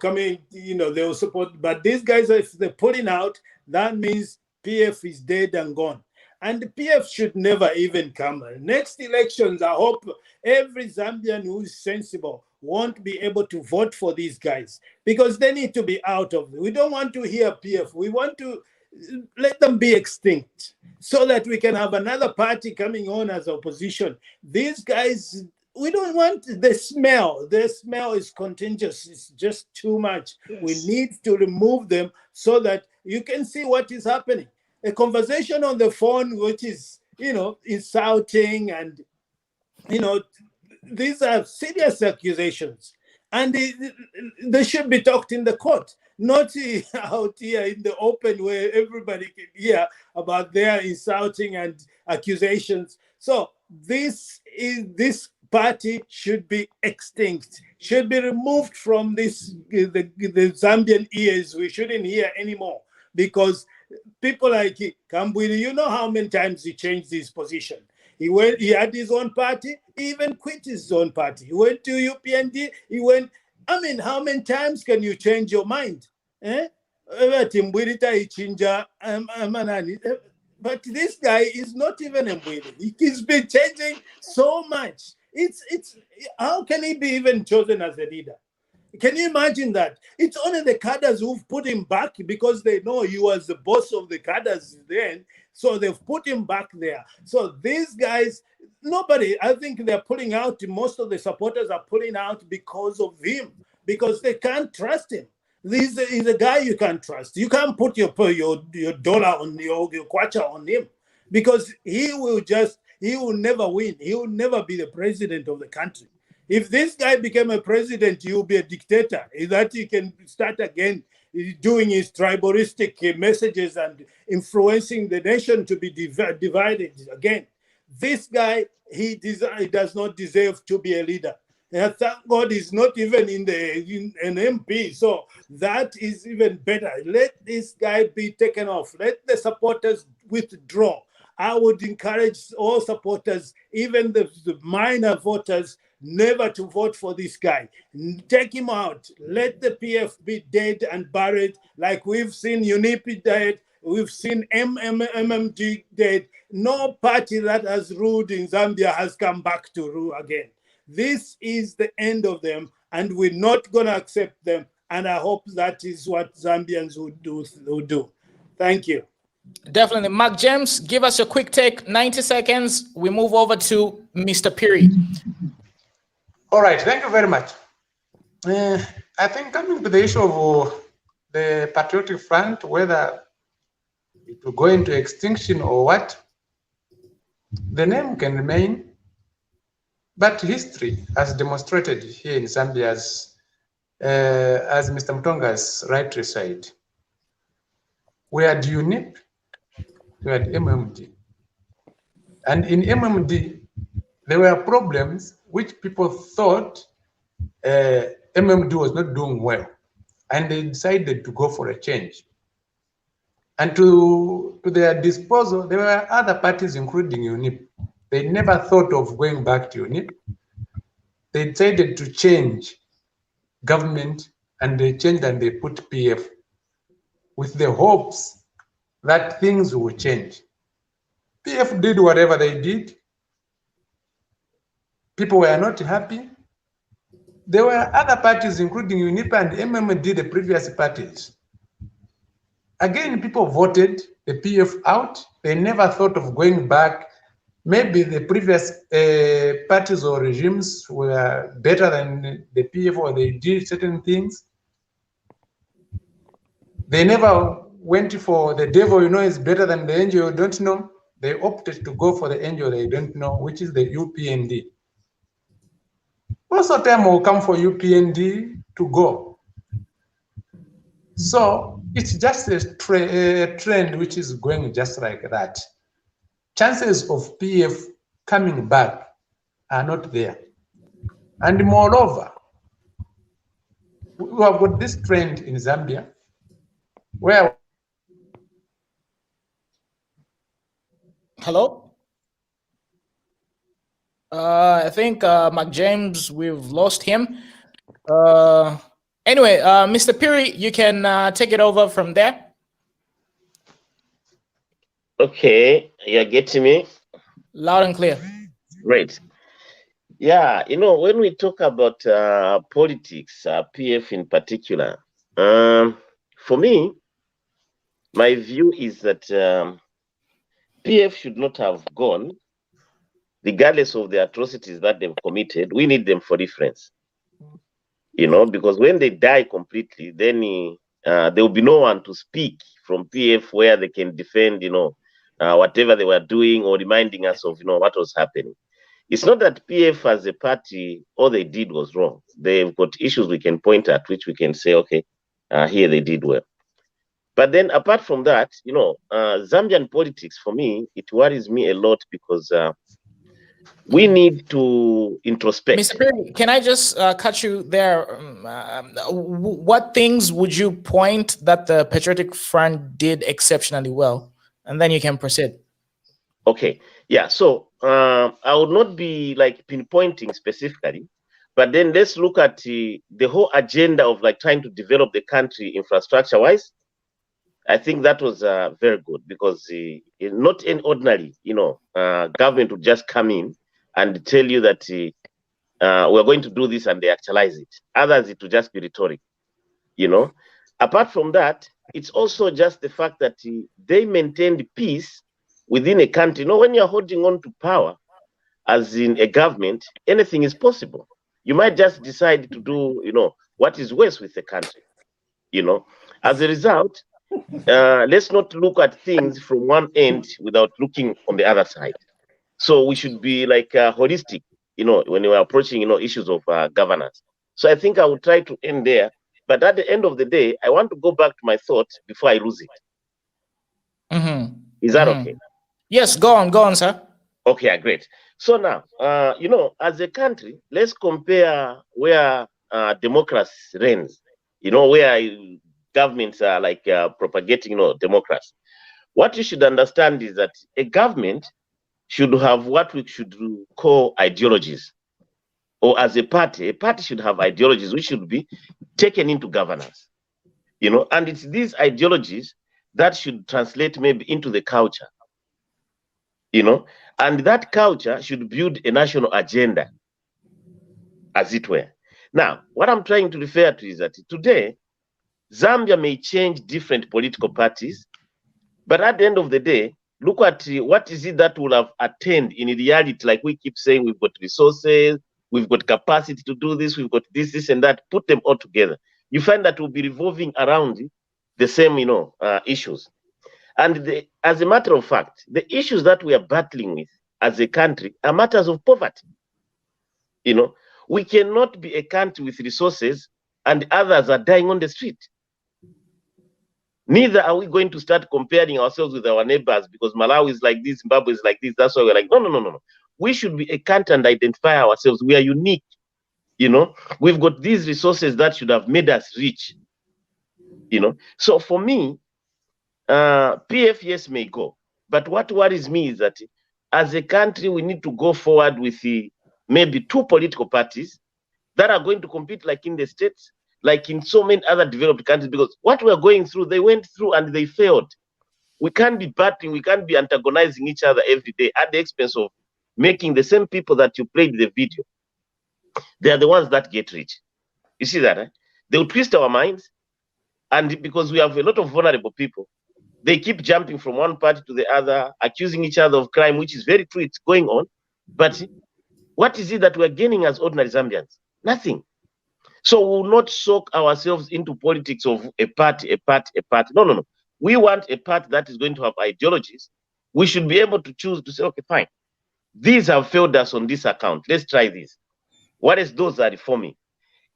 coming, they'll support. But these guys, if they're pulling out, that means PF is dead and gone. And the PF should never even come. Next elections, I hope every Zambian who is sensible won't be able to vote for these guys, because they need to be out of it. We don't want to hear PF. We want to let them be extinct so that we can have another party coming on as opposition. These guys, we don't want the smell. The smell is contagious. It's just too much. Yes. We need to remove them so that you can see what is happening. A conversation on the phone, which is, insulting, and, these are serious accusations. And they should be talked in the court, not out here in the open where everybody can hear about their insulting and accusations. So this party should be extinct, should be removed from the Zambian ears. We shouldn't hear anymore, because people like Kambwili, you know how many times he changed his position. He had his own party, he even quit his own party. He went to UPND, how many times can you change your mind? But this guy is not even a Mbwili. He's been changing so much. It's how can he be even chosen as a leader? Can you imagine that? It's only the cadres who've put him back because they know he was the boss of the cadres then. So they've put him back there. So these guys, nobody, I think they're pulling out, most of the supporters are pulling out because of him, because they can't trust him. He's a guy you can't trust. You can't put your dollar on your kwacha on him, because he will never win. He will never be the president of the country. If this guy became a president, he will be a dictator. That he can start again doing his tribalistic messages and influencing the nation to be divided again. This guy, he does not deserve to be a leader. And thank God he's not even in an MP. So that is even better. Let this guy be taken off. Let the supporters withdraw. I would encourage all supporters, even the minor voters, never to vote for this guy. Take him out. Let the PF be dead and buried, like we've seen UNIP dead, we've seen MMD dead. No party that has ruled in Zambia has come back to rule again. This is the end of them, and we're not going to accept them. And I hope that is what Zambians would do. Thank you. Definitely. Mark James, give us a quick take, 90 seconds. We move over to Mr. Piri. All right, thank you very much. I think coming to the issue of the Patriotic Front, whether it will go into extinction or what, the name can remain, but history has demonstrated here in Zambia, as Mr. Mutonga has rightly said, we had UNIP, we had MMD. And in MMD, there were problems which people thought MMD was not doing well, and they decided to go for a change. And to their disposal, there were other parties, including UNIP. They never thought of going back to UNIP. They decided to change government, and they changed and they put PF with the hopes that things will change. PF did whatever they did. People were not happy. There were other parties, including UNIP and MMD, the previous parties. Again, people voted the PF out. They never thought of going back. Maybe the previous parties or regimes were better than the PF, or they did certain things. They never went for the devil, is better than the angel you don't know. They opted to go for the angel they don't know, which is the UPND. Also, time will come for UPND to go. So it's just a trend which is going just like that. Chances of PF coming back are not there. And moreover, we have got this trend in Zambia where... Hello? I think Mark James, we've lost him. Anyway, Mr. Piri, you can take it over from there. Okay, you're getting me? Loud and clear. Great. Yeah, when we talk about politics, PF in particular, for me, my view is that PF should not have gone, regardless of the atrocities that they've committed. We need them for reference, because when they die completely, then there will be no one to speak from PF where they can defend, whatever they were doing, or reminding us of, what was happening. It's not that PF as a party, all they did was wrong. They've got issues we can point at, which we can say, okay, here they did well. But then apart from that, Zambian politics, for me, it worries me a lot, because we need to introspect. Mr. Piri, can I just cut you there? What things would you point that the Patriotic Front did exceptionally well? And then you can proceed. Okay. Yeah. So I would not be pinpointing specifically, but then let's look at the whole agenda of trying to develop the country infrastructure-wise. I think that was very good, because not an ordinary, government would just come in and tell you that we're going to do this, and they actualize it. Others, it will just be rhetoric, you know. Apart from that, it's also just the fact that they maintained peace within a country. You know, when you're holding on to power, as in a government, anything is possible. You might just decide to do, you know, what is worst with the country, you know. As a result, let's not look at things from one end without looking on the other side. So we should be like holistic, you know, when we're approaching, you know, issues of governance. So I think I will try to end there. But at the end of the day, I want to go back to my thoughts before I lose it. Is that okay? Yes, go on, sir. Okay, great. So now, you know, as a country, let's compare where democracy reigns, you know, where governments are like propagating, you know, democracy. What you should understand is that a government should have what we should call ideologies. Or as a party should have ideologies which should be taken into governance, you know, and it's these ideologies that should translate maybe into the culture, you know, and that culture should build a national agenda, as it were. Now, what I'm trying to refer to is that today, Zambia may change different political parties, but at the end of the day, look at what is it that will have attained in reality. Like we keep saying, we've got resources, we've got capacity to do this, we've got this, and that. Put them all together. You find that we'll be revolving around the same, you know, issues. And as a matter of fact, the issues that we are battling with as a country are matters of poverty. You know, we cannot be a country with resources and others are dying on the street. Neither are we going to start comparing ourselves with our neighbors because Malawi is like this, Zimbabwe is like this. That's why we're like, no. We should be a country and identify ourselves. We are unique. You know, we've got these resources that should have made us rich. You know, so for me, PF, yes, may go. But what worries me is that as a country, we need to go forward with maybe 2 political parties that are going to compete like in the States, like in so many other developed countries, because what we're going through, they went through and they failed. We can't be battling, we can't be antagonizing each other every day at the expense of making the same people that you played the video. They are the ones that get rich. You see that? They will twist our minds, and because we have a lot of vulnerable people, they keep jumping from one party to the other, accusing each other of crime, which is very true, it's going on. But what is it that we're gaining as ordinary Zambians? Nothing. So we will not soak ourselves into politics of a party. No. We want a party that is going to have ideologies. We should be able to choose to say, okay, fine. These have failed us on this account. Let's try this. What is those are reforming?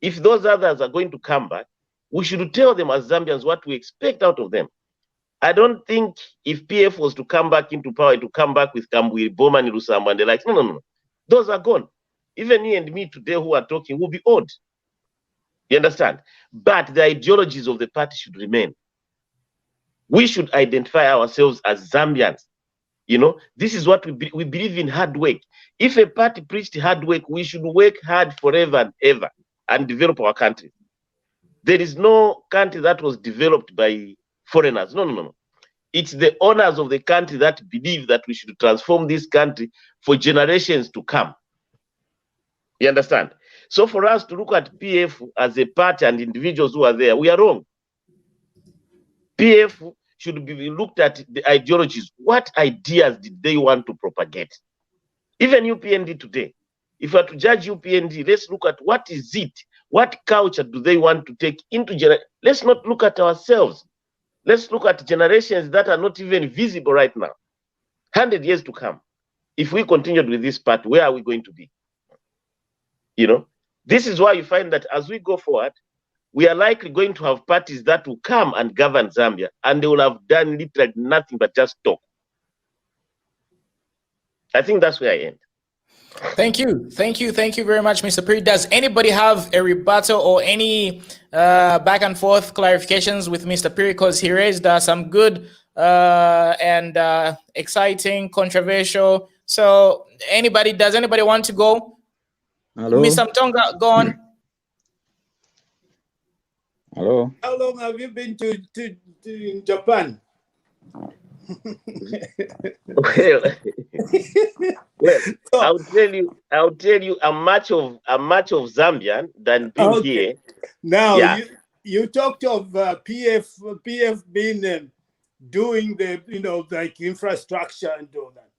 If those others are going to come back, we should tell them as Zambians what we expect out of them. I don't think if PF was to come back into power, to come back with Kambui, Bowman, Lusamba, and the likes. No. Those are gone. Even you and me today who are talking will be odd. You understand? But the ideologies of the party should remain. We should identify ourselves as Zambians. You know, this is what we believe in: hard work. If a party preached hard work, we should work hard forever and ever and develop our country. There is no country that was developed by foreigners. No. It's the owners of the country that believe that we should transform this country for generations to come. You understand? So for us to look at PF as a party and individuals who are there, we are wrong. PF should be looked at the ideologies. What ideas did they want to propagate? Even UPND today, if we are to judge UPND, let's look at what is it? What culture do they want to take into generation? Let's not look at ourselves. Let's look at generations that are not even visible right now. 100 years to come. If we continued with this part, where are we going to be? You know, this is why you find that as we go forward, we are likely going to have parties that will come and govern Zambia, and they will have done literally nothing but just talk. I think that's where I end. Thank you very much, Mr. Piri. Does anybody have a rebuttal or any back and forth clarifications with Mr. Piri? Because he raised some good and exciting, controversial. So does anybody want to go? Hello? Mr. Mtonga, go on. Hello? How long have you been to Japan? Well, well, I'll tell you, I'm much of Zambian than being Okay. here. Now Yeah. you talked of PF being doing the like infrastructure and all that.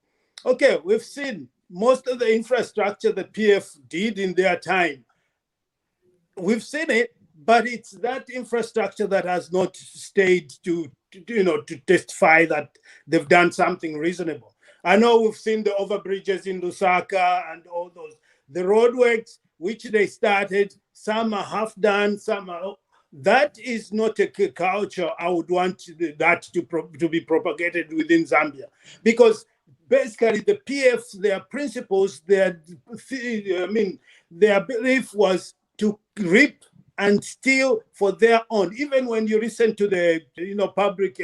Okay, we've seen most of the infrastructure the PF did in their time. We've seen it, but it's that infrastructure that has not stayed to testify that they've done something reasonable. I know we've seen the overbridges in Lusaka and all those. The roadworks which they started, some are half done, some are. That is not a culture I would want that to be propagated within Zambia, because basically the PFs, their principles, their belief was to reap and steal for their own. Even when you listen to the public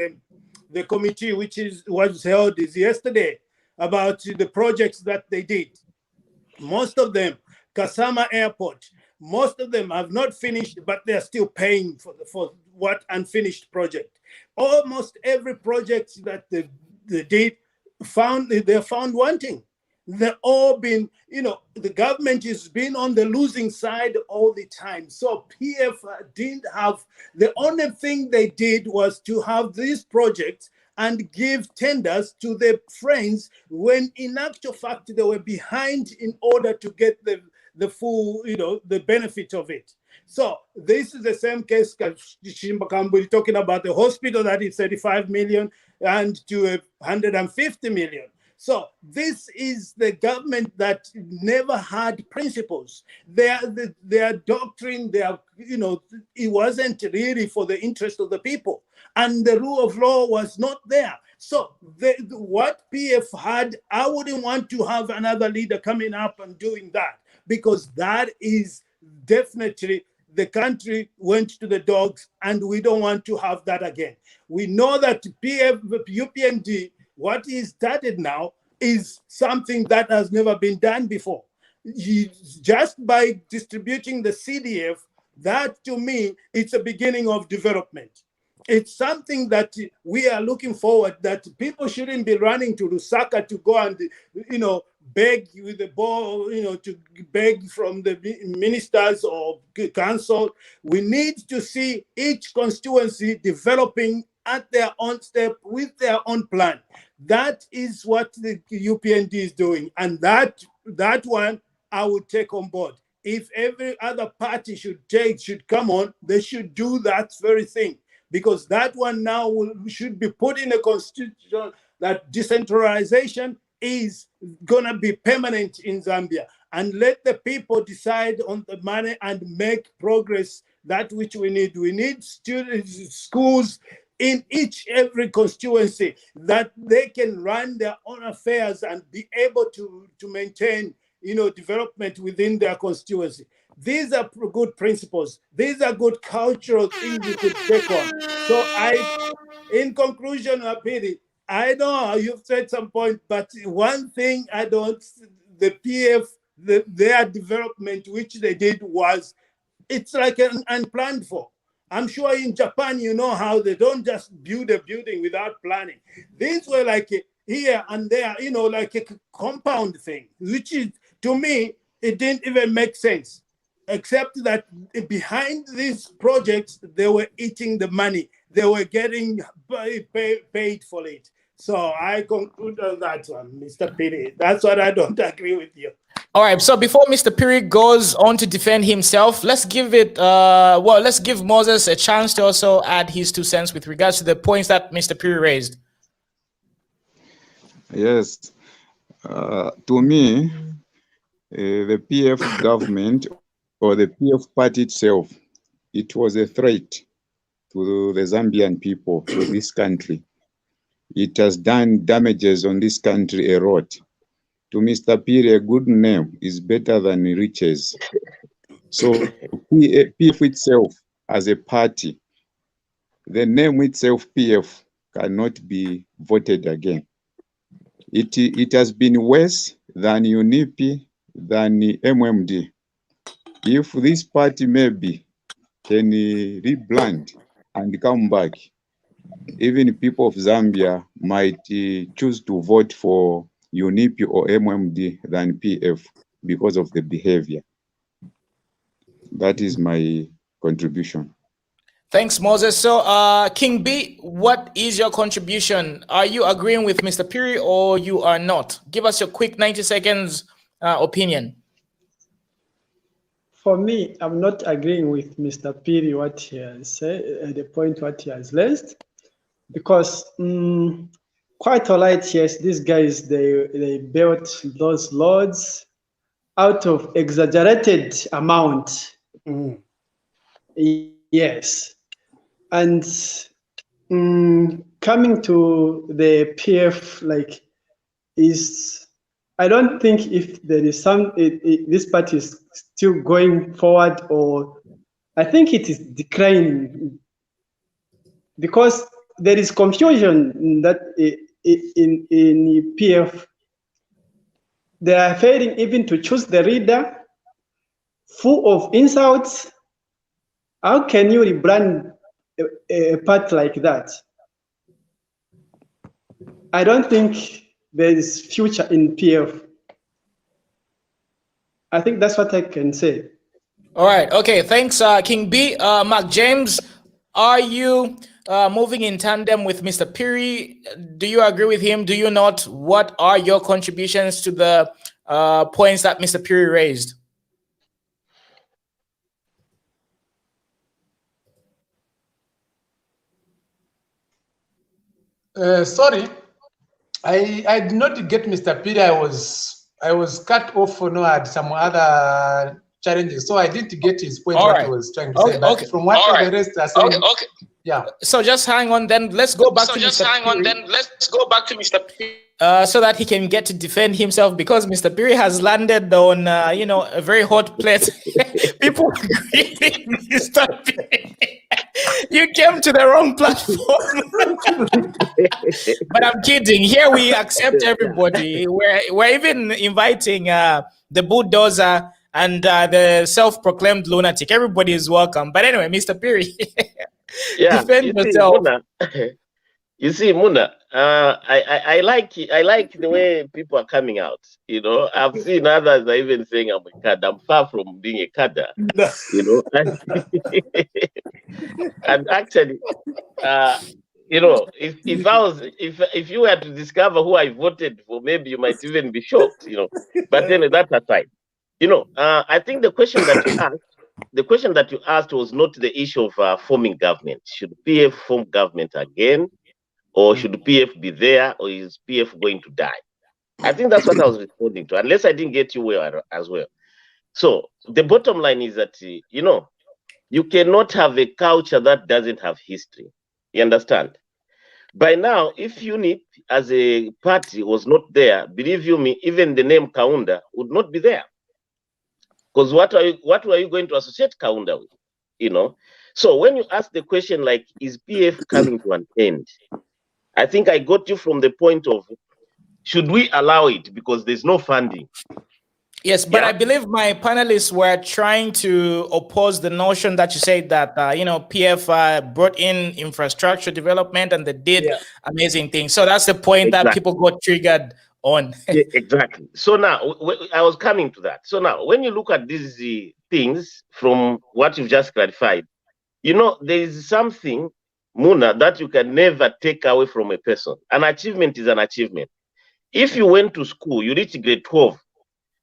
the committee which was held yesterday about the projects that they did, most of them, Kasama Airport, most of them have not finished, but they're still paying for what unfinished project. Almost every project that they did, they're found wanting. They've all been, the government has been on the losing side all the time. So PF didn't have, the only thing they did was to have these projects and give tenders to their friends when in actual fact they were behind in order to get the full, the benefit of it. So this is the same case we're talking about the hospital that is 35 million and to 150 million. So this is the government that never had principles. Their doctrine, it wasn't really for the interest of the people. And the rule of law was not there. So what PF had, I wouldn't want to have another leader coming up and doing that, because that is definitely the country went to the dogs, and we don't want to have that again. We know that UPND, what is started now, is something that has never been done before. Just by distributing the CDF, that to me, it's a beginning of development. It's something that we are looking forward, that people shouldn't be running to Lusaka to go and, beg with the ball, to beg from the ministers or council. We need to see each constituency developing at their own step with their own plan. That is what the UPND is doing. And that one I would take on board. If every other party should come on, they should do that very thing. Because that one now should be put in a constitution that decentralization is going to be permanent in Zambia, and let the people decide on the money and make progress, that which we need. We need schools in every constituency that they can run their own affairs and be able to maintain development within their constituency. These are good principles. These are good cultural things you could take on. So in conclusion, Apiri, I know you've said some point, but one thing the PF, their development, which they did, was, it's like an unplanned for. I'm sure in Japan, how they don't just build a building without planning. These were like here and there, like a compound thing, which is, to me, it didn't even make sense. Except that behind these projects, they were eating the money. They were getting paid for it. So I conclude on that one, Mr. Piri. That's what I don't agree with you. All right. So before Mr. Piri goes on to defend himself, let's give Moses a chance to also add his 2 cents with regards to the points that Mr. Piri raised. Yes. To me, the PF government or the PF party itself, it was a threat to the Zambian people, to this country. It has done damages on this country a lot. To Mr. Piri, a good name is better than riches. So PF itself as a party, the name itself, PF, cannot be voted again. It has been worse than UNIP, than MMD. If this party maybe can rebrand and come back, even people of Zambia might choose to vote for UNIP or MMD than PF because of the behavior. That is my contribution. Thanks, Moses. So, King B, what is your contribution? Are you agreeing with Mr. Piri or you are not? Give us your quick 90 seconds opinion. For me, I'm not agreeing with Mr. Piri what he has said, the point what he has raised, because quite all right, yes, these guys, they built those roads out of exaggerated amount. Yes. And coming to the PF, like, I don't think if there is this party is still going forward, or I think it is declining, because there is confusion that in PF, they are failing even to choose the leader, full of insults. How can you rebrand a party like that? I don't think there is future in PF. I think that's what I can say. All right. Okay. Thanks, King B. Mark James, are you moving in tandem with Mr. Piri? Do you agree with him? Do you not? What are your contributions to the points that Mr. Piri raised? Sorry, I did not get Mr. Piri. I was cut off for no, I had some other challenges, so I didn't get his point. All what right. He was trying to say. But from what all the rest are saying, yeah. So just hang on, then let's go back to Mr. Piri. So that he can get to defend himself, because Mr. Piri has landed on a very hot plate. People agree with Mr. Piri. You came to the wrong platform. But I'm kidding. Here we accept everybody. We're even inviting the bulldozer and the self-proclaimed lunatic. Everybody is welcome. But anyway, Mr. Piri, defend yourself. You see, Muna, I like the way people are coming out. You know, I've seen others are even saying I'm a cadre. I'm far from being a cadre. You know, and actually, you know, if you were to discover who I voted for, maybe you might even be shocked. You know, but then that aside, you know, I think the question that you asked was not the issue of forming government. Should PF form government again? Or should PF be there, or is PF going to die? I think that's what I was responding to, unless I didn't get you well as well. So the bottom line is that, you know, you cannot have a culture that doesn't have history. You understand? By now, if UNIP as a party was not there, believe you me, even the name Kaunda would not be there. Because what were you going to associate Kaunda with? You know? So when you ask the question like, is PF coming to an end? I think I got you from the point of, should we allow it because there's no funding? Yes, but I believe my panelists were trying to oppose the notion that you said that, PF brought in infrastructure development and they did amazing things. So that's the point that people got triggered on. Exactly. So now, I was coming to that. So now, when you look at these things from what you've just clarified, you know, there is something, Muna, that you can never take away from a person. An achievement is an achievement. If you went to school, you reach grade 12,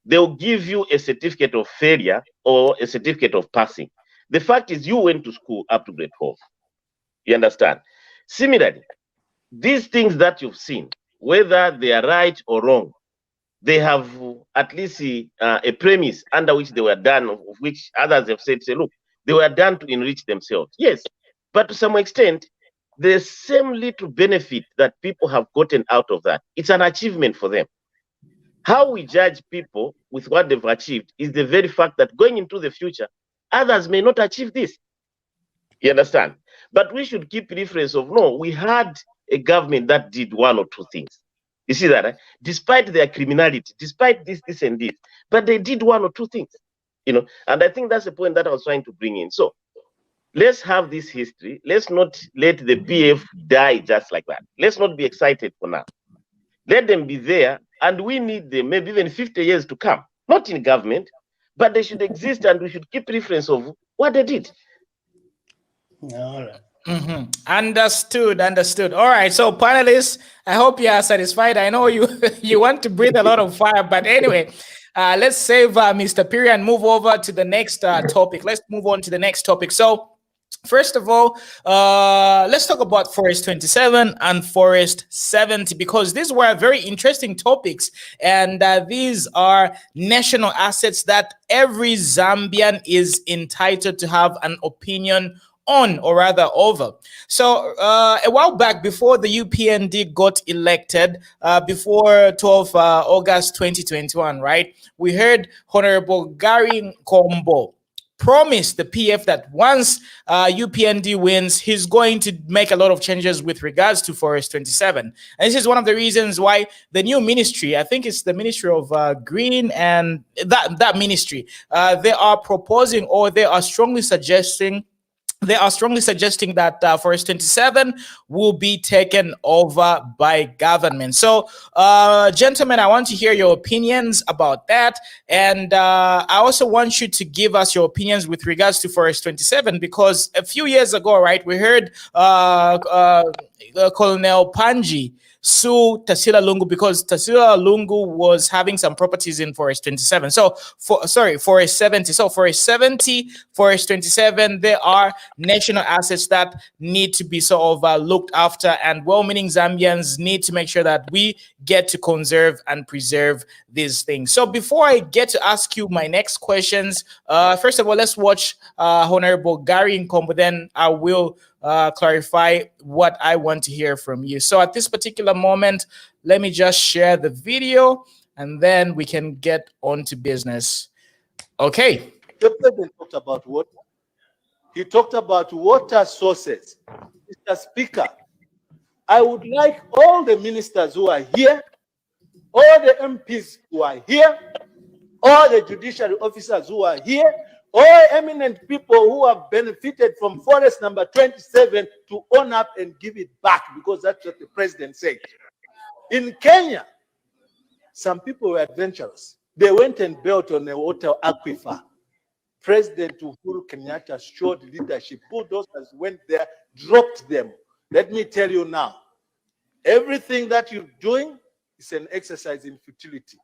they'll give you a certificate of failure or a certificate of passing. The fact is you went to school up to grade 12. You understand? Similarly, these things that you've seen, whether they are right or wrong, they have at least a premise under which they were done, of which others have said, say, look, they were done to enrich themselves. Yes. But to some extent, the same little benefit that people have gotten out of that, it's an achievement for them. How we judge people with what they've achieved is the very fact that going into the future, others may not achieve this. You understand? But we should keep reference of, no, we had a government that did one or two things. You see that? Despite their criminality, despite this, and this, but they did one or two things. You know, and I think that's the point that I was trying to bring in. So, let's have this history. Let's not let the PF die just like that. Let's not be excited for now. Let them be there, and we need them maybe even 50 years to come. Not in government, but they should exist, and we should keep reference of what they did. All right. Understood. All right. So, panelists, I hope you are satisfied. I know you you want to breathe a lot of fire, but anyway, let's save Mr. Piri and move over to the next topic. Let's move on to the next topic. So, first of all, let's talk about Forest 27 and Forest 70, because these were very interesting topics, and these are national assets that every Zambian is entitled to have an opinion on, or rather over. So a while back, before the UPND got elected, before 12 August 2021, right, we heard Honorable Gary Kombo promised the PF that once UPND wins, he's going to make a lot of changes with regards to Forest 27. And this is one of the reasons why the new ministry, I think it's the Ministry of Green, and that ministry, they are proposing, or they are strongly suggesting that Forest 27 will be taken over by government. So, gentlemen, I want to hear your opinions about that. And I also want you to give us your opinions with regards to Forest 27, because a few years ago, right, we heard Colonel Panji sue Tasila Lungu because Tasila Lungu was having some properties in Forest 27. So, Forest 70. So, Forest 70, Forest 27, they are national assets that need to be sort of looked after, and well-meaning Zambians need to make sure that we get to conserve and preserve these things. So, before I get to ask you my next questions, first of all, let's watch Honorable Gary Nkombo, then I will clarify what I want to hear from you. So at this particular moment, let me just share the video and then we can get on to business. Okay. The president talked about water. He talked about water sources. Mr. Speaker, I would like all the ministers who are here, all the MPs who are here, all the judiciary officers who are here, all eminent people who have benefited from forest number 27 to own up and give it back, because that's what the president said. In Kenya, some people were adventurous. They went and built on a water aquifer. President Uhuru Kenyatta showed leadership. Bulldozers went there, dropped them. Let me tell you now, everything that you're doing is an exercise in futility.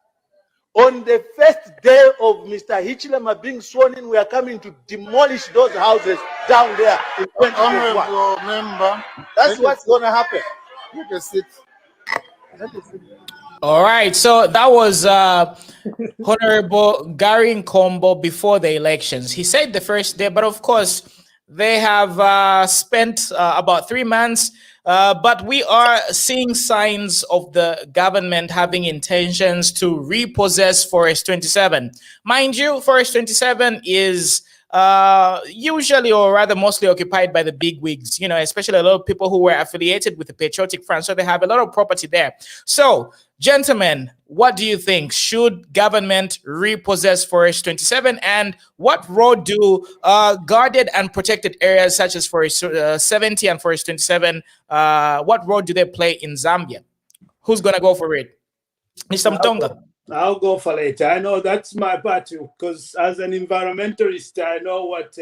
On the first day of Mr. Hichilema being sworn in, we are coming to demolish those houses down there in 2021. Member, that's what's going to happen. Take a seat. All right, so that was Honorable Gary Nkombo before the elections. He said the first day, but of course, they have spent about 3 months. But we are seeing signs of the government having intentions to repossess Forest 27. Mind you, Forest 27 is usually, or rather mostly, occupied by the bigwigs, you know, especially a lot of people who were affiliated with the Patriotic Front. So they have a lot of property there. So, gentlemen, what do you think? Should government repossess Forest 27? And what role do guarded and protected areas such as Forest 70 and Forest 27, what role do they play in Zambia? Who's going to go for it? Mr. Mtonga. I'll go for it. I know that's my battle, because as an environmentalist, I know what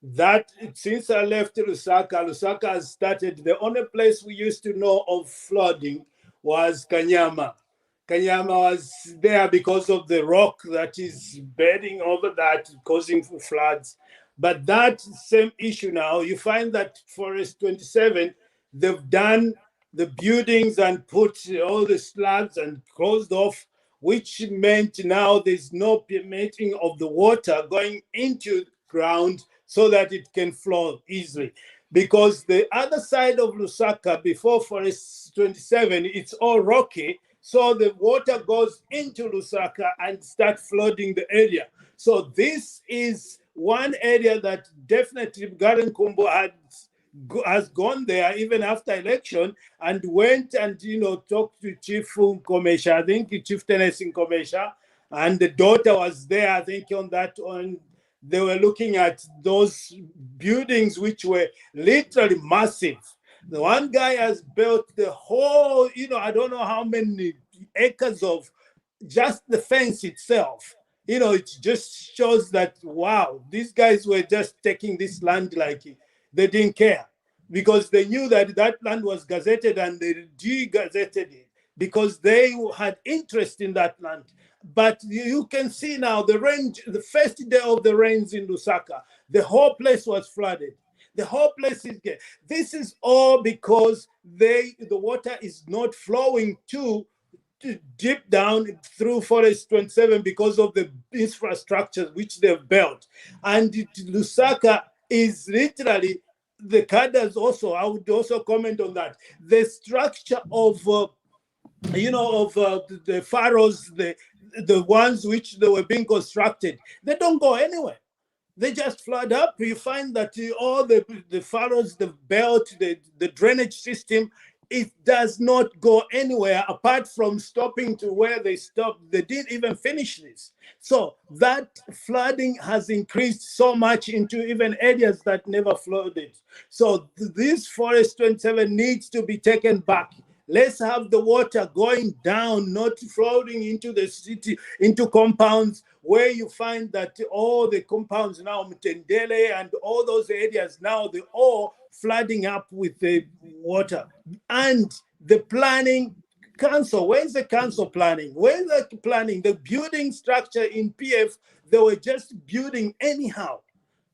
that since I left Lusaka has started. The only place we used to know of flooding was Kanyama. Kanyama was there because of the rock that is bedding over that, causing floods. But that same issue now, you find that Forest 27, they've done the buildings and put all the slabs and closed off, which meant now there's no permitting of the water going into ground so that it can flow easily. Because the other side of Lusaka, before Forest 27, it's all rocky, so the water goes into Lusaka and start flooding the area. So this is one area that definitely Garen Kumbo has gone there even after election and went and, you know, talked to Chief Nkomesha, I think Chief Tennessee Nkomesha, and the daughter was there, I think, on they were looking at those buildings which were literally massive. The one guy has built the whole, I don't know how many acres of just the fence itself. It just shows that, wow, these guys were just taking this land like they didn't care, because they knew that that land was gazetted and they de-gazetted it because they had interest in that land. But you can see now the first day of the rains in Lusaka, the whole place was flooded. The whole place is gay. This is all because the water is not flowing too deep down through Forest 27 because of the infrastructure which they've built. And Lusaka is literally the cadres also. I would also comment on that. The structure of the furrows, the ones which they were being constructed, they don't go anywhere. They just flood up. You find that all the furrows, the belt, the drainage system, it does not go anywhere apart from stopping to where they stopped. They didn't even finish this. So that flooding has increased so much into even areas that never flooded. So this Forest 27 needs to be taken back. Let's have the water going down, not flooding into the city, into compounds where you find that all the compounds now, Mtendele and all those areas now, they're all flooding up with the water. And the planning council, where's the council planning? Where's the planning? The building structure in PF, they were just building anyhow.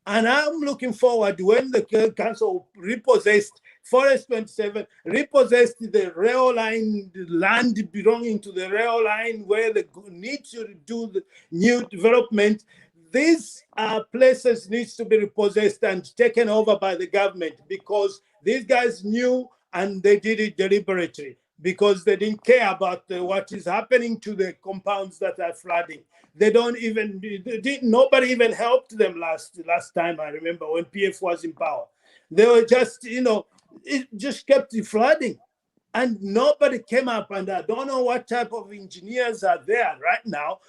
And I'm looking forward when the council repossessed Forest 27, repossessed the rail line, the land belonging to the rail line where they need to do the new development. These places needs to be repossessed and taken over by the government, because these guys knew and they did it deliberately because they didn't care about what is happening to the compounds that are flooding. They don't even, nobody even helped them last time. I remember when PF was in power. They were just, it just kept flooding. And nobody came up, and I don't know what type of engineers are there right now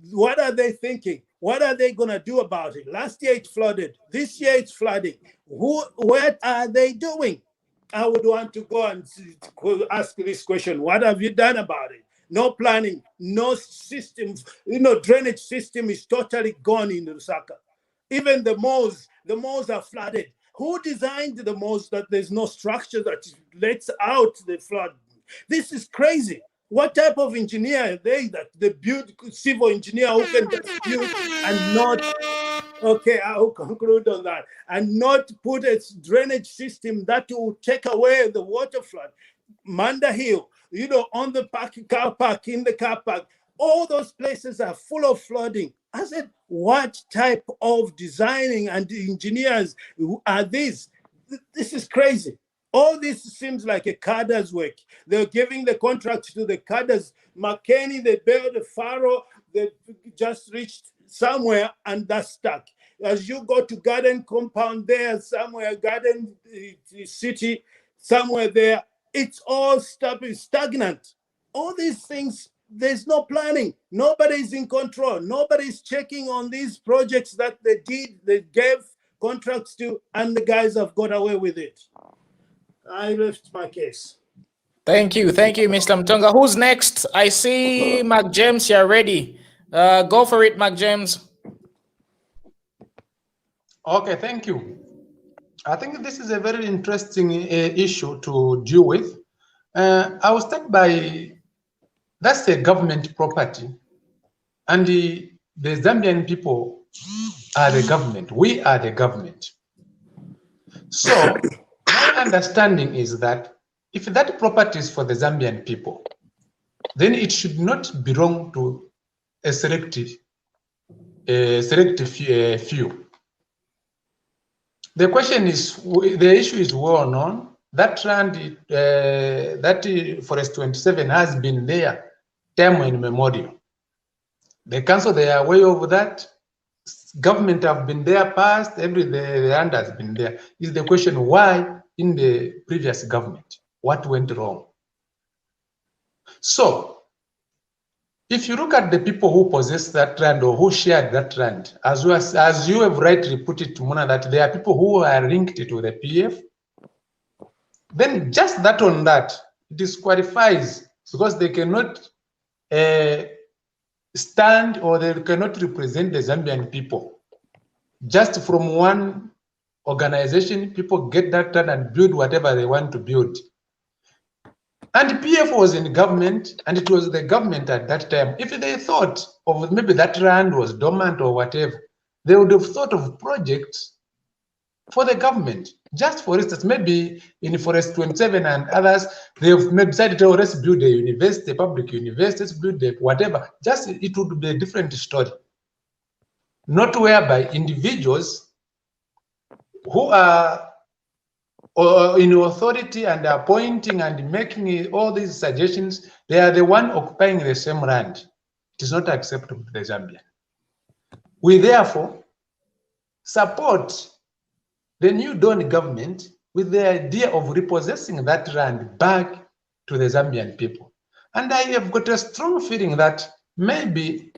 what are they thinking? What are they going to do about it? Last year it flooded. This year it's flooding. What are they doing? I would want to go and ask this question. What have you done about it? No planning, no system. Drainage system is totally gone in Lusaka. Even the malls are flooded. Who designed the malls that there's no structure that lets out the flood? This is crazy. What type of engineer are they that they build, civil engineer who can just build and not, okay, I'll conclude on that, and not put a drainage system that will take away the water flood. Manda Hill, on the car park, in the car park, all those places are full of flooding. I said, what type of designing and engineers are these? This is crazy. All this seems like a cadre's work. They're giving the contract to the cadres. McKinney, they built a furrow, they just reached somewhere and that's stuck. As you go to Garden Compound there, somewhere, Garden City, somewhere there, it's all stagnant. All these things, there's no planning. Nobody's in control. Nobody's checking on these projects that they gave contracts to, and the guys have got away with it. I left my case. Thank you, Mr. Mtonga. Who's next? I see Mark James, you're ready. Go for it, Mark James. Okay, thank you. I think this is a very interesting issue to deal with. I will start by, that's a government property, and the Zambian people are the government. We are the government. So my understanding is that if that property is for the Zambian people, then it should not belong to a selective few. The question is, the issue is well known. That land, that Forest 27 has been there time immemorial. The council, they are aware of that. Government have been there past, the land has been there. Is the question why in the previous government? What went wrong? So if you look at the people who possess that land or who shared that land, as you have rightly put it, Muna, that there are people who are linked to the PF, then just that on that disqualifies, because they cannot stand or they cannot represent the Zambian people. Just from one organization, people get that land and build whatever they want to build. And PF was in government, and it was the government at that time. If they thought of maybe that land was dormant or whatever, they would have thought of projects for the government. Just for instance, maybe in Forest 27 and others, they have maybe decided, oh, let's build a university, a public university, let's build a whatever. Just it would be a different story. Not whereby individuals who are in authority and appointing and making all these suggestions, they are the one occupying the same land. It is not acceptable to the Zambian. We therefore support the new Dawn government with the idea of repossessing that land back to the Zambian people. And I have got a strong feeling that maybe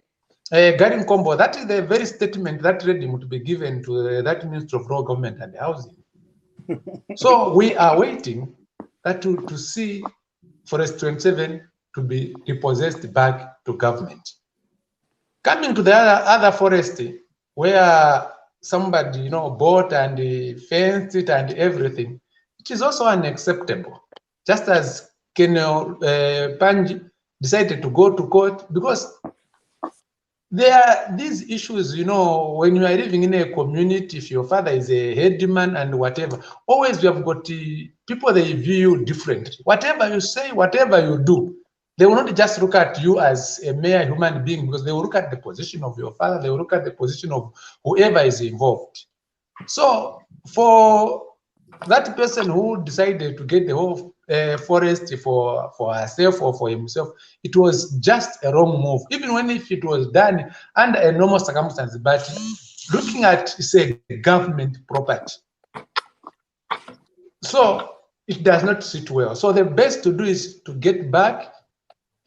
Gary Kombo, that is the very statement that led him to be given to that Minister of Rural Government and Housing. So we are waiting to see Forest 27 to be repossessed back to government. Coming to the other forest where somebody bought and fenced it and everything, it is also unacceptable. Just as Kenel Panji decided to go to court, because there are these issues, when you are living in a community, if your father is a headman and whatever, always you have got people, they view you differently. Whatever you say, whatever you do, they will not just look at you as a mere human being, because they will look at the position of your father, they will look at the position of whoever is involved. So for that person who decided to get the whole forest for herself or for himself, it was just a wrong move, even when if it was done under a normal circumstance. But looking at, say, government property, so it does not sit well. So the best to do is to get back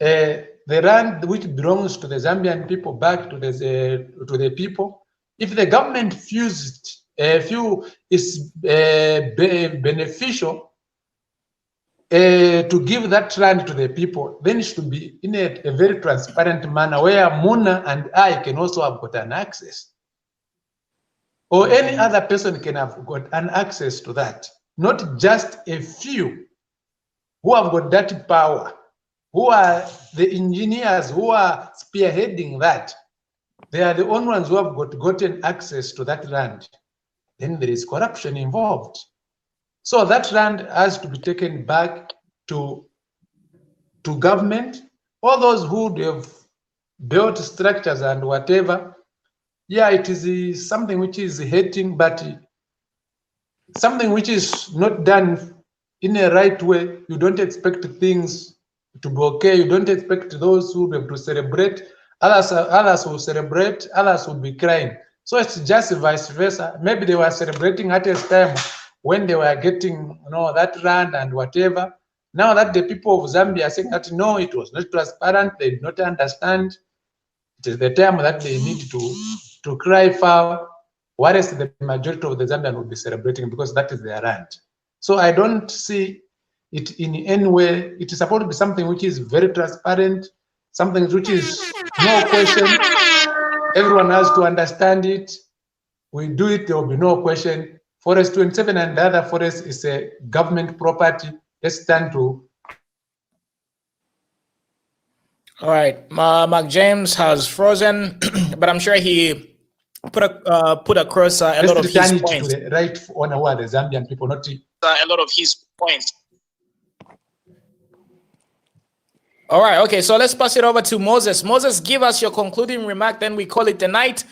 the land which belongs to the Zambian people back to the people. If the government feels it's beneficial to give that land to the people, then it should be in a very transparent manner where Muna and I can also have got an access, or any other person can have got an access to that, not just a few who have got that power, who are the engineers who are spearheading that. They are the only ones who have gotten access to that land. Then there is corruption involved. So that land has to be taken back to government. All those who have built structures and whatever, yeah, it is something which is hating, but something which is not done in a right way. You don't expect things to be okay. You don't expect those who have to celebrate. Others will celebrate, others will be crying. So it's just vice versa. Maybe they were celebrating at a time when they were getting that land and whatever. Now that the people of Zambia are saying that no, it was not transparent, they did not understand, it is the time that they need to cry foul, whereas the majority of the Zambian will be celebrating because that is their land. So I don't see it in any way. It is supposed to be something which is very transparent, something which is no question. Everyone has to understand it. We do it, there will be no question. Forest 27 and the other forest is a government property. Let's stand to. All right, Mark James has frozen, but I'm sure he put across a lot of his points. To the right honor who are the Zambian people, not a lot of his points. All right, okay, so let's pass it over to Moses. Moses, give us your concluding remark, then we call it a night.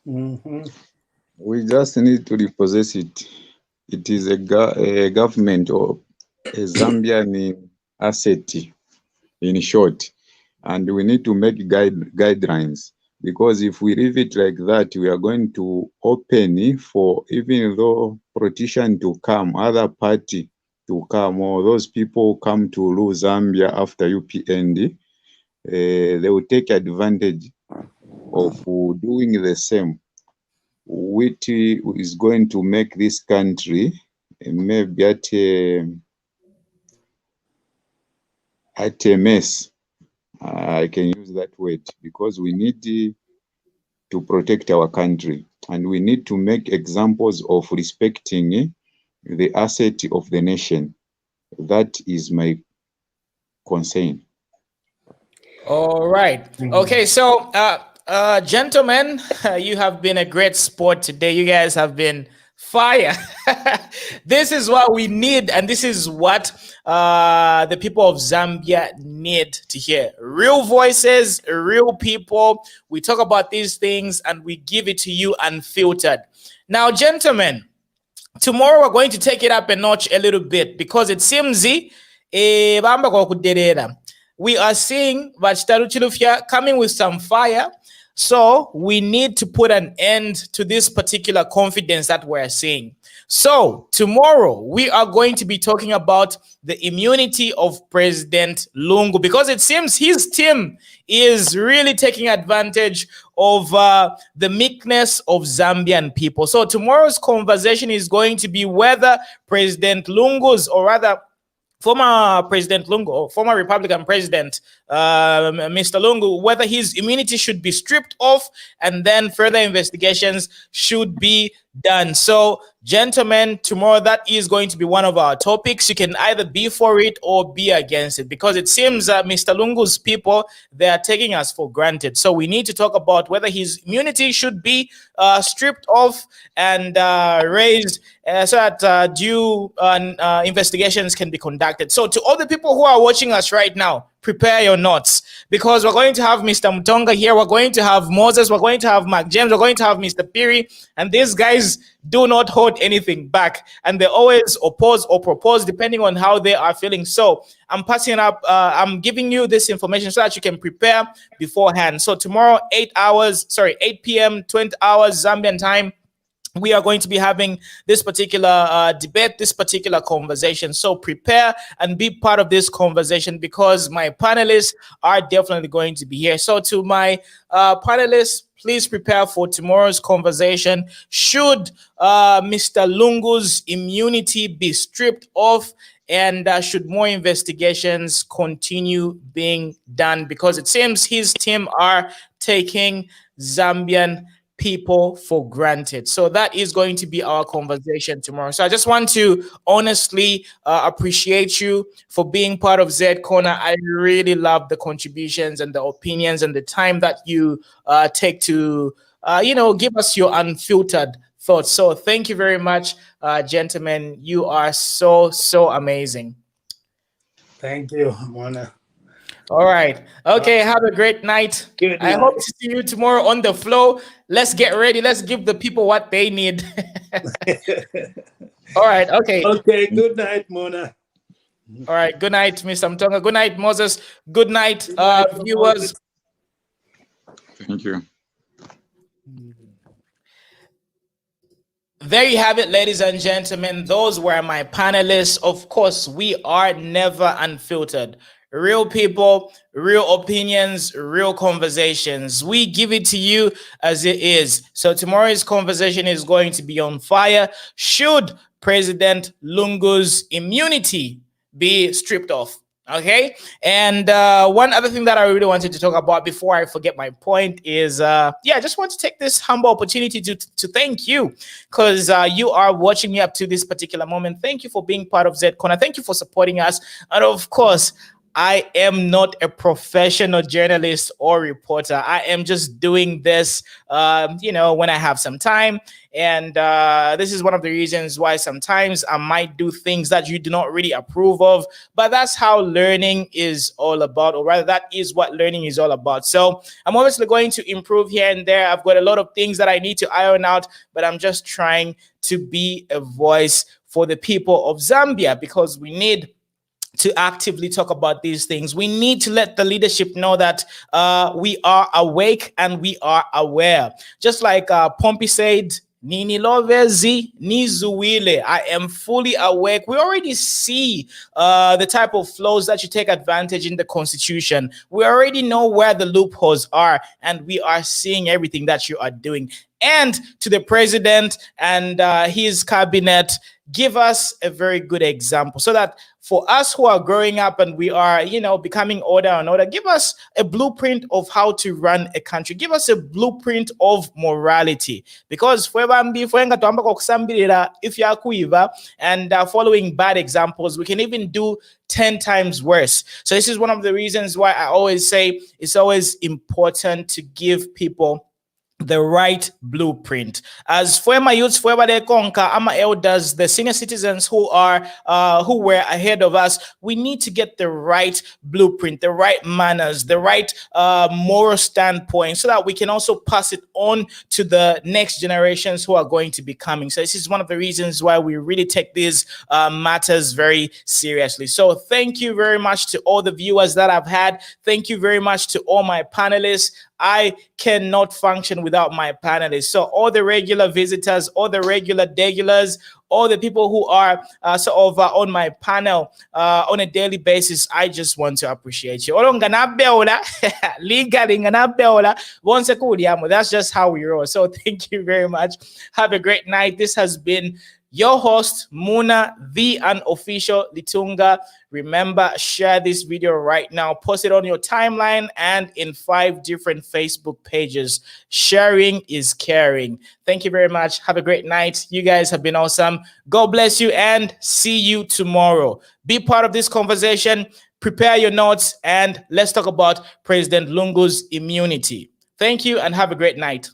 We just need to repossess it. It is a government or a Zambian asset, in short, and we need to make guidelines, because if we leave it like that, we are going to open for even though politician to come, other party to come, or those people come to rule Zambia after UPND, they will take advantage of doing the same, which is going to make this country maybe at a mess. I can use that word, because we need to protect our country, and we need to make examples of respecting the asset of the nation. That is my concern. All right. Okay. So, gentlemen, you have been a great sport today. You guys have been fire. This is what we need, and this is what the people of Zambia need to hear. Real voices, real people. We talk about these things and we give it to you unfiltered. Now, gentlemen, tomorrow we're going to take it up a notch a little bit, because it seems we are seeing Chitalu Chilufya coming with some fire. So we need to put an end to this particular confidence that we're seeing. So tomorrow we are going to be talking about the immunity of President Lungu, because it seems his team is really taking advantage of the meekness of Zambian people. So tomorrow's conversation is going to be whether President Lungu's, or rather former President Lungu, or former Republican President, Mr. Lungu, whether his immunity should be stripped off, and then further investigations should be done. So, gentlemen, tomorrow that is going to be one of our topics. You can either be for it or be against it, because it seems Mr. Lungu's people, they are taking us for granted. So we need to talk about whether his immunity should be stripped off and raised, so that due investigations can be conducted. So to all the people who are watching us right now, prepare your notes, because we're going to have Mr. Mutonga here, we're going to have Moses, we're going to have Mark James, we're going to have Mr. Piri, and these guys do not hold anything back, and they always oppose or propose depending on how they are feeling. So I'm passing up, I'm giving you this information so that you can prepare beforehand. So tomorrow, 8 p.m., 20 hours Zambian time, we are going to be having this particular debate, this particular conversation. So prepare and be part of this conversation, because my panelists are definitely going to be here. So to my panelists, please prepare for tomorrow's conversation. Should Mr. Lungu's immunity be stripped off, and should more investigations continue being done? Because it seems his team are taking Zambian people for granted. So that is going to be our conversation tomorrow. So I just want to honestly appreciate you for being part of Z Corner. I really love the contributions and the opinions and the time that you take to give us your unfiltered thoughts. So thank you very much, gentlemen. You are so amazing. Thank you, Mona. All right. Okay. Have a great night. I hope to see you tomorrow on the flow. Let's get ready. Let's give the people what they need. All right. Okay. Okay. Good night, Mona. All right. Good night, Mr. Mtonga. Good night, Moses. Good night, viewers. Thank you. There you have it, ladies and gentlemen. Those were my panelists. Of course, we are never unfiltered. Real people, real opinions, real conversations. We give it to you as it is. So tomorrow's conversation is going to be on fire. Should President Lungu's immunity be stripped off? Okay. And one other thing that I really wanted to talk about before I forget my point is, I just want to take this humble opportunity to thank you, because you are watching me up to this particular moment. Thank you for being part of Z Corner. Thank you for supporting us. And of course, I am not a professional journalist or reporter. I am just doing this, when I have some time. And this is one of the reasons why sometimes I might do things that you do not really approve of. But that's how learning is all about, or rather, that is what learning is all about. So I'm obviously going to improve here and there. I've got a lot of things that I need to iron out, but I'm just trying to be a voice for the people of Zambia, because we need to actively talk about these things. We need to let the leadership know that we are awake and we are aware. Just like Pompey said Nini Lovezi, Nizuwile. I am fully awake. We already see the type of flows that you take advantage in the Constitution. We already know where the loopholes are, and we are seeing everything that you are doing. And to the president and his cabinet, give us a very good example so that for us who are growing up and we are, becoming older and older, give us a blueprint of how to run a country. Give us a blueprint of morality. Because if you are kuiva and following bad examples, we can even do 10 times worse. So this is one of the reasons why I always say it's always important to give people the right blueprint. As former youths, former ama elders, the senior citizens who were ahead of us, we need to get the right blueprint, the right manners, the right moral standpoint, so that we can also pass it on to the next generations who are going to be coming. So this is one of the reasons why we really take these matters very seriously. So thank you very much to all the viewers that I've had. Thank you very much to all my panelists. I cannot function without my panelists. So all the regular visitors, all the regular regulars, all the people who are on my panel on a daily basis, I just want to appreciate you. That's just how we roll. So thank you very much. Have a great night. This has been your host, Muna, the unofficial Litunga. Remember, share this video right now. Post it on your timeline and in 5 different Facebook pages. Sharing is caring. Thank you very much. Have a great night. You guys have been awesome. God bless you and see you tomorrow. Be part of this conversation. Prepare your notes and let's talk about President Lungu's immunity. Thank you and have a great night.